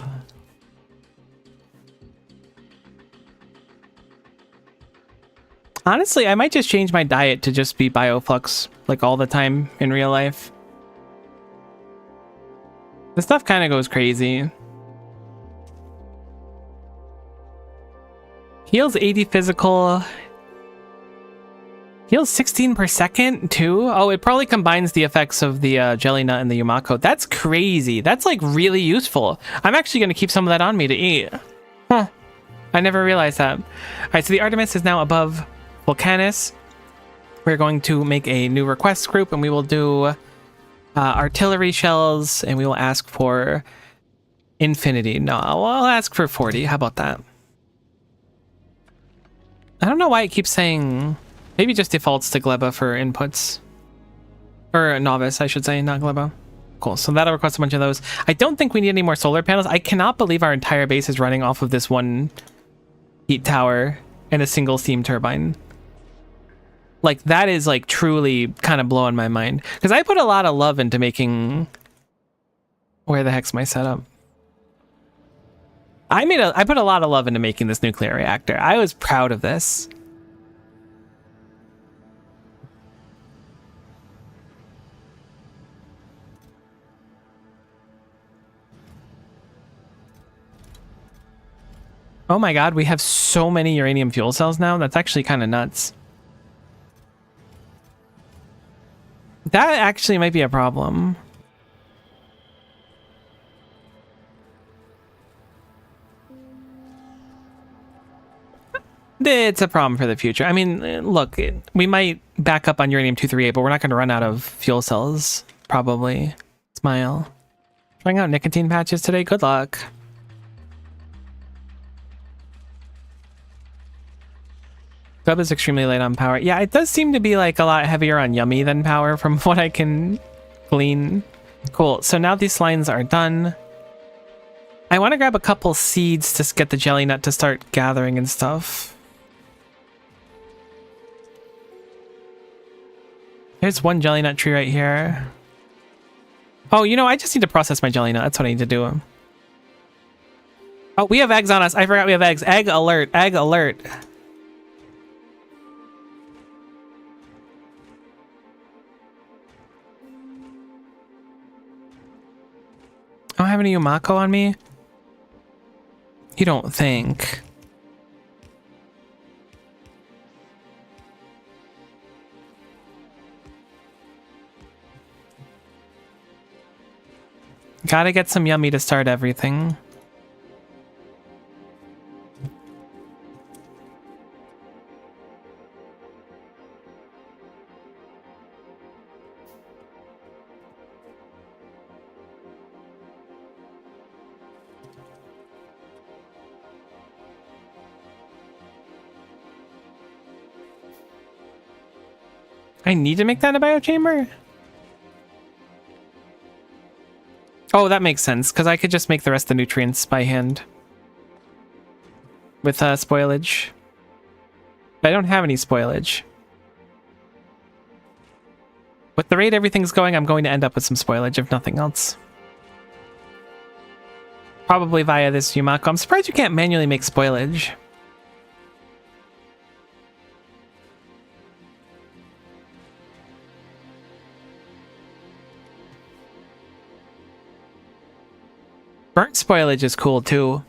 Honestly, I might just change my diet to just be Bioflux, like, all the time in real life. This stuff kind of goes crazy. Heals 80 physical. Heals 16 per second, too? Oh, it probably combines the effects of the Jelly Nut and the Yumako. That's crazy. That's, like, really useful. I'm actually going to keep some of that on me to eat. Huh. I never realized that. All right, so the Artemis is now above Volcanus. We're going to make a new request group, and we will do artillery shells, and we will ask for infinity. No, I'll ask for 40. How about that? I don't know why it keeps saying... Maybe just defaults to Gleba for inputs. Or Novice, I should say, not Gleba. Cool, so that'll request a bunch of those. I don't think we need any more solar panels. I cannot believe our entire base is running off of this one heat tower and a single steam turbine. Like, that is, like, truly kind of blowing my mind. Because I put a lot of love into making... Where the heck's my setup? I put a lot of love into making this nuclear reactor. I was proud of this. Oh my god, we have so many uranium fuel cells now. That's actually kind of nuts. That actually might be a problem. It's a problem for the future. I mean, look, we might back up on uranium-238, but we're not going to run out of fuel cells, probably. Smile. Trying out nicotine patches today? Good luck. Gleb is extremely late on power. Yeah, it does seem to be like a lot heavier on yummy than power from what I can glean. Cool. So now these lines are done. I want to grab a couple seeds to get the jelly nut to start gathering and stuff. There's one jelly nut tree right here. Oh, you know, I just need to process my jelly nut. That's what I need to do. Oh, we have eggs on us. I forgot we have eggs. Egg alert. Egg alert. I don't have any Yumako on me? You don't think? Gotta get some yummy to start everything. I need to make that a biochamber? Oh, that makes sense, because I could just make the rest of the nutrients by hand. With spoilage. But I don't have any spoilage. With the rate everything's going, I'm going to end up with some spoilage, if nothing else. Probably via this Yumako. I'm surprised you can't manually make spoilage. Burnt spoilage is cool too.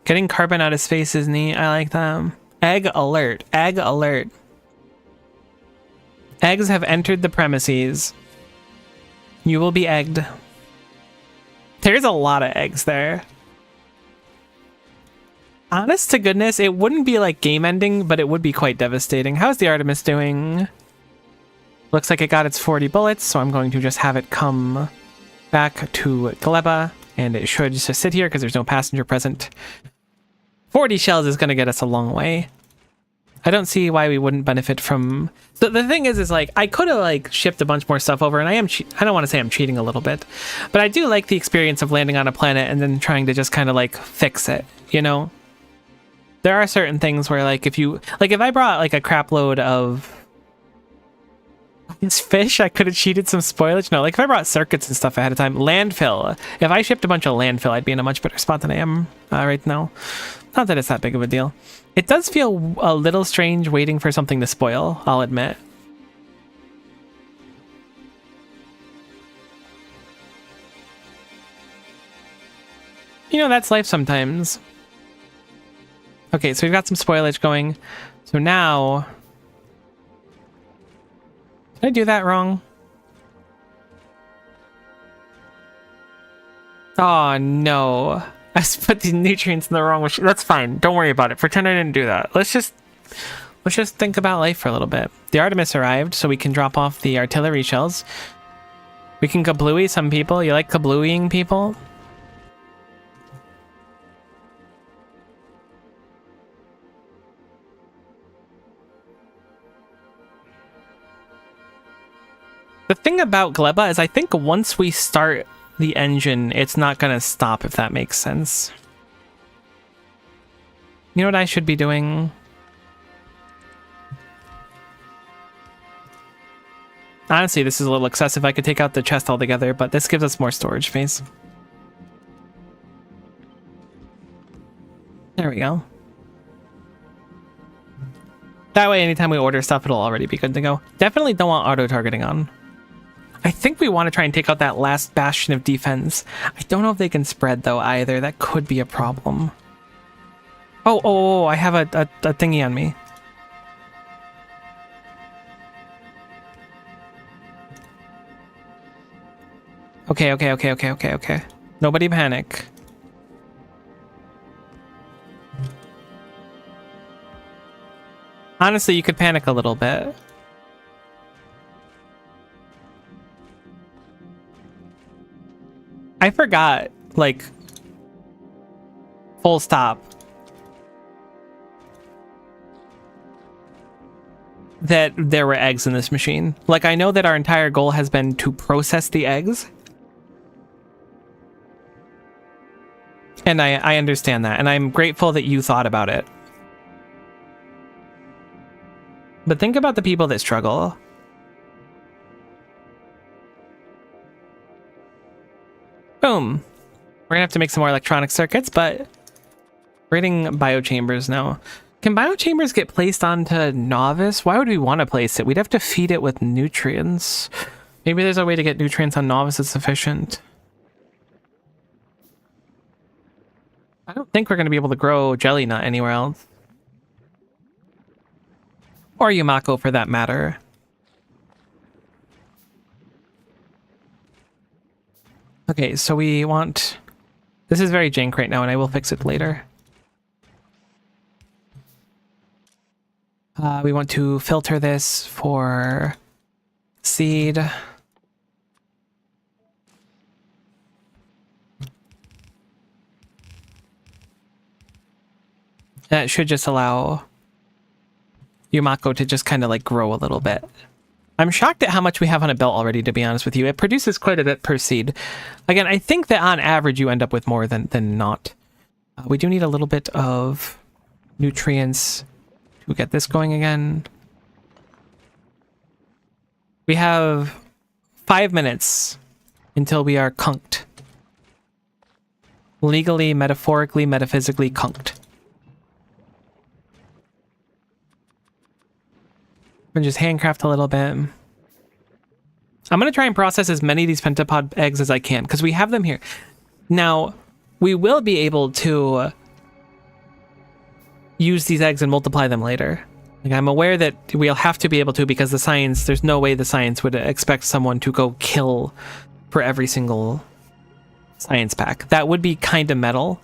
Getting carbon out of space is neat. I like that. Egg alert. Egg alert. Eggs have entered the premises. You will be egged. There's a lot of eggs there. Honest to goodness, it wouldn't be like game ending, but it would be quite devastating. How's the Artemis doing? Looks like it got its 40 bullets, so I'm going to just have it come back to Gleba. And it should just sit here because there's no passenger present. 40 shells is going to get us a long way. I don't see why we wouldn't benefit from... So the thing is like, I could have like shipped a bunch more stuff over, and I don't want to say I'm cheating a little bit, but I do like the experience of landing on a planet and then trying to just kind of like fix it, you know? There are certain things where like if I brought like a crap load of this fish, I could have cheated some spoilage. No, like if I brought circuits and stuff ahead of time. Landfill. If I shipped a bunch of landfill, I'd be in a much better spot than I am right now. Not that it's that big of a deal. It does feel a little strange waiting for something to spoil, I'll admit. You know, that's life sometimes. Okay, so we've got some spoilage going. So now... Did I do that wrong? Oh no. I just put the nutrients in the wrong machine. That's fine. Don't worry about it. Pretend I didn't do that. Let's just think about life for a little bit. The Artemis arrived, so we can drop off the artillery shells. We can kablooey some people. You like kablooeying people? The thing about Gleba is I think once we start the engine, it's not going to stop, if that makes sense. You know what I should be doing? Honestly, this is a little excessive. I could take out the chest altogether, but this gives us more storage space. There we go. That way, anytime we order stuff, it'll already be good to go. Definitely don't want auto-targeting on. I think we want to try and take out that last bastion of defense. I don't know if they can spread, though, either. That could be a problem. Oh, I have a thingy on me. Okay. Nobody panic. Honestly, you could panic a little bit. I forgot, like, full stop, that there were eggs in this machine. Like, I know that our entire goal has been to process the eggs. And I understand that, and I'm grateful that you thought about it. But think about the people that struggle. Boom. We're gonna have to make some more electronic circuits, but we're getting biochambers now. Can biochambers get placed onto Novice? Why would we want to place it? We'd have to feed it with nutrients. Maybe there's a way to get nutrients on Novice that's sufficient. I don't think we're going to be able to grow jelly nut anywhere else. Or Yumako, for that matter. Okay, so we want... This is very jank right now, and I will fix it later. We want to filter this for seed. That should just allow Yumako to just kind of like grow a little bit. I'm shocked at how much we have on a belt already, to be honest with you. It produces quite a bit per seed. Again, I think that on average you end up with more than not. We do need a little bit of nutrients to get this going again. We have 5 minutes until we are conked. Legally, metaphorically, metaphysically conked. And just handcraft a little bit. I'm going to try and process as many of these pentapod eggs as I can, because we have them here. Now, we will be able to use these eggs and multiply them later. Like, I'm aware that we'll have to be able to, because the science, there's no way the science would expect someone to go kill for every single science pack. That would be kind of metal.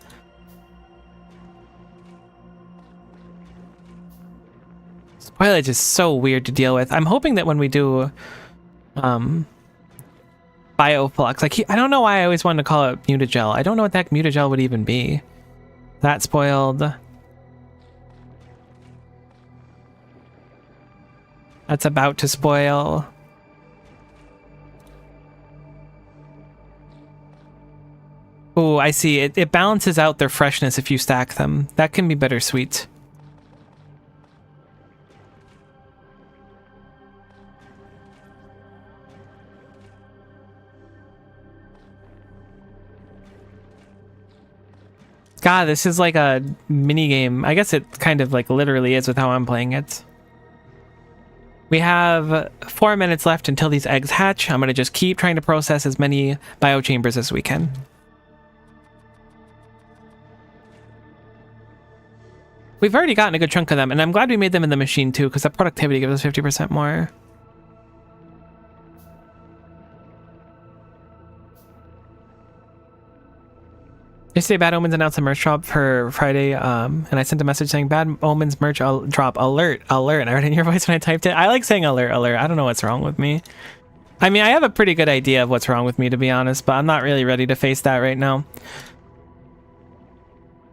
Spoilage is so weird to deal with. I'm hoping that when we do bioflux, I don't know why I always wanted to call it mutagel. I don't know what that mutagel would even be. That spoiled. That's about to spoil. Oh, I see. It balances out their freshness if you stack them. That can be bittersweet. God, this is like a mini game. I guess it kind of like literally is with how I'm playing it. We have 4 minutes left until these eggs hatch. I'm going to just keep trying to process as many biochambers as we can. We've already gotten a good chunk of them, and I'm glad we made them in the machine too, because that productivity gives us 50% more. Yesterday, Bad Omens announced a merch drop for Friday, and I sent a message saying, Bad Omens merch drop, alert. And I heard it in your voice when I typed it. I like saying alert. I don't know what's wrong with me. I mean, I have a pretty good idea of what's wrong with me, to be honest, but I'm not really ready to face that right now.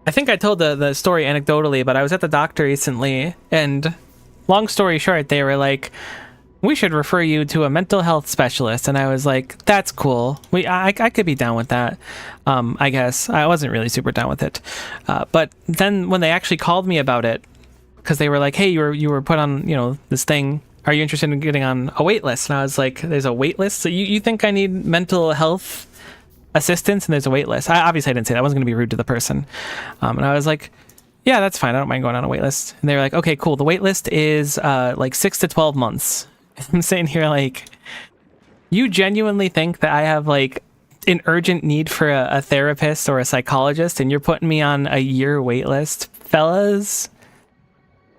I think I told the story anecdotally, but I was at the doctor recently, and long story short, they were like, we should refer you to a mental health specialist. And I was like, that's cool. I could be down with that. I guess I wasn't really super down with it. But then when they actually called me about it, because they were like, hey, you were put on, this thing are you interested in getting on a wait list? And I was like, there's a wait list? So you think I need mental health assistance and there's a wait list? Obviously I didn't say that. I wasn't going to be rude to the person. And I was like, yeah, that's fine. I don't mind going on a wait list. And they were like, okay, cool. The wait list is like 6 to 12 months. I'm sitting here like, you genuinely think that I have like an urgent need for a therapist or a psychologist and you're putting me on a year wait list? Fellas,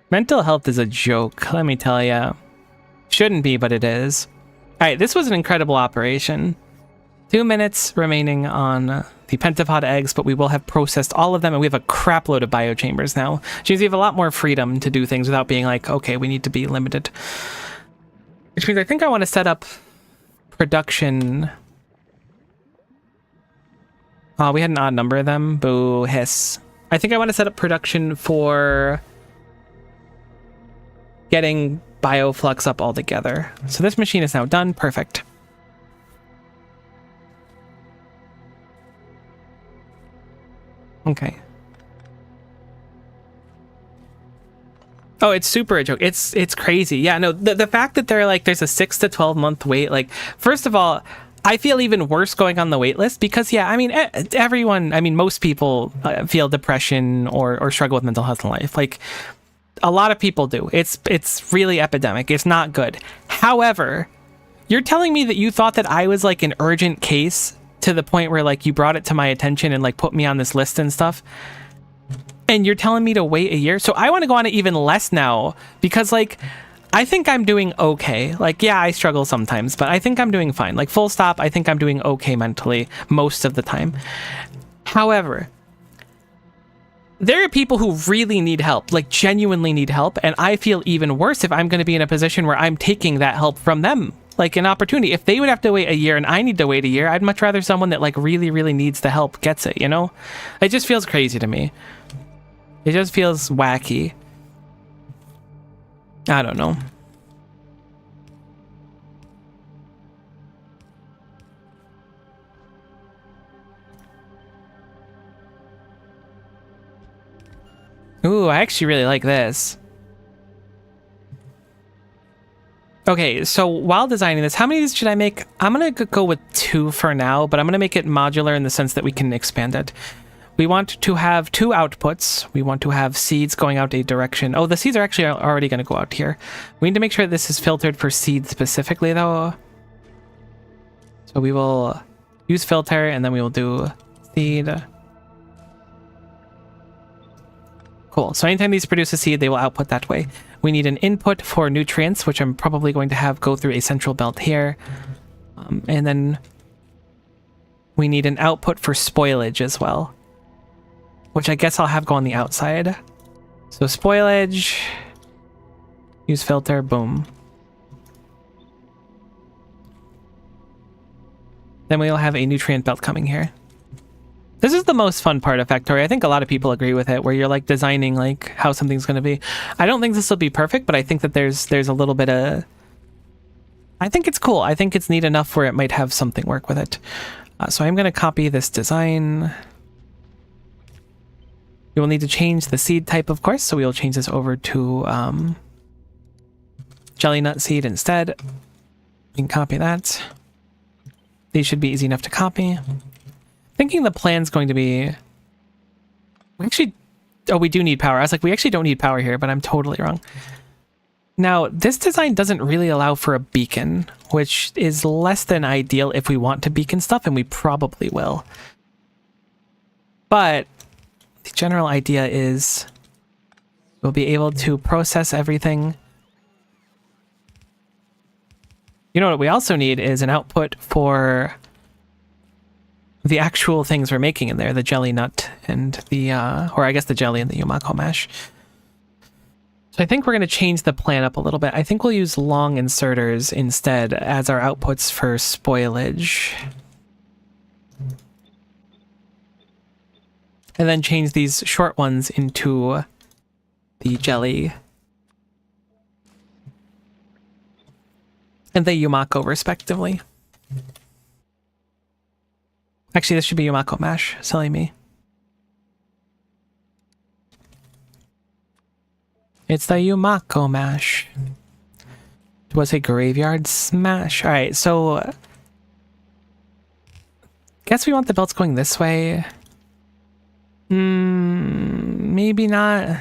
mental health is a joke, let me tell ya. Shouldn't be, but it is. All right, this was an incredible operation. 2 minutes remaining on the pentapod eggs, but we will have processed all of them, and we have a crap load of biochambers now, which means we have a lot more freedom to do things without being like, okay, we need to be limited. Which means I think I want to set up production. Oh, we had an odd number of them. Boo, hiss. I think I want to set up production for getting bioflux up altogether. So this machine is now done. Perfect. Okay. Oh, it's super a joke. It's crazy. Yeah, no, the fact that they're like, there's a 6 to 12 month wait, like, first of all, I feel even worse going on the wait list because, yeah, I mean, everyone, I mean, most people feel depression or struggle with mental health in life. Like, a lot of people do. It's really epidemic. It's not good. However, you're telling me that you thought that I was like an urgent case to the point where like you brought it to my attention and like put me on this list and stuff. And you're telling me to wait a year? So I want to go on it even less now because like, I think I'm doing okay. Like, yeah, I struggle sometimes, but I think I'm doing fine. Like, full stop, I think I'm doing okay mentally most of the time. However, there are people who really need help, like genuinely need help, and I feel even worse if I'm going to be in a position where I'm taking that help from them, like an opportunity. If they would have to wait a year and I need to wait a year, I'd much rather someone that like really, really needs the help gets it, you know? It just feels crazy to me. It just feels wacky. I don't know. Ooh, I actually really like this. Okay, so while designing this, how many of these should I make? I'm gonna go with 2 for now, but I'm gonna make it modular in the sense that we can expand it. We want to have 2 outputs. We want to have seeds going out a direction. Oh, the seeds are actually already going to go out here. We need to make sure this is filtered for seeds specifically, though. So we will use filter, and then we will do seed. Cool. So anytime these produce a seed, they will output that way. We need an input for nutrients, which I'm probably going to have go through a central belt here. And then we need an output for spoilage as well, which I guess I'll have go on the outside. So spoilage, use filter, boom. Then we'll have a nutrient belt coming here. This is the most fun part of Factorio. I think a lot of people agree with it, where you're like designing like how something's going to be. I don't think this will be perfect, but I think that there's a little bit of... I think it's cool. I think it's neat enough where it might have something work with it. So I'm going to copy this design. We will need to change the seed type, of course, so we will change this over to jelly nut seed instead. We can copy that. These should be easy enough to copy. Thinking the plan's going to be... We actually... Oh, we do need power. I was like, we actually don't need power here, but I'm totally wrong. Now, this design doesn't really allow for a beacon, which is less than ideal if we want to beacon stuff, and we probably will. But the general idea is we'll be able to process everything. You know what we also need is an output for the actual things we're making in there, the jelly nut and the, or I guess the jelly and the Yumako mash. So I think we're going to change the plan up a little bit. I think we'll use long inserters instead as our outputs for spoilage. And then change these short ones into the jelly and the Yumako respectively. Actually, this should be Yumako mash. Silly me. It's the Yumako mash. Was a graveyard smash. All right, so guess we want the belts going this way. Maybe not.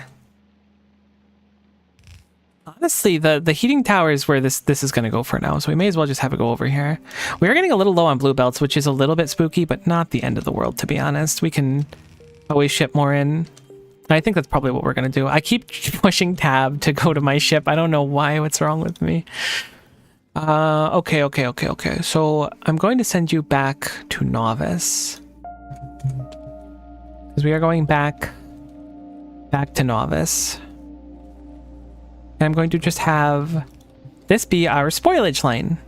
Honestly, the heating tower is where this is going to go for now, so we may as well just have it go over here. We are getting a little low on blue belts, which is a little bit spooky, but not the end of the world, to be honest. We can always ship more in. I think that's probably what we're going to do. I keep pushing tab to go to my ship. I don't know why. What's wrong with me? Okay. So I'm going to send you back to Novice. Because we are going back to Novice. And I'm going to just have this be our spoilage line.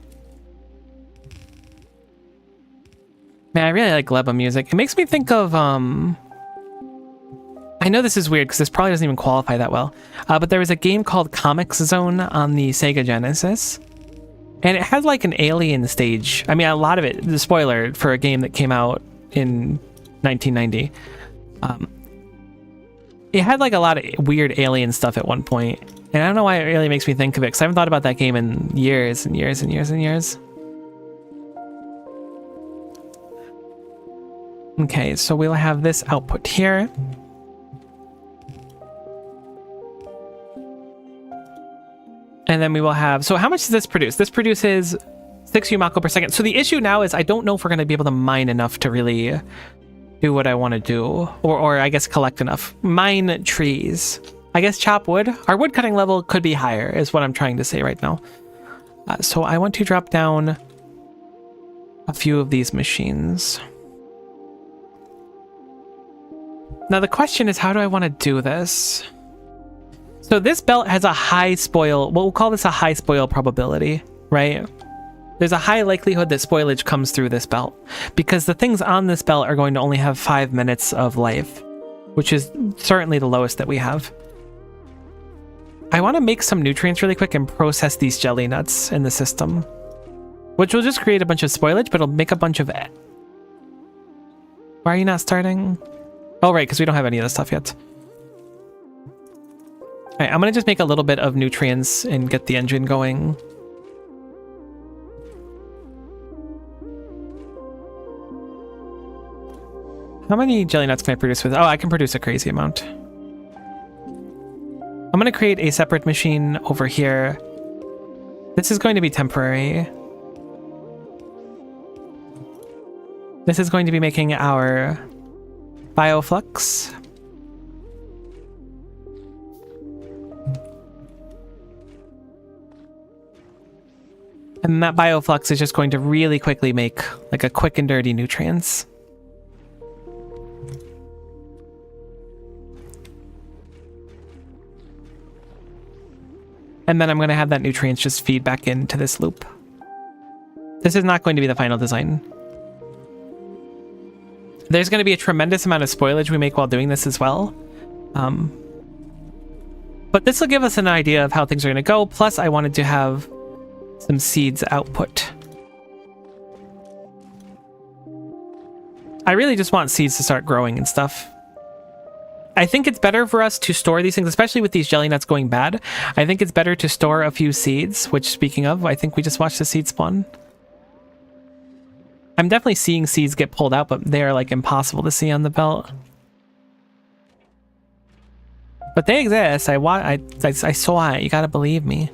Man, I really like Gleba music. It makes me think of, I know this is weird because this probably doesn't even qualify that well, but there was a game called Comics Zone on the Sega Genesis, and it had like an alien stage. I mean, a lot of it, the spoiler for a game that came out in 1990. It had like a lot of weird alien stuff at one point, and I don't know why it really makes me think of it because I haven't thought about that game in years and years and years and years. Okay, so we'll have this output here. And then we will have, so how much does this produce? This produces 6 Yumako per second. So the issue now is I don't know if we're going to be able to mine enough to really do what I want to do. Or I guess collect enough. Mine trees. I guess chop wood. Our wood cutting level could be higher is what I'm trying to say right now. So I want to drop down a few of these machines. Now the question is, how do I want to do this? So this belt has a high spoil, we'll call this a high spoil probability, right? There's a high likelihood that spoilage comes through this belt because the things on this belt are going to only have 5 minutes of life, which is certainly the lowest that we have. I want to make some nutrients really quick and process these jelly nuts in the system, which will just create a bunch of spoilage, but it'll make a bunch of... Why are you not starting? Oh, right, because we don't have any of this stuff yet. All right, I'm going to just make a little bit of nutrients and get the engine going. How many jelly nuts can I produce with? Oh, I can produce a crazy amount. I'm going to create a separate machine over here. This is going to be temporary. This is going to be making our bioflux. And that bioflux is just going to really quickly make like a quick and dirty nutrients. And then I'm going to have that nutrients just feed back into this loop. This is not going to be the final design. There's going to be a tremendous amount of spoilage we make while doing this as well. But this will give us an idea of how things are going to go. Plus, I wanted to have some seeds output. I really just want seeds to start growing and stuff. I think it's better for us to store these things, especially with these jelly nuts going bad. I think it's better to store a few seeds, which, speaking of, I think we just watched the seed spawn. I'm definitely seeing seeds get pulled out, but they are like impossible to see on the belt. But they exist. I saw it. You gotta believe me.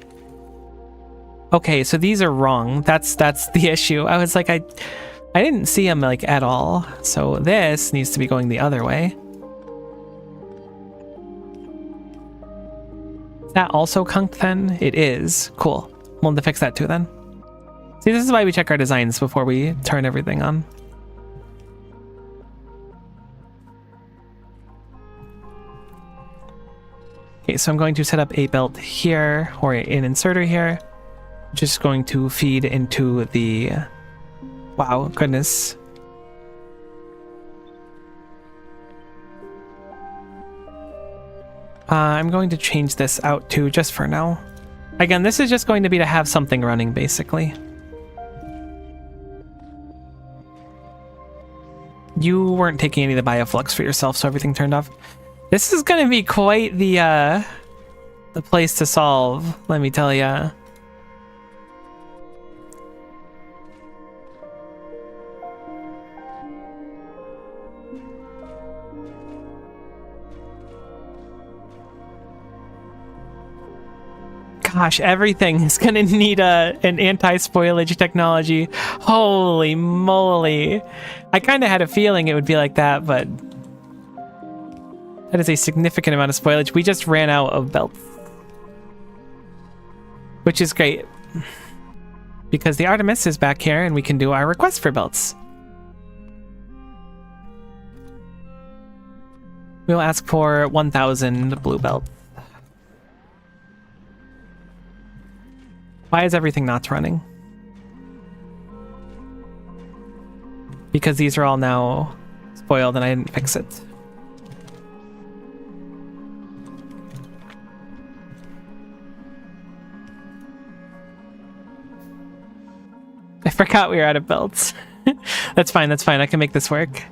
Okay, so these are wrong. That's the issue. I was like, I didn't see them like at all. So this needs to be going the other way. Is that also cunked then? It is. Cool. We'll have to fix that too then. See, this is why we check our designs before we turn everything on. Okay, so I'm going to set up a belt here, or an inserter here. Just going to feed into the... Wow, goodness. I'm going to change this out too, just for now. Again, this is just going to be to have something running, basically. You weren't taking any of the bioflux for yourself, so everything turned off. This is going to be quite the place to solve, let me tell ya. Gosh, everything is gonna need an anti-spoilage technology. Holy moly. I kind of had a feeling it would be like that, but that is a significant amount of spoilage. We just ran out of belts, which is great because the Artemis is back here and we can do our request for belts. We'll ask for 1,000 blue belts. Why is everything not running? Because these are all now spoiled and I didn't fix it. I forgot we were out of belts. That's fine, that's fine. I can make this work.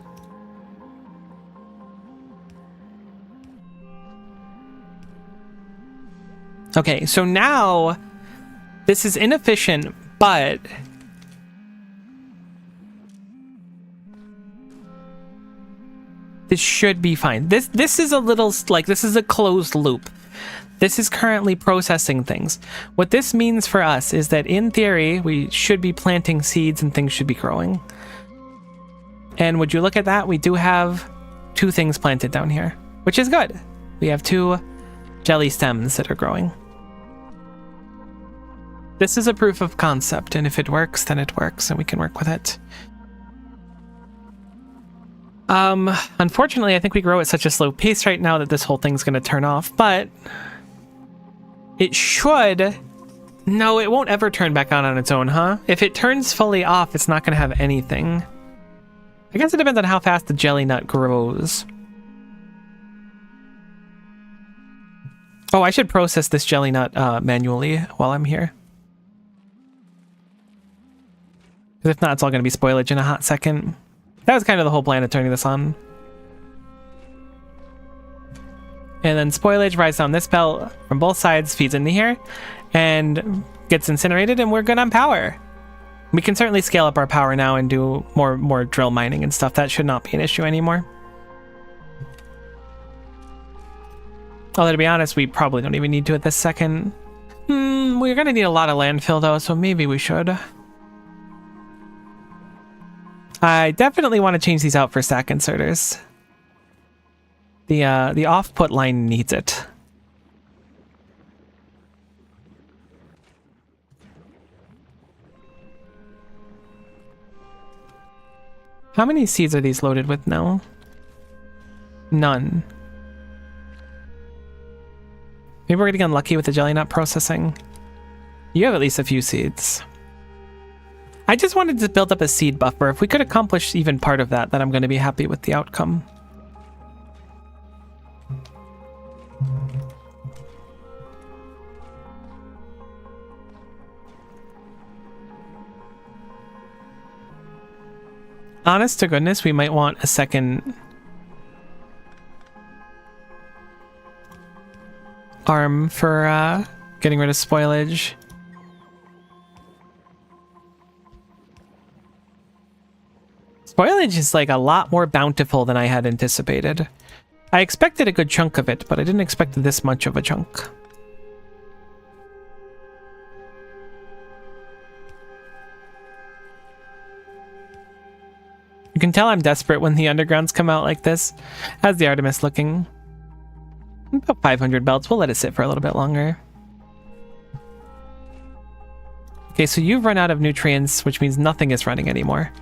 Okay, so now this is inefficient, but this should be fine. This is a little like this is a closed loop. This is currently processing things. What this means for us is that in theory, we should be planting seeds and things should be growing. And would you look at that? We do have 2 things planted down here, which is good. We have 2 jelly stems that are growing. This is a proof of concept, and if it works, then it works, and we can work with it. Unfortunately, I think we grow at such a slow pace right now that this whole thing's going to turn off, but it should... No, it won't ever turn back on its own, huh? If it turns fully off, it's not going to have anything. I guess it depends on how fast the jelly nut grows. Oh, I should process this jelly nut manually while I'm here. Because if not, it's all going to be spoilage in a hot second. That was kind of the whole plan of turning this on. And then spoilage rides down this belt from both sides, feeds into here, and gets incinerated, and we're good on power. We can certainly scale up our power now and do more drill mining and stuff. That should not be an issue anymore. Although, to be honest, we probably don't even need to at this second. We're going to need a lot of landfill, though, so maybe we should. I definitely want to change these out for stack inserters. The off-put line needs it. How many seeds are these loaded with now? None. Maybe we're getting unlucky with the jelly nut processing. You have at least a few seeds. I just wanted to build up a seed buffer. If we could accomplish even part of that, then I'm going to be happy with the outcome. Honest to goodness, we might want a second arm for getting rid of spoilage. Spoilage is like a lot more bountiful than I had anticipated. I expected a good chunk of it, but I didn't expect this much of a chunk. You can tell I'm desperate when the undergrounds come out like this. How's the Artemis looking? About 500 belts. We'll let it sit for a little bit longer. Okay, so you've run out of nutrients, which means nothing is running anymore.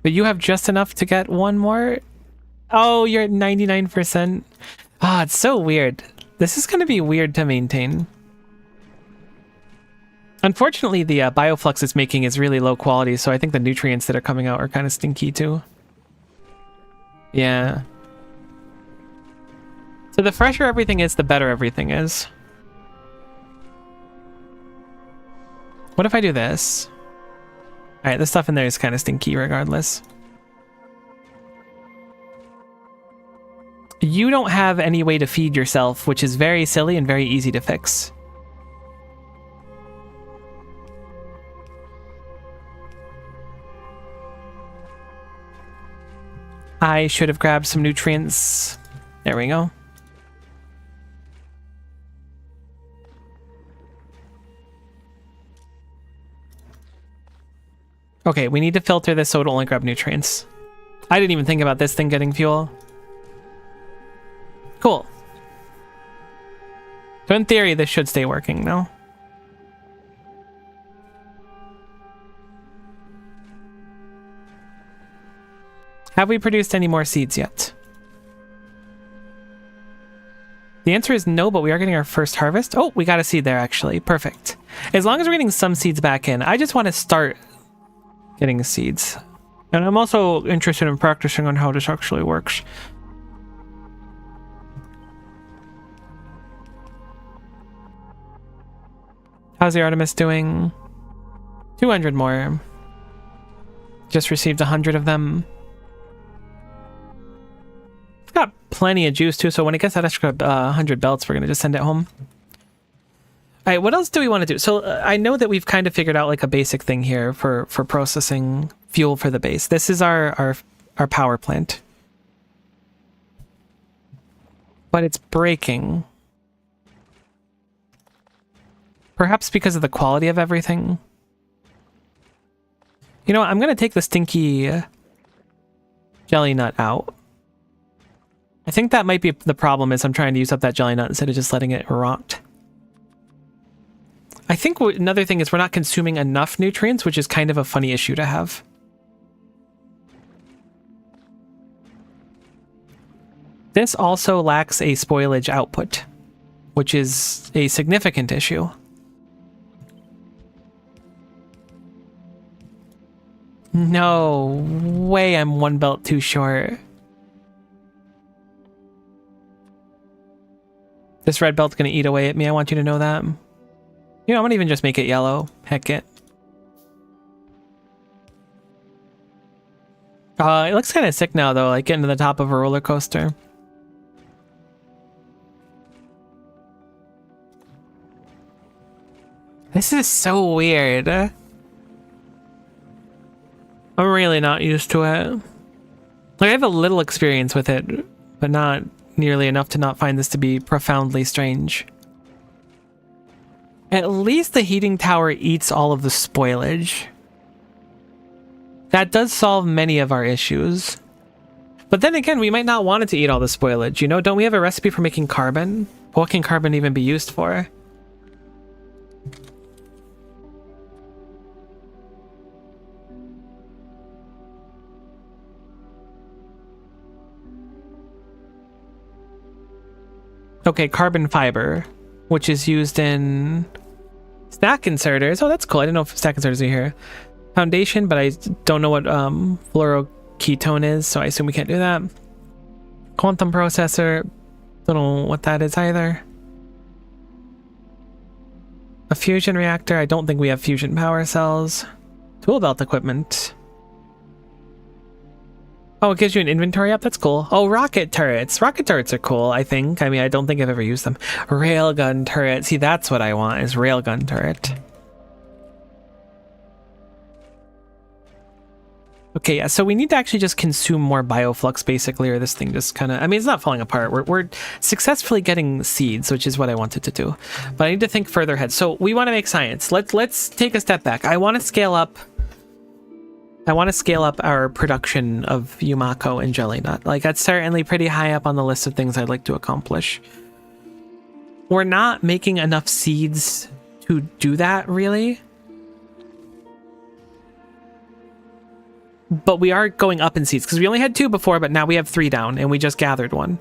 But you have just enough to get one more? Oh, you're at 99%. Ah, it's so weird. This is going to be weird to maintain. Unfortunately, the bioflux it's making is really low quality, so I think the nutrients that are coming out are kind of stinky too. Yeah. So the fresher everything is, the better everything is. What if I do this? Alright, the stuff in there is kind of stinky regardless. You don't have any way to feed yourself, which is very silly and very easy to fix. I should have grabbed some nutrients. There we go. Okay, we need to filter this so it'll only grab nutrients. I didn't even think about this thing getting fuel. Cool. So in theory, this should stay working now. Have we produced any more seeds yet? The answer is no, but we are getting our first harvest. Oh, we got a seed there, actually. Perfect. As long as we're getting some seeds back in, I just want to start getting seeds. And I'm also interested in practicing on how this actually works. How's the Artemis doing? 200 more. Just received 100 of them. It's got plenty of juice too, so when it gets that extra 100 belts, we're going to just send it home. All right, what else do we want to do? So I know that we've kind of figured out like a basic thing here for processing fuel for the base. This is our power plant. But it's breaking. Perhaps because of the quality of everything. You know what? I'm going to take the stinky jelly nut out. I think that might be the problem is I'm trying to use up that jelly nut instead of just letting it rot. I think another thing is we're not consuming enough nutrients, which is kind of a funny issue to have. This also lacks a spoilage output, which is a significant issue. No way I'm one belt too short. This red belt's gonna eat away at me, I want you to know that. You know, I'm gonna even just make it yellow. Heck it. It looks kind of sick now though, like getting to the top of a roller coaster. This is so weird. I'm really not used to it. Like, I have a little experience with it, but not nearly enough to not find this to be profoundly strange. At least the heating tower eats all of the spoilage. That does solve many of our issues. But then again, we might not want it to eat all the spoilage, you know? Don't we have a recipe for making carbon? What can carbon even be used for? Okay, carbon fiber, which is used in stack inserters. Oh, that's cool. I didn't know if stack inserters are here. Foundation, but I don't know what fluoroketone is, so I assume we can't do that. Quantum processor, don't know what that is either. A fusion reactor, I don't think we have fusion power cells. Tool belt equipment. Oh, it gives you an inventory up? That's cool. Oh, rocket turrets. Rocket turrets are cool, I think. I mean, I don't think I've ever used them. Railgun turret. See, that's what I want, is railgun turret. Okay, yeah, so we need to actually just consume more bioflux, basically, or this thing just kind of... I mean, it's not falling apart. We're successfully getting seeds, which is what I wanted to do. But I need to think further ahead. So we want to make science. Let's take a step back. I want to scale up... our production of Yumako and Jelly Nut. Like, that's certainly pretty high up on the list of things I'd like to accomplish. We're not making enough seeds to do that, really. But we are going up in seeds, because we only had 2 before, but now we have 3 down, and we just gathered 1.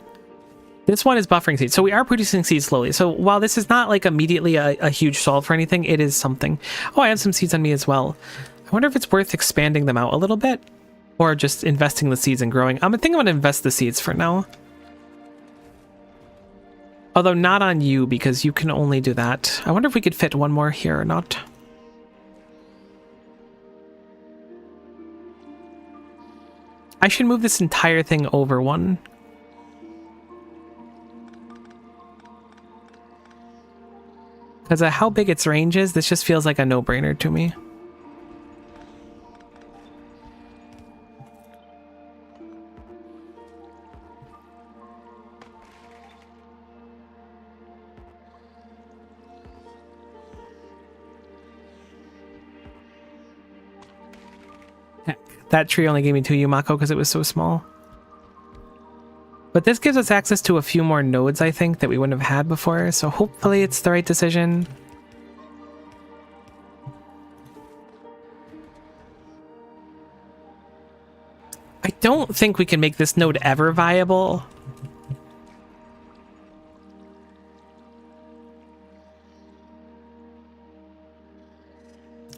This one is buffering seeds, so we are producing seeds slowly. So while this is not, like, immediately a huge solve for anything, it is something. Oh, I have some seeds on me as well. I wonder if it's worth expanding them out a little bit, or just investing the seeds and growing. I think I'm going to invest the seeds for now. Although not on you, because you can only do that. I wonder if we could fit 1 more here or not. I should move this entire thing over 1. Because of how big its range is, this just feels like a no-brainer to me. That tree only gave me 2 Yumako because it was so small. But this gives us access to a few more nodes, I think, that we wouldn't have had before. So hopefully it's the right decision. I don't think we can make this node ever viable.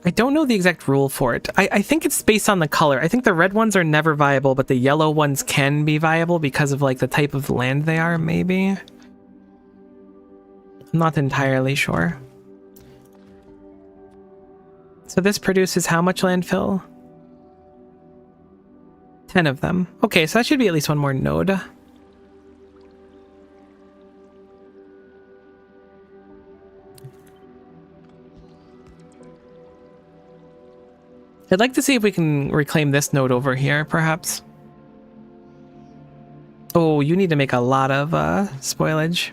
I don't know the exact rule for it. I think it's based on the color. I think the red ones are never viable, but the yellow ones can be viable because of like the type of land they are, maybe. I'm not entirely sure. So this produces how much landfill? 10 of them. Okay, so that should be at least one more node. I'd like to see if we can reclaim this node over here, perhaps. Oh, you need to make a lot of spoilage.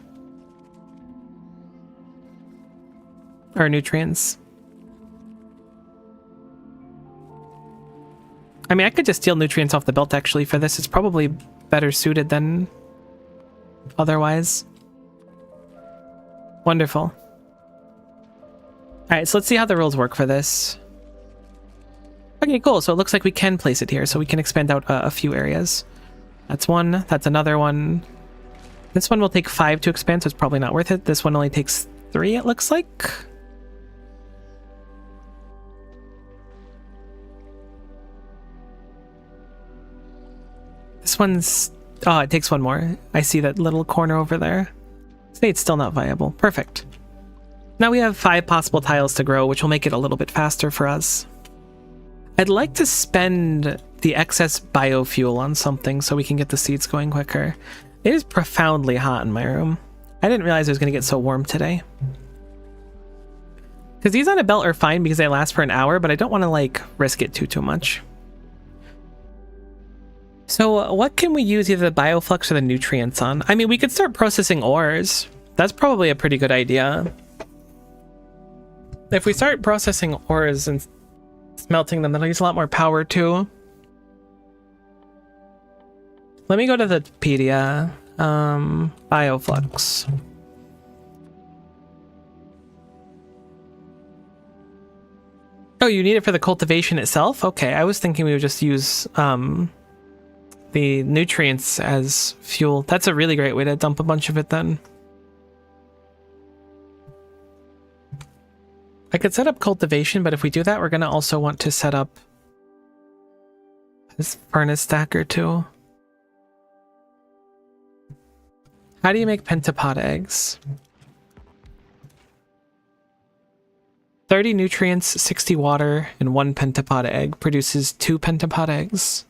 Or nutrients. I mean, I could just steal nutrients off the belt, actually, for this. It's probably better suited than otherwise. Wonderful. Alright, so let's see how the rules work for this. Okay, cool. So it looks like we can place it here, so we can expand out a few areas. That's one. That's another one. This one will take 5 to expand, so it's probably not worth it. This one only takes 3, it looks like. This one's... Oh, it takes 1 more. I see that little corner over there. Say it's still not viable. Perfect. Now we have 5 possible tiles to grow, which will make it a little bit faster for us. I'd like to spend the excess biofuel on something so we can get the seeds going quicker. It is profoundly hot in my room. I didn't realize it was going to get so warm today. Because these on a belt are fine because they last for an hour, but I don't want to like risk it too much. So what can we use either the bioflux or the nutrients on? I mean, we could start processing ores. That's probably a pretty good idea. If we start processing ores and smelting them, that'll use a lot more power too. Let me go to the Wikipedia. Bioflux. Oh, you need it for the cultivation itself? Okay, I was thinking we would just use the nutrients as fuel. That's a really great way to dump a bunch of it then. I could set up cultivation, but if we do that, we're going to also want to set up this furnace stacker too. How do you make pentapod eggs? 30 nutrients, 60 water, and 1 pentapod egg produces 2 pentapod eggs.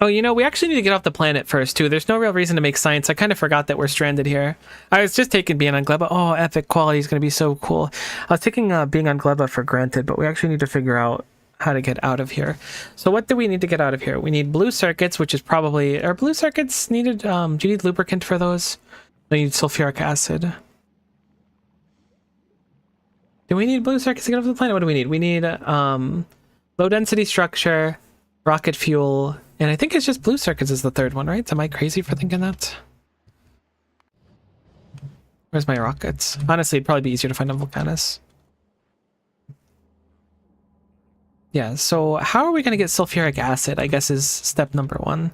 Oh, you know, we actually need to get off the planet first, too. There's no real reason to make science. I kind of forgot that we're stranded here. I was just taking being on Gleba. Oh, epic quality is going to be so cool. I was taking being on Gleba for granted, but we actually need to figure out how to get out of here. So what do we need to get out of here? We need blue circuits, which is probably... Are blue circuits needed? Do you need lubricant for those? No, you need sulfuric acid. Do we need blue circuits to get off the planet? What do we need? We need low density structure, rocket fuel, and I think it's just blue circuits is the third one, right? Am I crazy for thinking that? Where's my rockets? Honestly, it'd probably be easier to find a Vulcanus. Yeah, so how are we going to get sulfuric acid, I guess, is step number 1.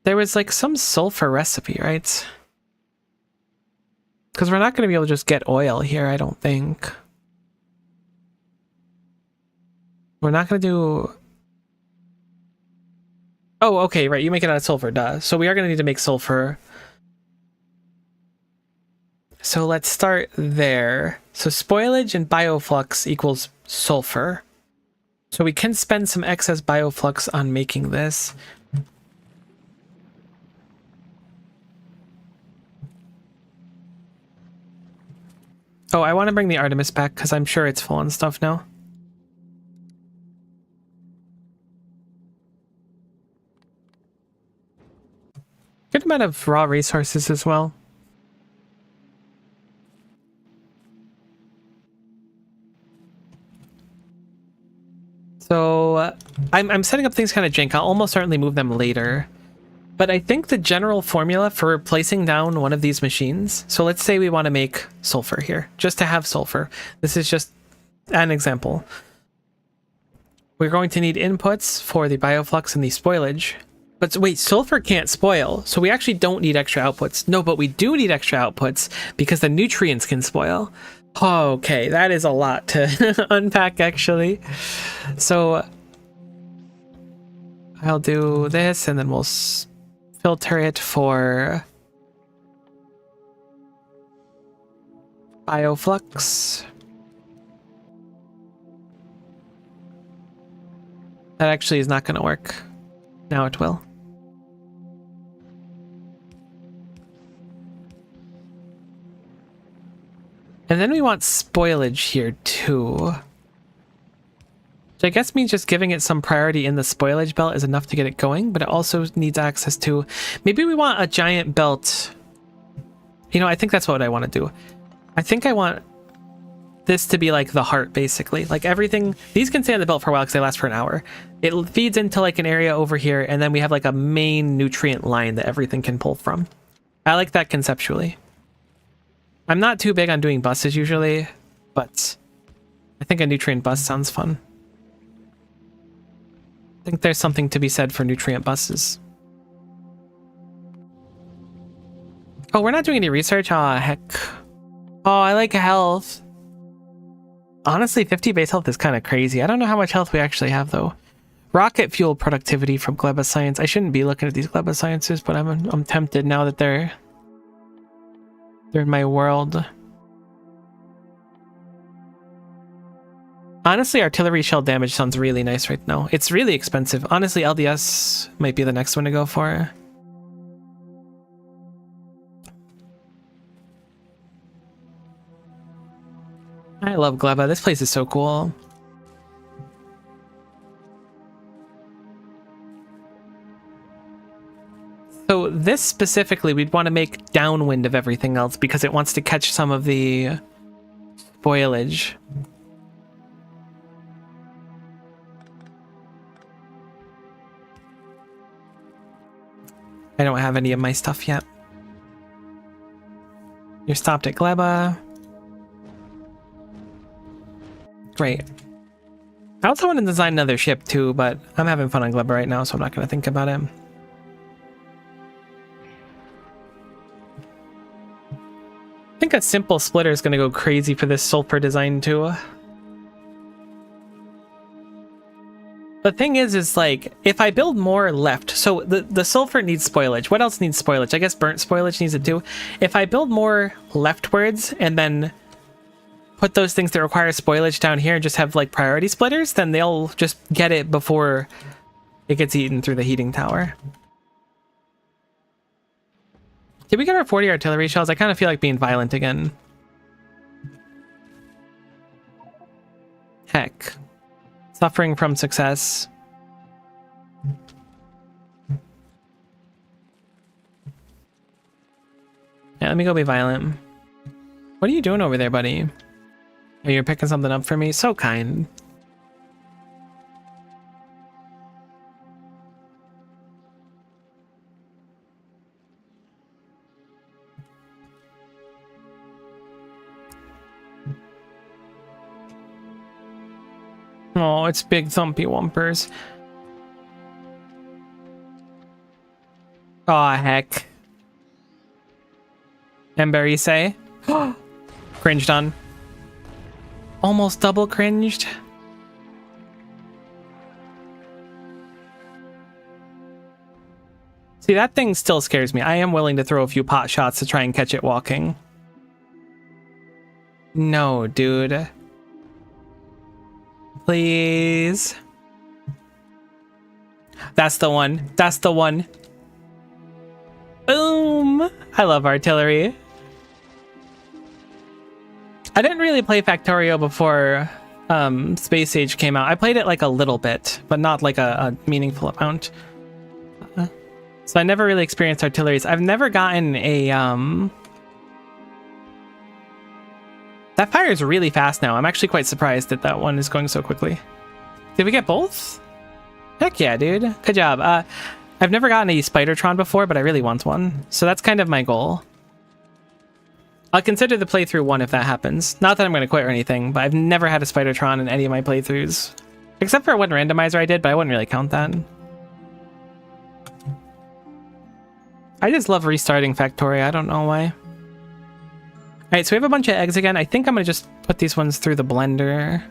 There was like some sulfur recipe, right? Because we're not going to be able to just get oil here, I don't think. We're not going to do... Oh, okay, right, you make it out of sulfur, duh. So we are going to need to make sulfur. So let's start there. So spoilage and bioflux equals sulfur. So we can spend some excess bioflux on making this. Oh, I want to bring the Artemis back because I'm sure it's full on stuff now. Good amount of raw resources as well. So I'm setting up things kind of jank. I'll almost certainly move them later. But I think the general formula for replacing down one of these machines, so let's say we want to make sulfur here, just to have sulfur. This is just an example. We're going to need inputs for the bioflux and the spoilage. But wait, sulfur can't spoil, so we actually don't need extra outputs. No, but we do need extra outputs because the nutrients can spoil. Okay, that is a lot to unpack, actually. So I'll do this, and then we'll filter it for bioflux. That actually is not going to work. Now it will. And then we want spoilage here too. Which I guess means just giving it some priority in the spoilage belt is enough to get it going, but it also needs access to... Maybe we want a giant belt. You know, I think that's what I want to do. I think I want this to be like the heart, basically. Like everything... These can stay on the belt for a while because they last for an hour. It feeds into like an area over here, and then we have like a main nutrient line that everything can pull from. I like that conceptually. I'm not too big on doing buses usually, but I think a nutrient bus sounds fun. I think there's something to be said for nutrient buses. Oh, we're not doing any research? Aw, heck. Oh, I like health. Honestly, 50 base health is kind of crazy. I don't know how much health we actually have, though. Rocket fuel productivity from Gleba Science. I shouldn't be looking at these Gleba Sciences, but I'm tempted now that they're in my world. Honestly, artillery shell damage sounds really nice right now. It's really expensive. Honestly, LDS might be the next one to go for. I love Gleba. This place is so cool. So this specifically, we'd want to make downwind of everything else because it wants to catch some of the spoilage. I don't have any of my stuff yet. You're stopped at Gleba. Great. I also want to design another ship too, but I'm having fun on Gleba right now, so I'm not going to think about it. I think a simple splitter is going to go crazy for this sulfur design too. The thing is like, if I build more left, so the sulfur needs spoilage. What else needs spoilage? I guess burnt spoilage needs it too. If I build more leftwards and then put those things that require spoilage down here and just have like priority splitters, then they'll just get it before it gets eaten through the heating tower. Did we get our 40 artillery shells? I kind of feel like being violent again. Heck. Suffering from success. Yeah, let me go be violent. What are you doing over there, buddy? Oh, you're picking something up for me? So kind. Oh, it's big thumpy wumpers. Aw, heck. Embery say? Cringed on. Almost double cringed. See, that thing still scares me. I am willing to throw a few pot shots to try and catch it walking. No, dude. Please. That's the one. That's the one. Boom. I love artillery. I didn't really play Factorio before Space Age came out. I played it like a little bit, but not like a meaningful amount. So I never really experienced artilleries. I've never gotten a that fires really fast now. I'm actually quite surprised that that one is going so quickly. Did we get both? Heck yeah, dude. Good job. I've never gotten a Spidertron before, but I really want one. So that's kind of my goal. I'll consider the playthrough one if that happens. Not that I'm going to quit or anything, but I've never had a Spidertron in any of my playthroughs. Except for one randomizer I did, but I wouldn't really count that. I just love restarting Factorio. I don't know why. Alright, so we have a bunch of eggs again. I think I'm going to just put these ones through the blender.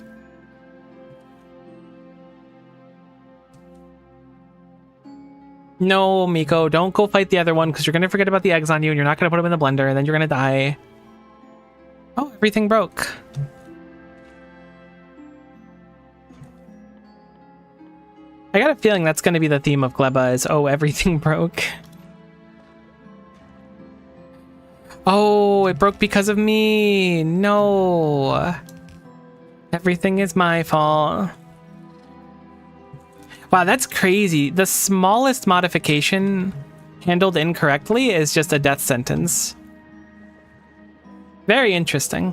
No, Miko, don't go fight the other one because you're going to forget about the eggs on you and you're not going to put them in the blender and then you're going to die. Oh, everything broke. I got a feeling that's going to be the theme of Gleba is, oh, everything broke. Oh, it broke because of me. No. Everything is my fault. Wow, that's crazy. The smallest modification handled incorrectly is just a death sentence. Very interesting.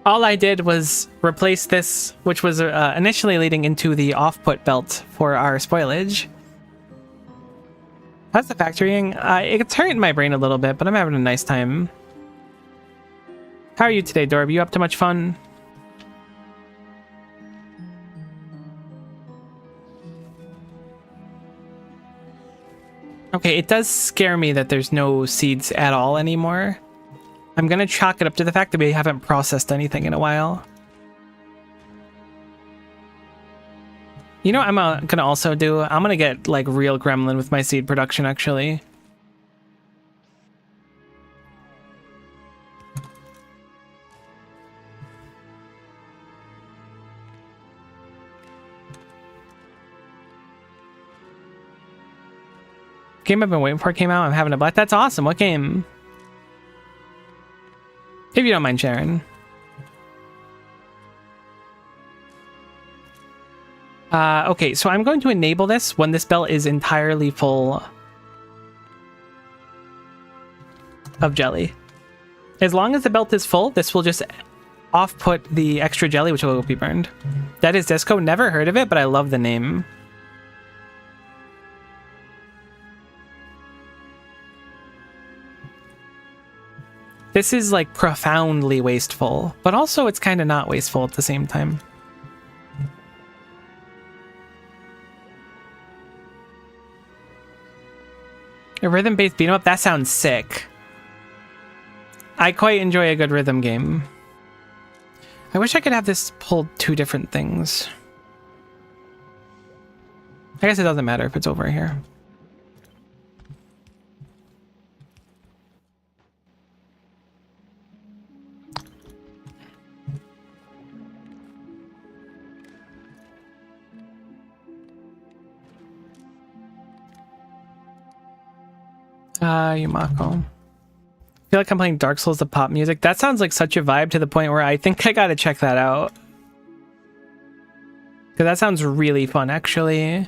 All I did was replace this, which was initially leading into the off-put belt for our spoilage. How's the factorying? It's hurting my brain a little bit, but I'm having a nice time. How are you today, Dorb? You up to much fun? Okay, it does scare me that there's no seeds at all anymore. I'm gonna chalk it up to the fact that we haven't processed anything in a while. You know what I'm gonna also do? I'm gonna get like real gremlin with my seed production actually. Game I've been waiting for came out. I'm having a blast. That's awesome. What game? If you don't mind sharing. Okay, so I'm going to enable this when this belt is entirely full of jelly. As long as the belt is full, this will just off-put the extra jelly, which will be burned. That is Disco. Never heard of it, but I love the name. This is like profoundly wasteful, but also it's kind of not wasteful at the same time. A rhythm-based beat-em-up? That sounds sick. I quite enjoy a good rhythm game. I wish I could have this pulled two different things. I guess it doesn't matter if it's over here. Yumako. I feel like I'm playing Dark Souls, the pop music. That sounds like such a vibe to the point where I think I gotta check that out. Because that sounds really fun, actually.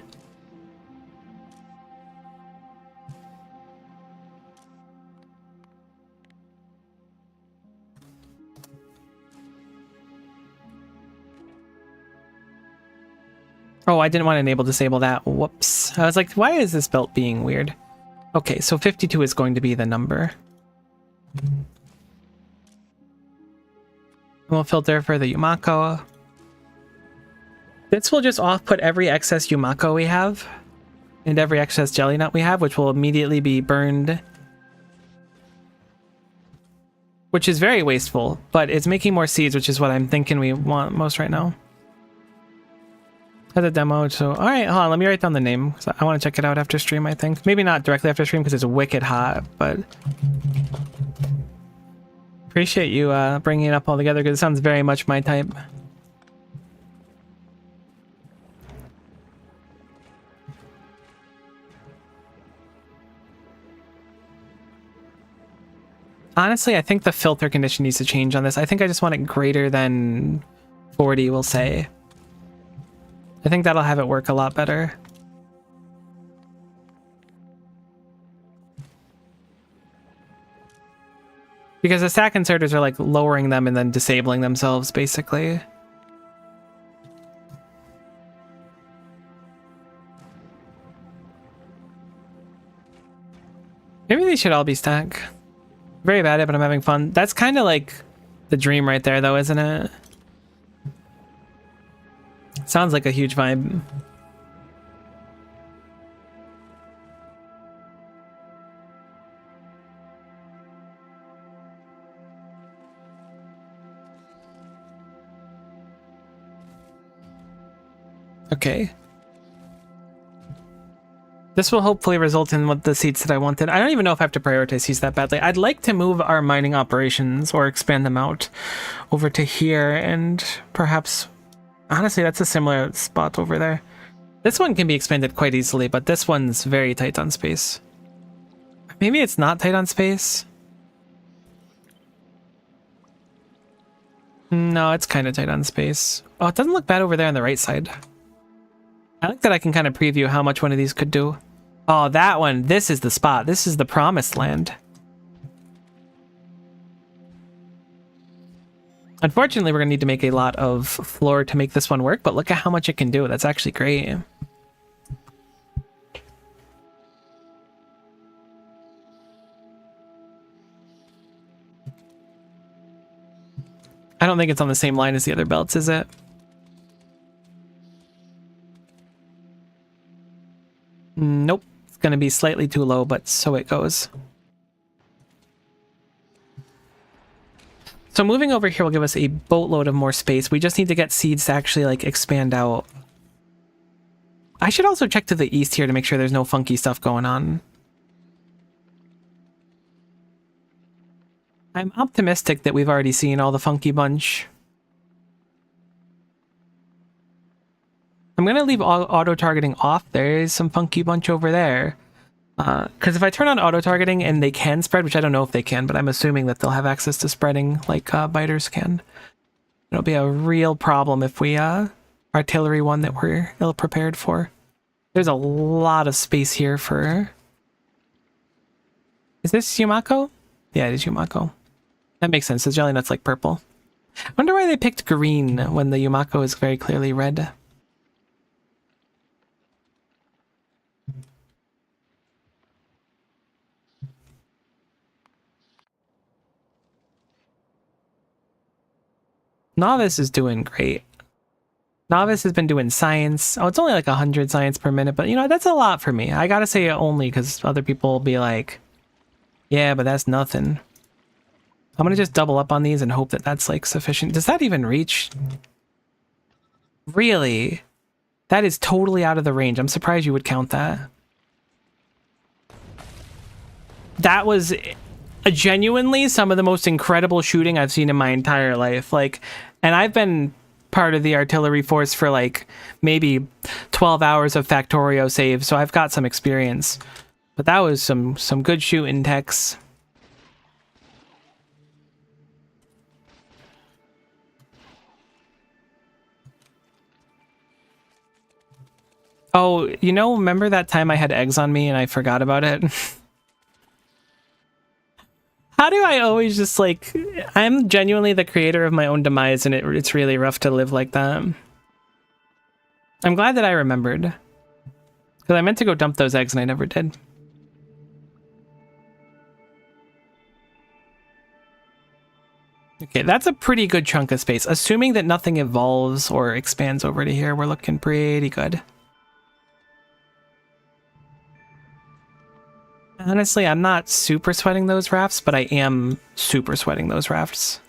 Oh, I didn't want to enable disable that. Whoops. I was like, why is this belt being weird? Okay, so 52 is going to be the number. And we'll filter for the Yumako. This will just off-put every excess Yumako we have and every excess jelly nut we have, which will immediately be burned. Which is very wasteful, but it's making more seeds, which is what I'm thinking we want most right now. As a demo, so alright, hold on, let me write down the name. I want to check it out after stream, I think. Maybe not directly after stream because it's wicked hot, but... Appreciate you bringing it up all together because it sounds very much my type. Honestly, I think the filter condition needs to change on this. I think I just want it greater than 40, we'll say. I think that'll have it work a lot better. Because the stack inserters are like lowering them and then disabling themselves, basically. Maybe these should all be stack. Very bad at it, but I'm having fun. That's kind of like the dream right there, though, isn't it? Sounds like a huge vibe. Okay. This will hopefully result in what the seeds that I wanted. I don't even know if I have to prioritize seeds that badly. I'd like to move our mining operations or expand them out over to here, and perhaps, honestly, that's a similar spot over there. This one can be expanded quite easily, but this one's very tight on space. Maybe it's not tight on space. No, it's kind of tight on space. Oh, it doesn't look bad over there on the right side. I like that I can kind of preview how much one of these could do. Oh, that one. This is the spot. This is the promised land. Unfortunately, we're going to need to make a lot of floor to make this one work, but look at how much it can do. That's actually great. I don't think it's on the same line as the other belts, is it? Nope. It's going to be slightly too low, but so it goes. So moving over here will give us a boatload of more space. We just need to get seeds to actually like expand out. I should also check to the east here to make sure there's no funky stuff going on. I'm optimistic that we've already seen all the funky bunch. I'm going to leave auto-targeting off. There is some funky bunch over there. Because if I turn on auto-targeting and they can spread, which I don't know if they can, but I'm assuming that they'll have access to spreading like biters can. It'll be a real problem if we artillery one that we're ill-prepared for. There's a lot of space here for... Is this Yumako? Yeah, it is Yumako. That makes sense. The jelly nut's like purple. I wonder why they picked green when the Yumako is very clearly red. Novice is doing great. Novice has been doing science. Oh, it's only like 100 science per minute, but you know, that's a lot for me. I gotta say it only because other people will be like, yeah, but that's nothing. I'm gonna just double up on these and hope that that's like sufficient. Does that even reach? Really? That is totally out of the range. I'm surprised you would count that. That was genuinely some of the most incredible shooting I've seen in my entire life. Like, and I've been part of the artillery force for like maybe 12 hours of Factorio saves, so I've got some experience. But that was some good shooting, Tex. Oh, you know, remember that time I had eggs on me and I forgot about it? How do I always just like... I'm genuinely the creator of my own demise, and it's really rough to live like that. I'm glad that I remembered. Because I meant to go dump those eggs and I never did. Okay, that's a pretty good chunk of space. Assuming that nothing evolves or expands over to here, we're looking pretty good. Honestly, I'm not super sweating those rafts, but I am super sweating those rafts.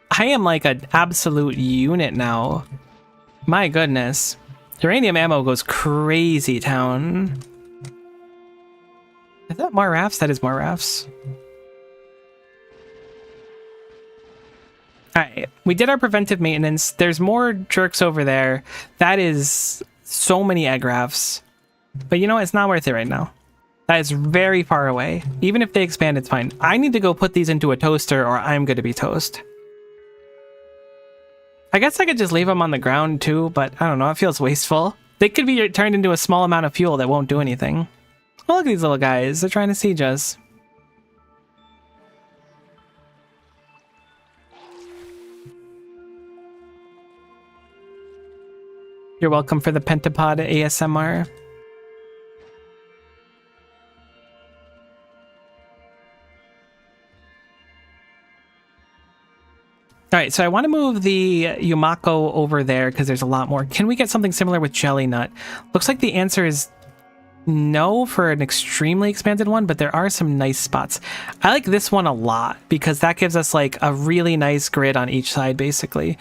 I am like an absolute unit now. My goodness. Uranium ammo goes crazy town. Is that more rafts? That is more rafts. Alright, we did our preventive maintenance. There's more jerks over there. That is so many egg rafts. But you know what? It's not worth it right now. That is very far away. Even if they expand, it's fine. I need to go put these into a toaster or I'm going to be toast. I guess I could just leave them on the ground too, but I don't know. It feels wasteful. They could be turned into a small amount of fuel that won't do anything. Oh, look at these little guys. They're trying to siege us. You're welcome for the Pentapod ASMR. All right, so I want to move the Yumako over there because there's a lot more. Can we get something similar with Jelly Nut? Looks like the answer is no for an extremely expanded one, but there are some nice spots. I like this one a lot because that gives us like a really nice grid on each side, basically.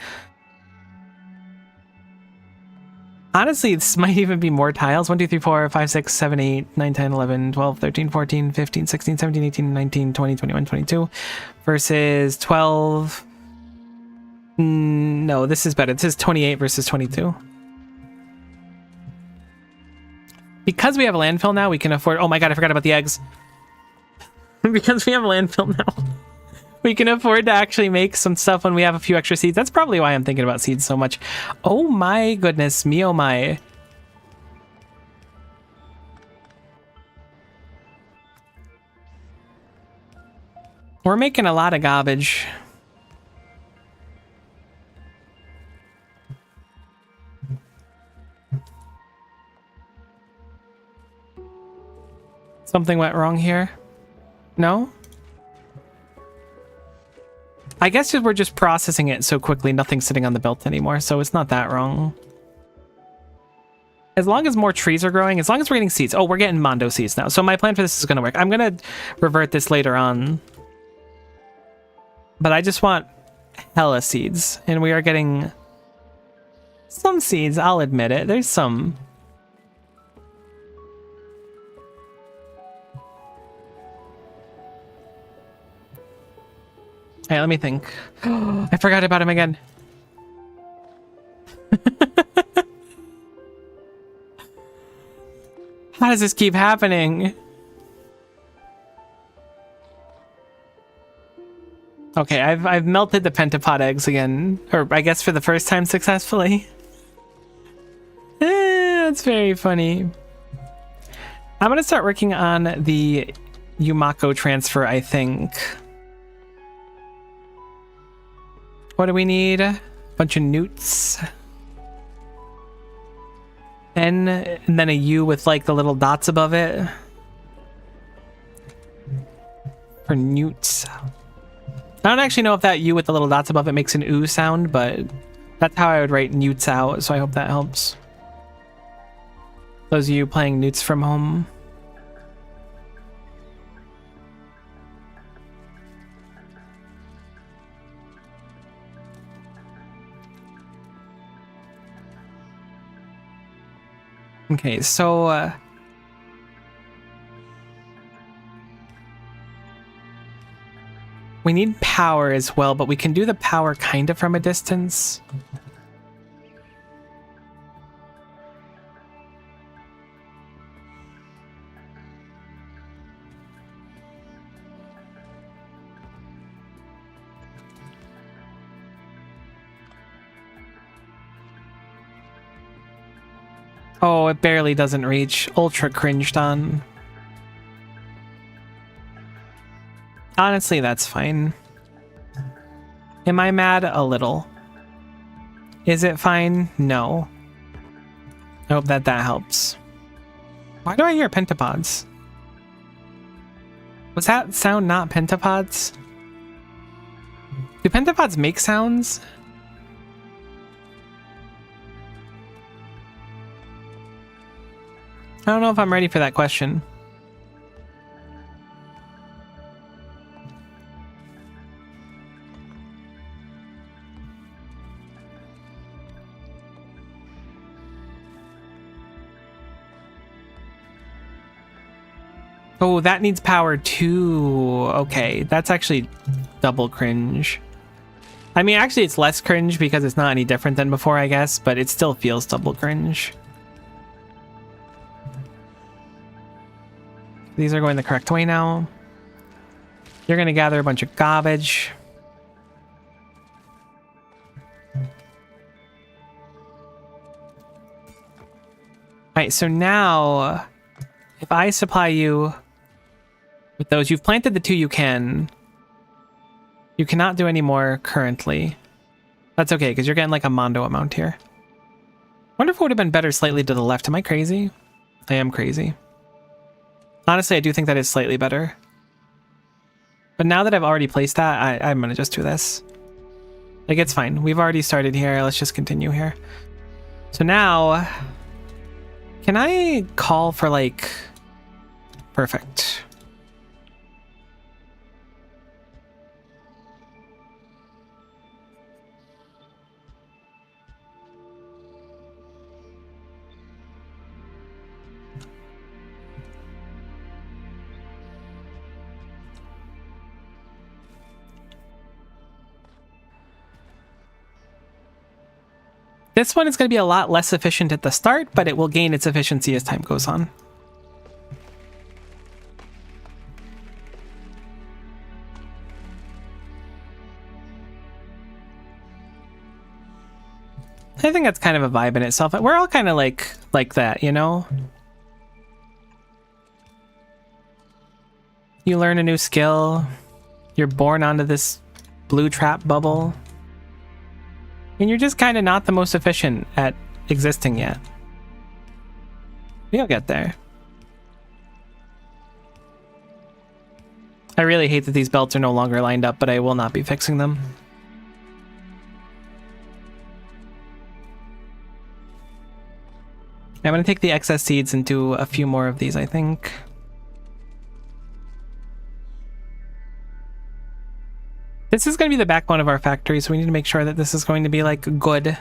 Honestly, this might even be more tiles. 1, 2, 3, 4, 5, 6, 7, 8, 9, 10, 11, 12, 13, 14, 15, 16, 17, 18, 19, 20, 21, 22 versus 12. No, this is better. This is 28 versus 22. Because we have a landfill now, we can afford... Oh my god, I forgot about the eggs. Because we have a landfill now, we can afford to actually make some stuff when we have a few extra seeds. That's probably why I'm thinking about seeds so much. Oh my goodness, me oh my. We're making a lot of garbage. Something went wrong here? No? I guess we're just processing it so quickly, nothing's sitting on the belt anymore, so it's not that wrong. As long as more trees are growing, as long as we're getting seeds. Oh, we're getting Mondo seeds now. So my plan for this is going to work. I'm going to revert this later on. But I just want hella seeds. And we are getting some seeds, I'll admit it. There's some... Hey, let me think. I forgot about him again. How does this keep happening? Okay, I've melted the pentapod eggs again, or I guess for the first time successfully. That's very funny. I'm gonna start working on the Yumako transfer, I think. What do we need? A bunch of newts. N, and then a U with like the little dots above it. For newts. I don't actually know if that U with the little dots above it makes an oo sound, but that's how I would write newts out, so I hope that helps. Those of you playing newts from home. Okay, so we need power as well, but we can do the power kind of from a distance. Oh, it barely doesn't reach. Ultra cringed on. Honestly, that's fine. Am I mad? A little. Is it fine? No. I hope that helps. Why do I hear pentapods? Was that sound not pentapods? Do pentapods make sounds? I don't know if I'm ready for that question. Oh, that needs power too. Okay, that's actually double cringe. I mean, actually it's less cringe because it's not any different than before, I guess, but it still feels double cringe. These are going the correct way now. You're going to gather a bunch of garbage. Alright, so now, if I supply you with those, you've planted the 2 you can. You cannot do any more currently. That's okay, because you're getting like a mondo amount here. Wonder if it would have been better slightly to the left. Am I crazy? I am crazy. Honestly, I do think that is slightly better. But now that I've already placed that, I'm going to just do this. Like, it's fine. We've already started here. Let's just continue here. So now, can I call for, like... Perfect. This one is going to be a lot less efficient at the start, but it will gain its efficiency as time goes on. I think that's kind of a vibe in itself. We're all kind of like that, you know? You learn a new skill. You're born onto this blue trap bubble. And you're just kind of not the most efficient at existing yet. We'll get there. I really hate that these belts are no longer lined up, but I will not be fixing them. I'm going to take the excess seeds and do a few more of these, I think. This is going to be the backbone of our factory, so we need to make sure that this is going to be, like, good.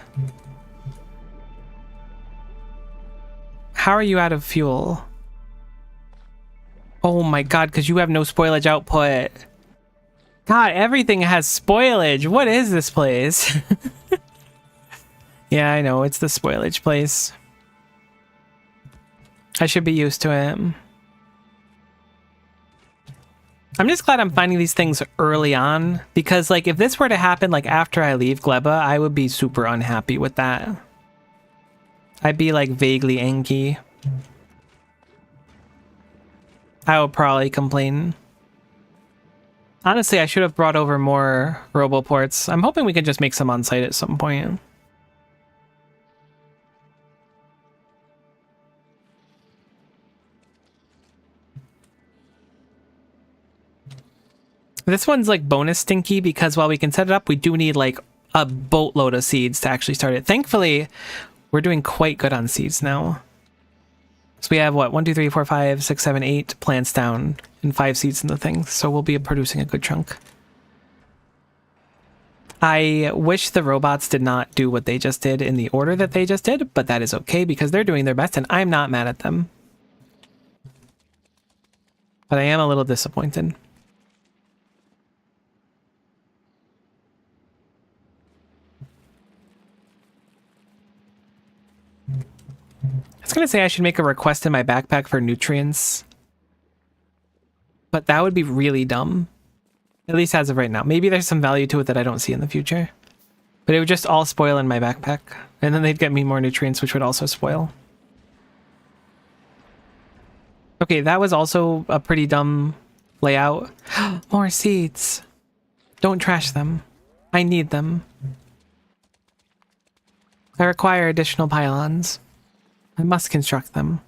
How are you out of fuel? Oh my god, because you have no spoilage output. God, everything has spoilage. What is this place? Yeah, I know, it's the spoilage place. I should be used to it. I'm just glad I'm finding these things early on, because like if this were to happen like after I leave Gleba, I would be super unhappy with that. I'd be like vaguely angry. I would probably complain. Honestly, I should have brought over more roboports. I'm hoping we can just make some on site at some point. This one's like bonus stinky because while we can set it up, we do need like a boatload of seeds to actually start it. Thankfully, we're doing quite good on seeds now. So we have what, 1, 2, 3, 4, 5, 6, 7, 8 plants down and 5 seeds in the thing. So we'll be producing a good chunk. I wish the robots did not do what they just did in the order that they just did, but that is okay because they're doing their best and I'm not mad at them. But I am a little disappointed. I was gonna say I should make a request in my backpack for nutrients, but that would be really dumb. At least as of right now. Maybe there's some value to it that I don't see in the future. But it would just all spoil in my backpack. And then they'd get me more nutrients, which would also spoil. Okay, that was also a pretty dumb layout. More seeds. Don't trash them. I need them. I require additional pylons. I must construct them.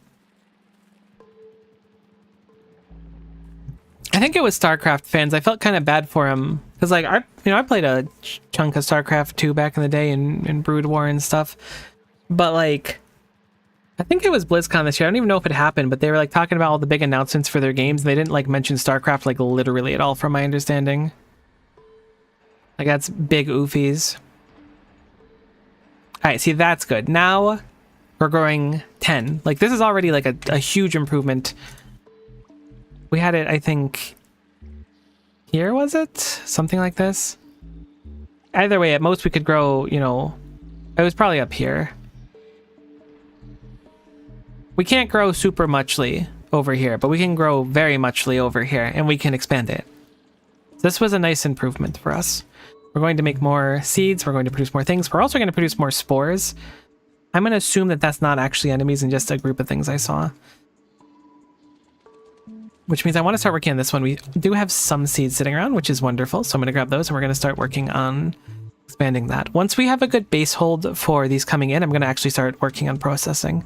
I think it was StarCraft fans. I felt kind of bad for him because, like, I played a chunk of StarCraft 2 back in the day in Brood War and stuff. But like, I think it was BlizzCon this year. I don't even know if it happened, but they were like talking about all the big announcements for their games. They didn't like mention StarCraft like literally at all, from my understanding. Like that's big oofies. All right, see that's good. Now we're growing 10. Like this is already like a huge improvement. We had it, I think, here, was it? Something like this? Either way, at most we could grow, you know, it was probably up here. We can't grow super muchly, over here, but we can grow very muchly over here, and we can expand it. This was a nice improvement for us. We're going to make more seeds. We're going to produce more things. We're also going to produce more spores. I'm going to assume that that's not actually enemies and just a group of things I saw. Which means I want to start working on this one. We do have some seeds sitting around, which is wonderful. So I'm going to grab those and we're going to start working on expanding that. Once we have a good base hold for these coming in, I'm going to actually start working on processing.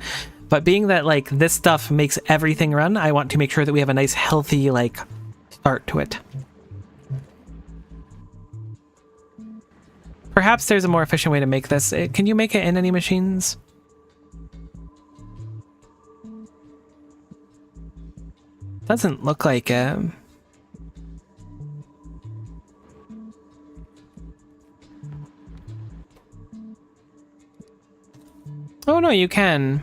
But being that like this stuff makes everything run, I want to make sure that we have a nice healthy like start to it. Perhaps there's a more efficient way to make this. Can you make it in any machines? Doesn't look like it. Oh no, you can.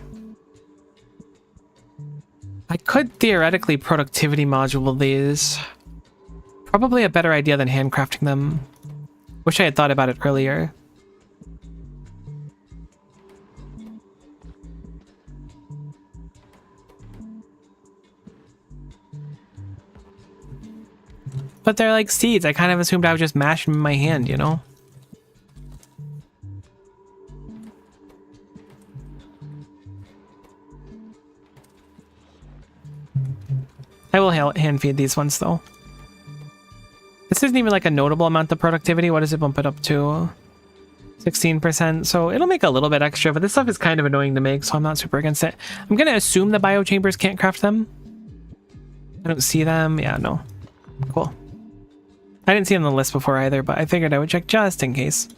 I could theoretically productivity module these. Probably a better idea than handcrafting them. Wish I had thought about it earlier. But they're like seeds. I kind of assumed I would just mash them in my hand, you know? I will hand feed these ones though. This isn't even like a notable amount of productivity. What does it bump it up to? 16%. So it'll make a little bit extra, but this stuff is kind of annoying to make, so I'm not super against it. I'm going to assume the biochambers can't craft them. I don't see them. Yeah, no. Cool. I didn't see them on the list before either, but I figured I would check just in case.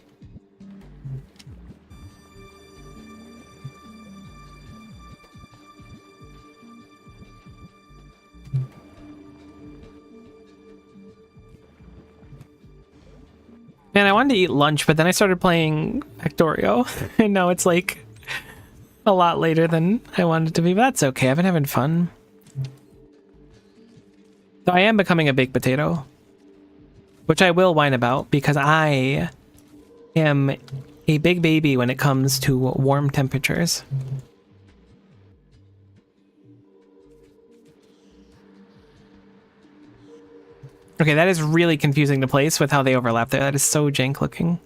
Man, I wanted to eat lunch, but then I started playing Factorio, and now it's like a lot later than I wanted it to be, but that's okay. I've been having fun. So I am becoming a baked potato, which I will whine about because I am a big baby when it comes to warm temperatures. Okay, that is really confusing to place with how they overlap there. That is so jank looking.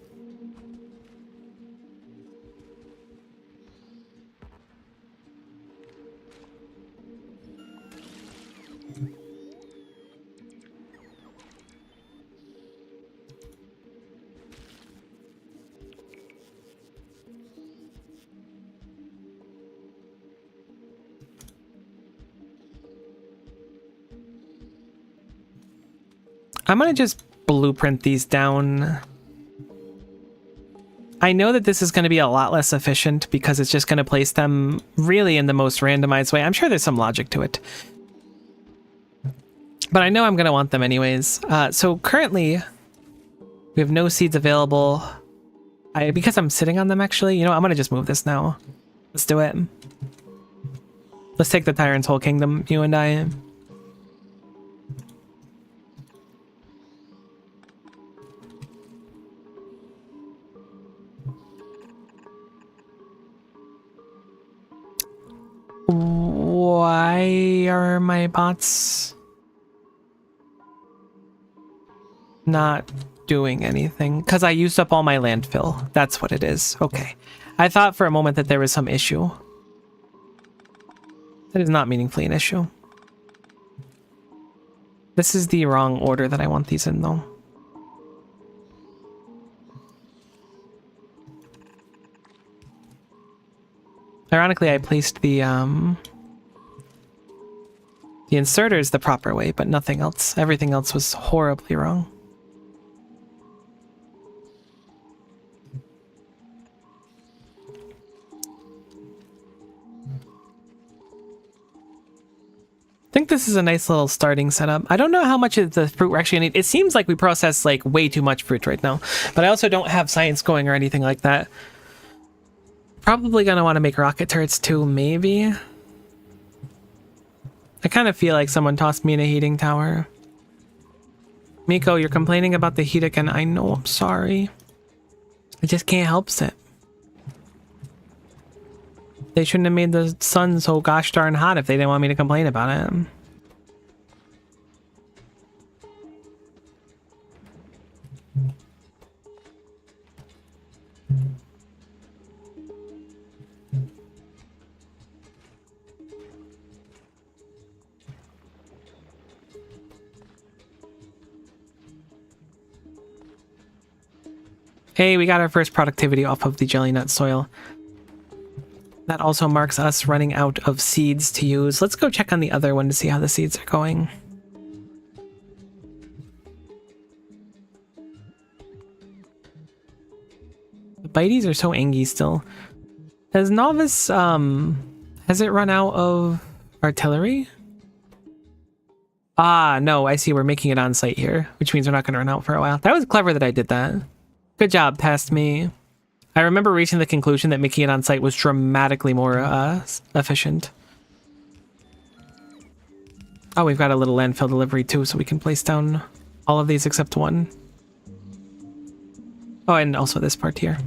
I'm gonna just blueprint these down. I know that this is going to be a lot less efficient because it's just going to place them really in the most randomized way. I'm sure there's some logic to it, but I know I'm going to want them anyways. So currently we have no seeds available. Because I'm sitting on them actually, you know, I'm going to just move this now. Let's do it. Let's take the Tyrant's whole kingdom, you and I. Why are my bots not doing anything? Because I used up all my landfill. That's what it is. Okay. I thought for a moment that there was some issue. That is not meaningfully an issue. This is the wrong order that I want these in, though. Ironically, I placed the inserters the proper way, but nothing else. Everything else was horribly wrong. I think this is a nice little starting setup. I don't know how much of the fruit we're actually gonna need. It seems like we process like way too much fruit right now, but I also don't have science going or anything like that. Probably gonna want to make rocket turrets too, maybe. I kind of feel like someone tossed me in a heating tower. Miko, you're complaining about the heat again. I know, I'm sorry. I just can't help it. They shouldn't have made the sun so gosh darn hot if they didn't want me to complain about it. Hey, we got our first productivity off of the jelly nut soil. That also marks us running out of seeds to use. Let's go check on the other one to see how the seeds are going. The Bites are so angy still. Has Novice, has it run out of artillery? Ah, no, I see. We're making it on site here, which means we're not going to run out for a while. That was clever that I did that. Good job, past me. I remember reaching the conclusion that making it on site was dramatically more efficient. Oh, we've got a little landfill delivery too, so we can place down all of these except one. Oh, and also this part here.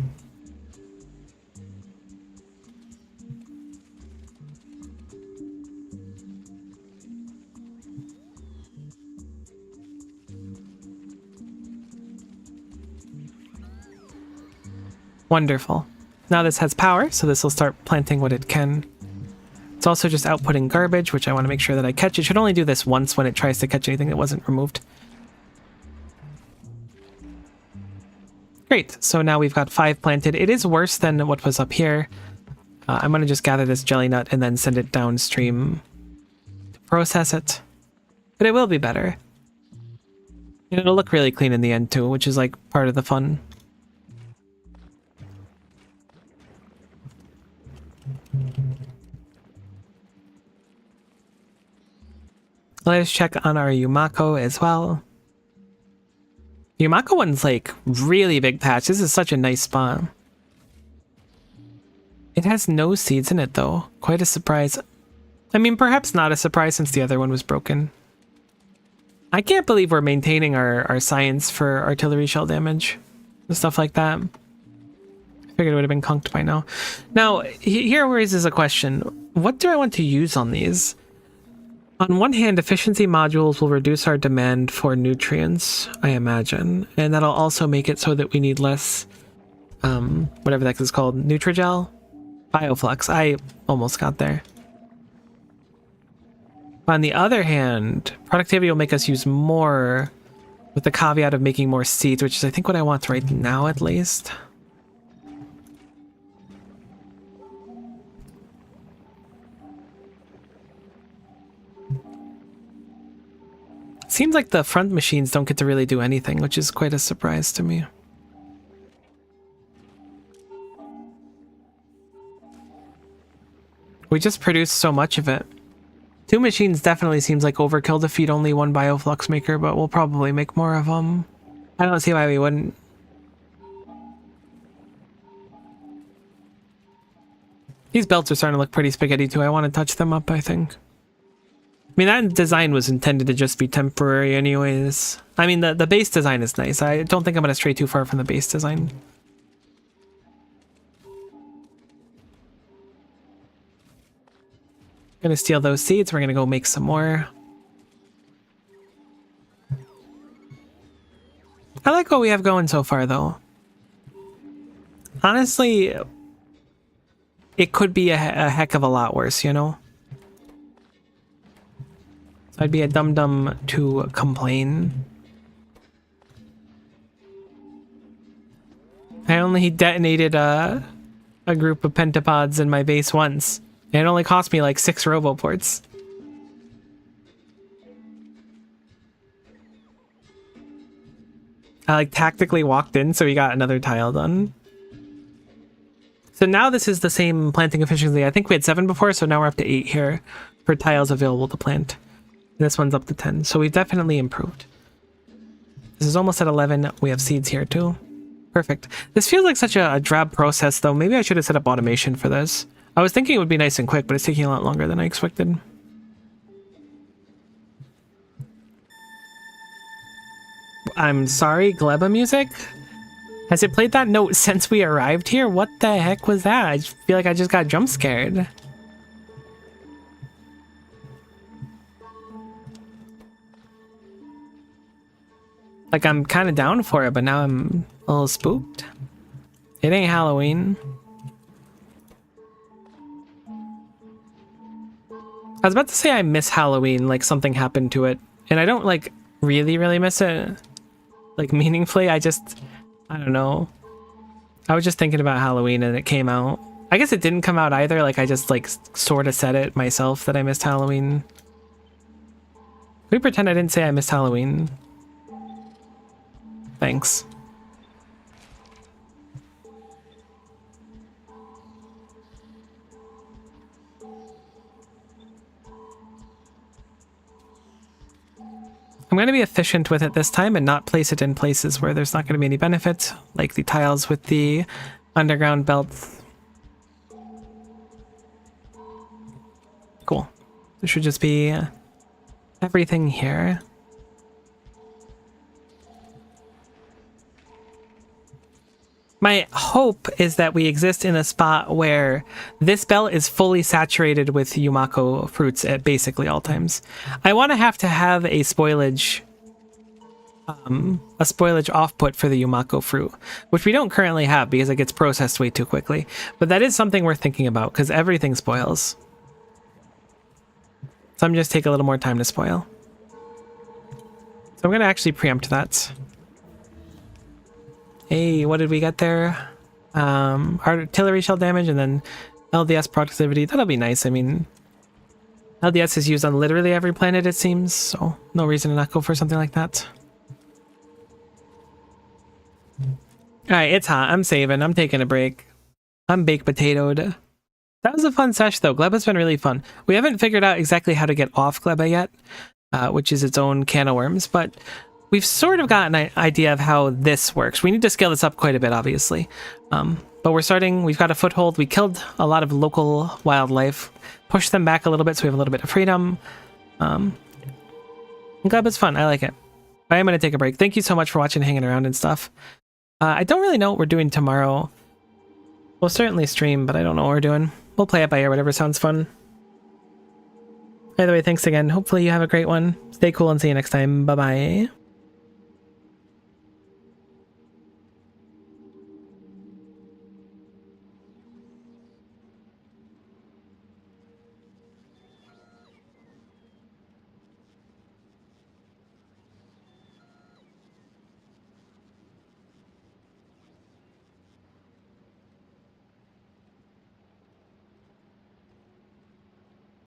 Wonderful. Now this has power, so this will start planting what it can. It's also just outputting garbage, which I want to make sure that I catch. It should only do this once when it tries to catch anything that wasn't removed. Great, so now we've got 5 planted. It is worse than what was up here. I'm going to just gather this jelly nut and then send it downstream to process it. But it will be better. And it'll look really clean in the end too, which is like part of the fun. Let's check on our Yumako as well. Yumako one's like really big patch. This is such a nice spot. It has no seeds in it though. Quite a surprise. I mean, perhaps not a surprise since the other one was broken. I can't believe we're maintaining our science for artillery shell damage and stuff like that. I figured it would have been conked by now. Now, here raises a question. What do I want to use on these? On one hand, efficiency modules will reduce our demand for nutrients, I imagine. And that'll also make it so that we need less, whatever that is called, Nutrigel? Bioflux. I almost got there. On the other hand, productivity will make us use more with the caveat of making more seeds, which is I think what I want right now at least. Seems like the front machines don't get to really do anything, which is quite a surprise to me. We just produce so much of it. 2 machines definitely seems like overkill to feed only one bioflux maker, but we'll probably make more of them. I don't see why we wouldn't. These belts are starting to look pretty spaghetti too. I want to touch them up, I think. I mean, that design was intended to just be temporary anyways. I mean, the base design is nice. I don't think I'm going to stray too far from the base design. Gonna steal those seeds. We're gonna go make some more. I like what we have going so far, though. Honestly, it could be a heck of a lot worse, you know? So I'd be a dum-dum to complain. I only detonated a group of pentapods in my base once. And it only cost me like 6 roboports. I like tactically walked in so we got another tile done. So now this is the same planting efficiency. I think we had 7 before, so now we're up to 8 here for tiles available to plant. And this one's up to 10, so we've definitely improved. This is almost at 11. We have seeds here too. Perfect. This feels like such a drab process though. Maybe I should have set up automation for this. I was thinking it would be nice and quick, but it's taking a lot longer than I expected. I'm sorry, Gleba music? Has it played that note since we arrived here? What the heck was that? I feel like I just got jump scared. Like, I'm kind of down for it, but now I'm a little spooked. It ain't Halloween. I was about to say I miss Halloween, like something happened to it. And I don't, like, really miss it. Like, meaningfully, I don't know. I was just thinking about Halloween and it came out. I guess it didn't come out either, like, I just, like, sort of said it myself that I missed Halloween. Can we pretend I didn't say I missed Halloween? Thanks. I'm going to be efficient with it this time and not place it in places where there's not going to be any benefit, like the tiles with the underground belts. Cool. There should just be everything here. My hope is that we exist in a spot where this belt is fully saturated with Yumako fruits at basically all times. I want to have a spoilage off-put for the Yumako fruit, which we don't currently have because it gets processed way too quickly. But that is something we're thinking about because everything spoils. Some just take a little more time to spoil. So I'm going to actually preempt that. Hey, what did we get there? Artillery shell damage and then LDS productivity. That'll be nice. I mean, LDS is used on literally every planet, it seems, so no reason to not go for something like that. Alright, it's hot. I'm saving. I'm taking a break. I'm baked potatoed. That was a fun sesh, though. Gleba's been really fun. We haven't figured out exactly how to get off Gleba yet, which is its own can of worms, but we've sort of got an idea of how this works. We need to scale this up quite a bit, obviously. But we've got a foothold. We killed a lot of local wildlife, pushed them back a little bit so we have a little bit of freedom. I'm glad it's fun. I like it. But I am going to take a break. Thank you so much for watching, hanging around and stuff. I don't really know what we're doing tomorrow. We'll certainly stream, but I don't know what we're doing. We'll play it by ear, whatever sounds fun. Either way, thanks again. Hopefully you have a great one. Stay cool and see you next time. Bye-bye.